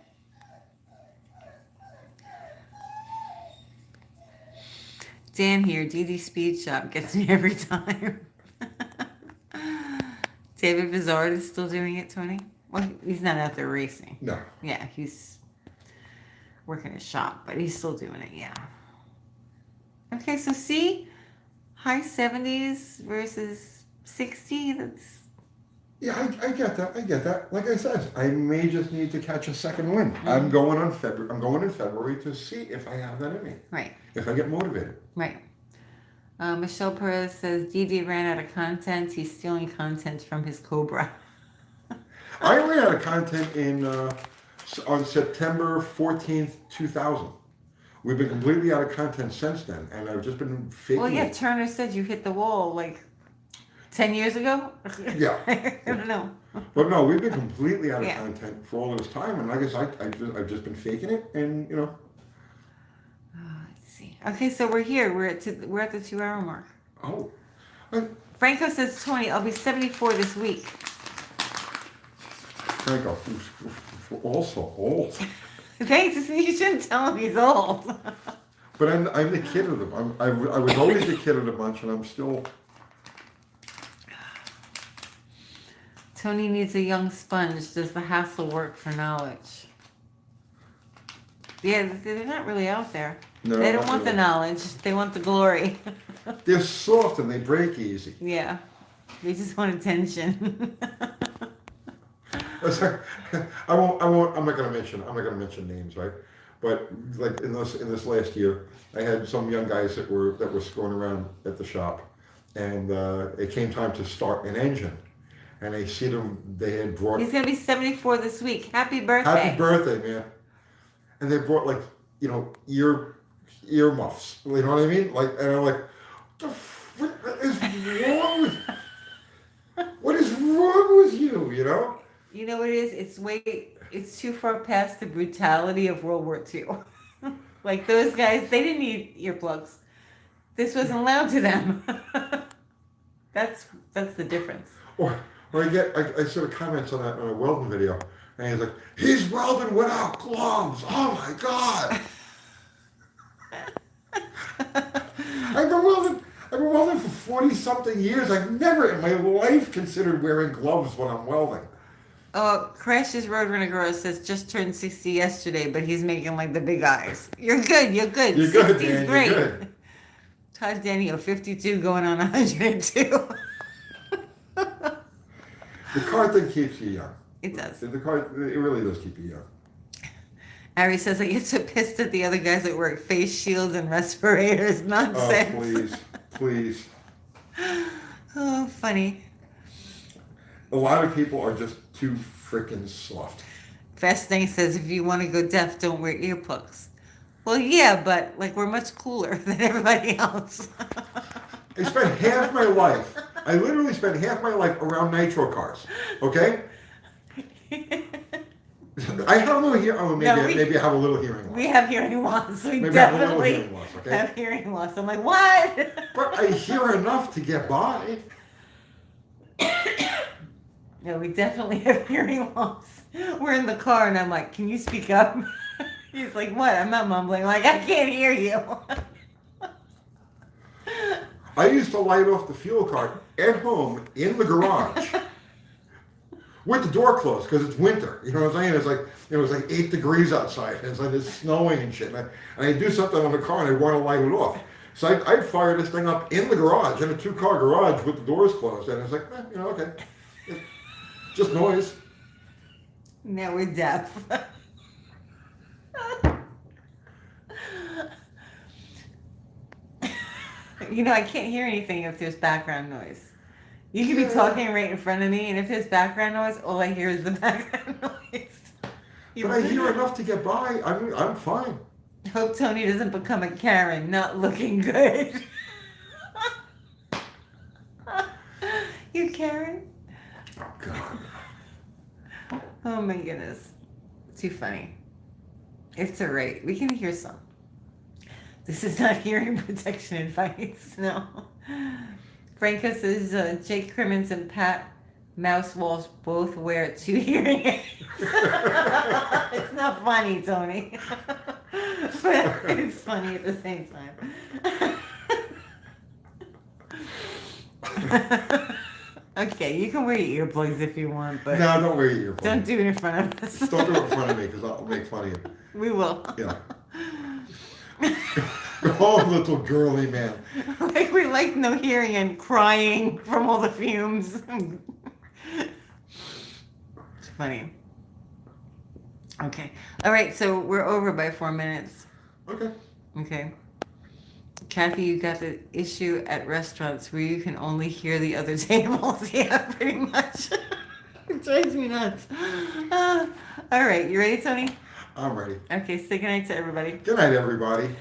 Dan here, DD Speed Shop gets me every time. David Vizard is still doing it, Tony? Well, he's not out there racing. No. Yeah, he's working a shop, but he's still doing it, yeah. Okay, so see? High 70s versus 60, that's... Yeah, I get that. Like I said, I may just need to catch a second wind. Mm-hmm. I'm going in February to see if I have that in me. Right. If I get motivated. Right. Michelle Perez says, Didi ran out of content. He's stealing content from his Cobra. I ran out of content on September 14th, 2000. We've been completely out of content since then, and I've just been faking Well, yeah, it. Turner said you hit the wall like 10 years ago. Yeah. I don't know. But no, we've been completely out of Yeah. content for all this time, and I guess I've just been faking it, and you know. Let's see. Okay, so we're here. We're at the 2 hour mark. Oh. I, Franco says 20. I'll be 74 this week. Franco, who's also old. Thanks. You shouldn't tell him he's old. But I'm the kid of them. I was always the kid of the bunch, and I'm still. Tony needs a young sponge. Does the hassle work for knowledge? Yeah, they're not really out there. No, They don't not want the really. knowledge. They want the glory. They're soft and they break easy. Yeah. They just want attention. I'm not gonna mention names, right? But like in this last year, I had some young guys that were screwing around at the shop, and it came time to start an engine, and I see them. They had brought He's going to be 74 this week. Happy birthday. happy birthday, man, and they brought like ear muffs. You know what I mean? Like, and I'm like, what is wrong with you? You know? You know what it is? It's too far past the brutality of World War II. Like those guys, they didn't need earplugs. This wasn't allowed to them. That's the difference. Or I saw the comments on a welding video, and he's like, he's welding without gloves. Oh my god! I've been welding for 40-something years. I've never in my life considered wearing gloves when I'm welding. Oh, Crash's Roadrunner Girl says just turned 60 yesterday, but he's making like the big eyes. You're good. You're good. You're 60's good, man. great. You're good. Todd Daniel, 52 going on 102. The car thing keeps you young. It does. The car, it really does keep you young. Ari says I get so pissed at the other guys that wear face shields and respirators. Nonsense. Oh, please. Oh, funny. A lot of people are just too freaking soft. Fast Thing says if you want to go deaf, don't wear earplugs. Well, yeah, but like we're much cooler than everybody else. I literally spent half my life around nitro cars. Okay? I have no hearing. Oh, maybe I have a little hearing loss. We have hearing loss. We Maybe I have a little definitely hearing loss, okay? have hearing loss. I'm like, what? But I hear enough to get by. No, we definitely have hearing loss. We're in the car, and I'm like, can you speak up? He's like, what? I'm not mumbling. I'm like, I can't hear you. I used to light off the fuel card at home in the garage with the door closed because it's winter. You know what I'm saying? It's like it was like 8 degrees outside, and it's like it's snowing and shit. And I do something on the car, and I want to light it off. So I'd fire this thing up in the garage, in a 2-car garage with the doors closed, and it's like, okay, it's just noise. Now we're deaf. You know, I can't hear anything if there's background noise. You could be talking right in front of me, and if there's background noise, all I hear is the background noise. But I hear enough to get by. I'm fine. Hope Tony doesn't become a Karen, not looking good. You Karen? Oh God. Oh my goodness. Too funny. It's alright. We can hear some. This is not hearing protection advice. No. Franco says Jake Crimmins and Pat Mouse Walsh both wear 2 hearing aids. It's not funny, Tony. But it's funny at the same time. Okay, you can wear your earplugs if you want, but No, don't wear your earphones. don't do it in front of us. Don't do it in front of me because I'll make fun of you. We will. Yeah. Oh, little girly man. Like we like no hearing and crying from all the fumes. It's funny. Okay. All right, so we're over by 4 minutes. Okay. Okay. Kathy, you got the issue at restaurants where you can only hear the other tables. Yeah, pretty much. It drives me nuts. All right, you ready, Tony? I'm ready. Okay, say goodnight to everybody. Good night, everybody.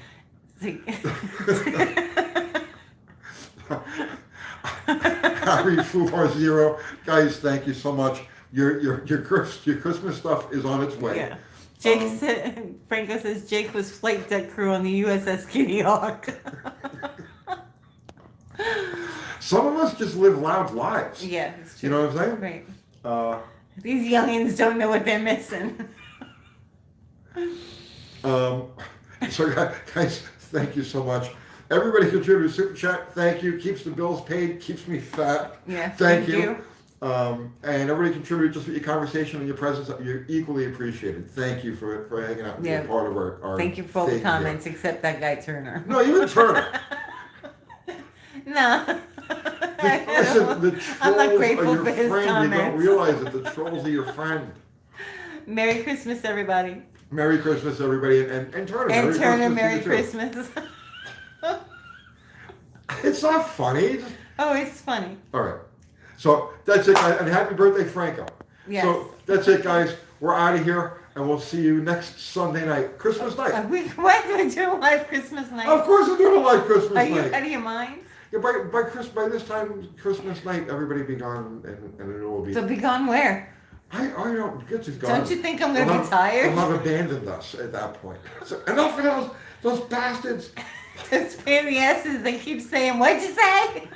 Harry Fubar Zero, guys, thank you so much. Your Christmas stuff is on its way. Yeah. Jake said, Franco says Jake was flight deck crew on the USS Kitty Hawk. Some of us just live loud lives. Yeah, it's true. You know what I'm saying? Right. These youngins don't know what they're missing. So guys, thank you so much. Everybody contributes super chat. Thank you. Keeps the bills paid. Keeps me fat. Yeah. Thank you. And everybody contribute just for your conversation and your presence. You're equally appreciated. Thank you for hanging out and being part of our Thank you for all the thing comments, here. except that guy Turner. No, even Turner. No. Listen, the trolls I'm not are grateful your for his friend. comments. You don't realize that the trolls are your friend. Merry Christmas, everybody. Merry Christmas, everybody, and Turner. And Turner, Merry Merry Christmas to you, Christmas. too. It's not funny. Oh, it's funny. All right. So that's it, guys. And happy birthday, Franco. Yes. So that's it, guys. We're out of here, and we'll see you next Sunday night, Christmas night. Why are we doing live Christmas night? Of course, we're doing a live Christmas Are you night. out of your mind? Yeah, by this time, Christmas night, everybody be gone, and it will be. So be gone where? I don't get to gone. Don't you think I'm gonna They'll be tired? They'll have abandoned us at that point. So, enough of those bastards. Those fanny asses, they keep saying, what'd you say?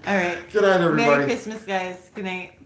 All right. Good night, everybody. Merry Christmas, guys. Good night.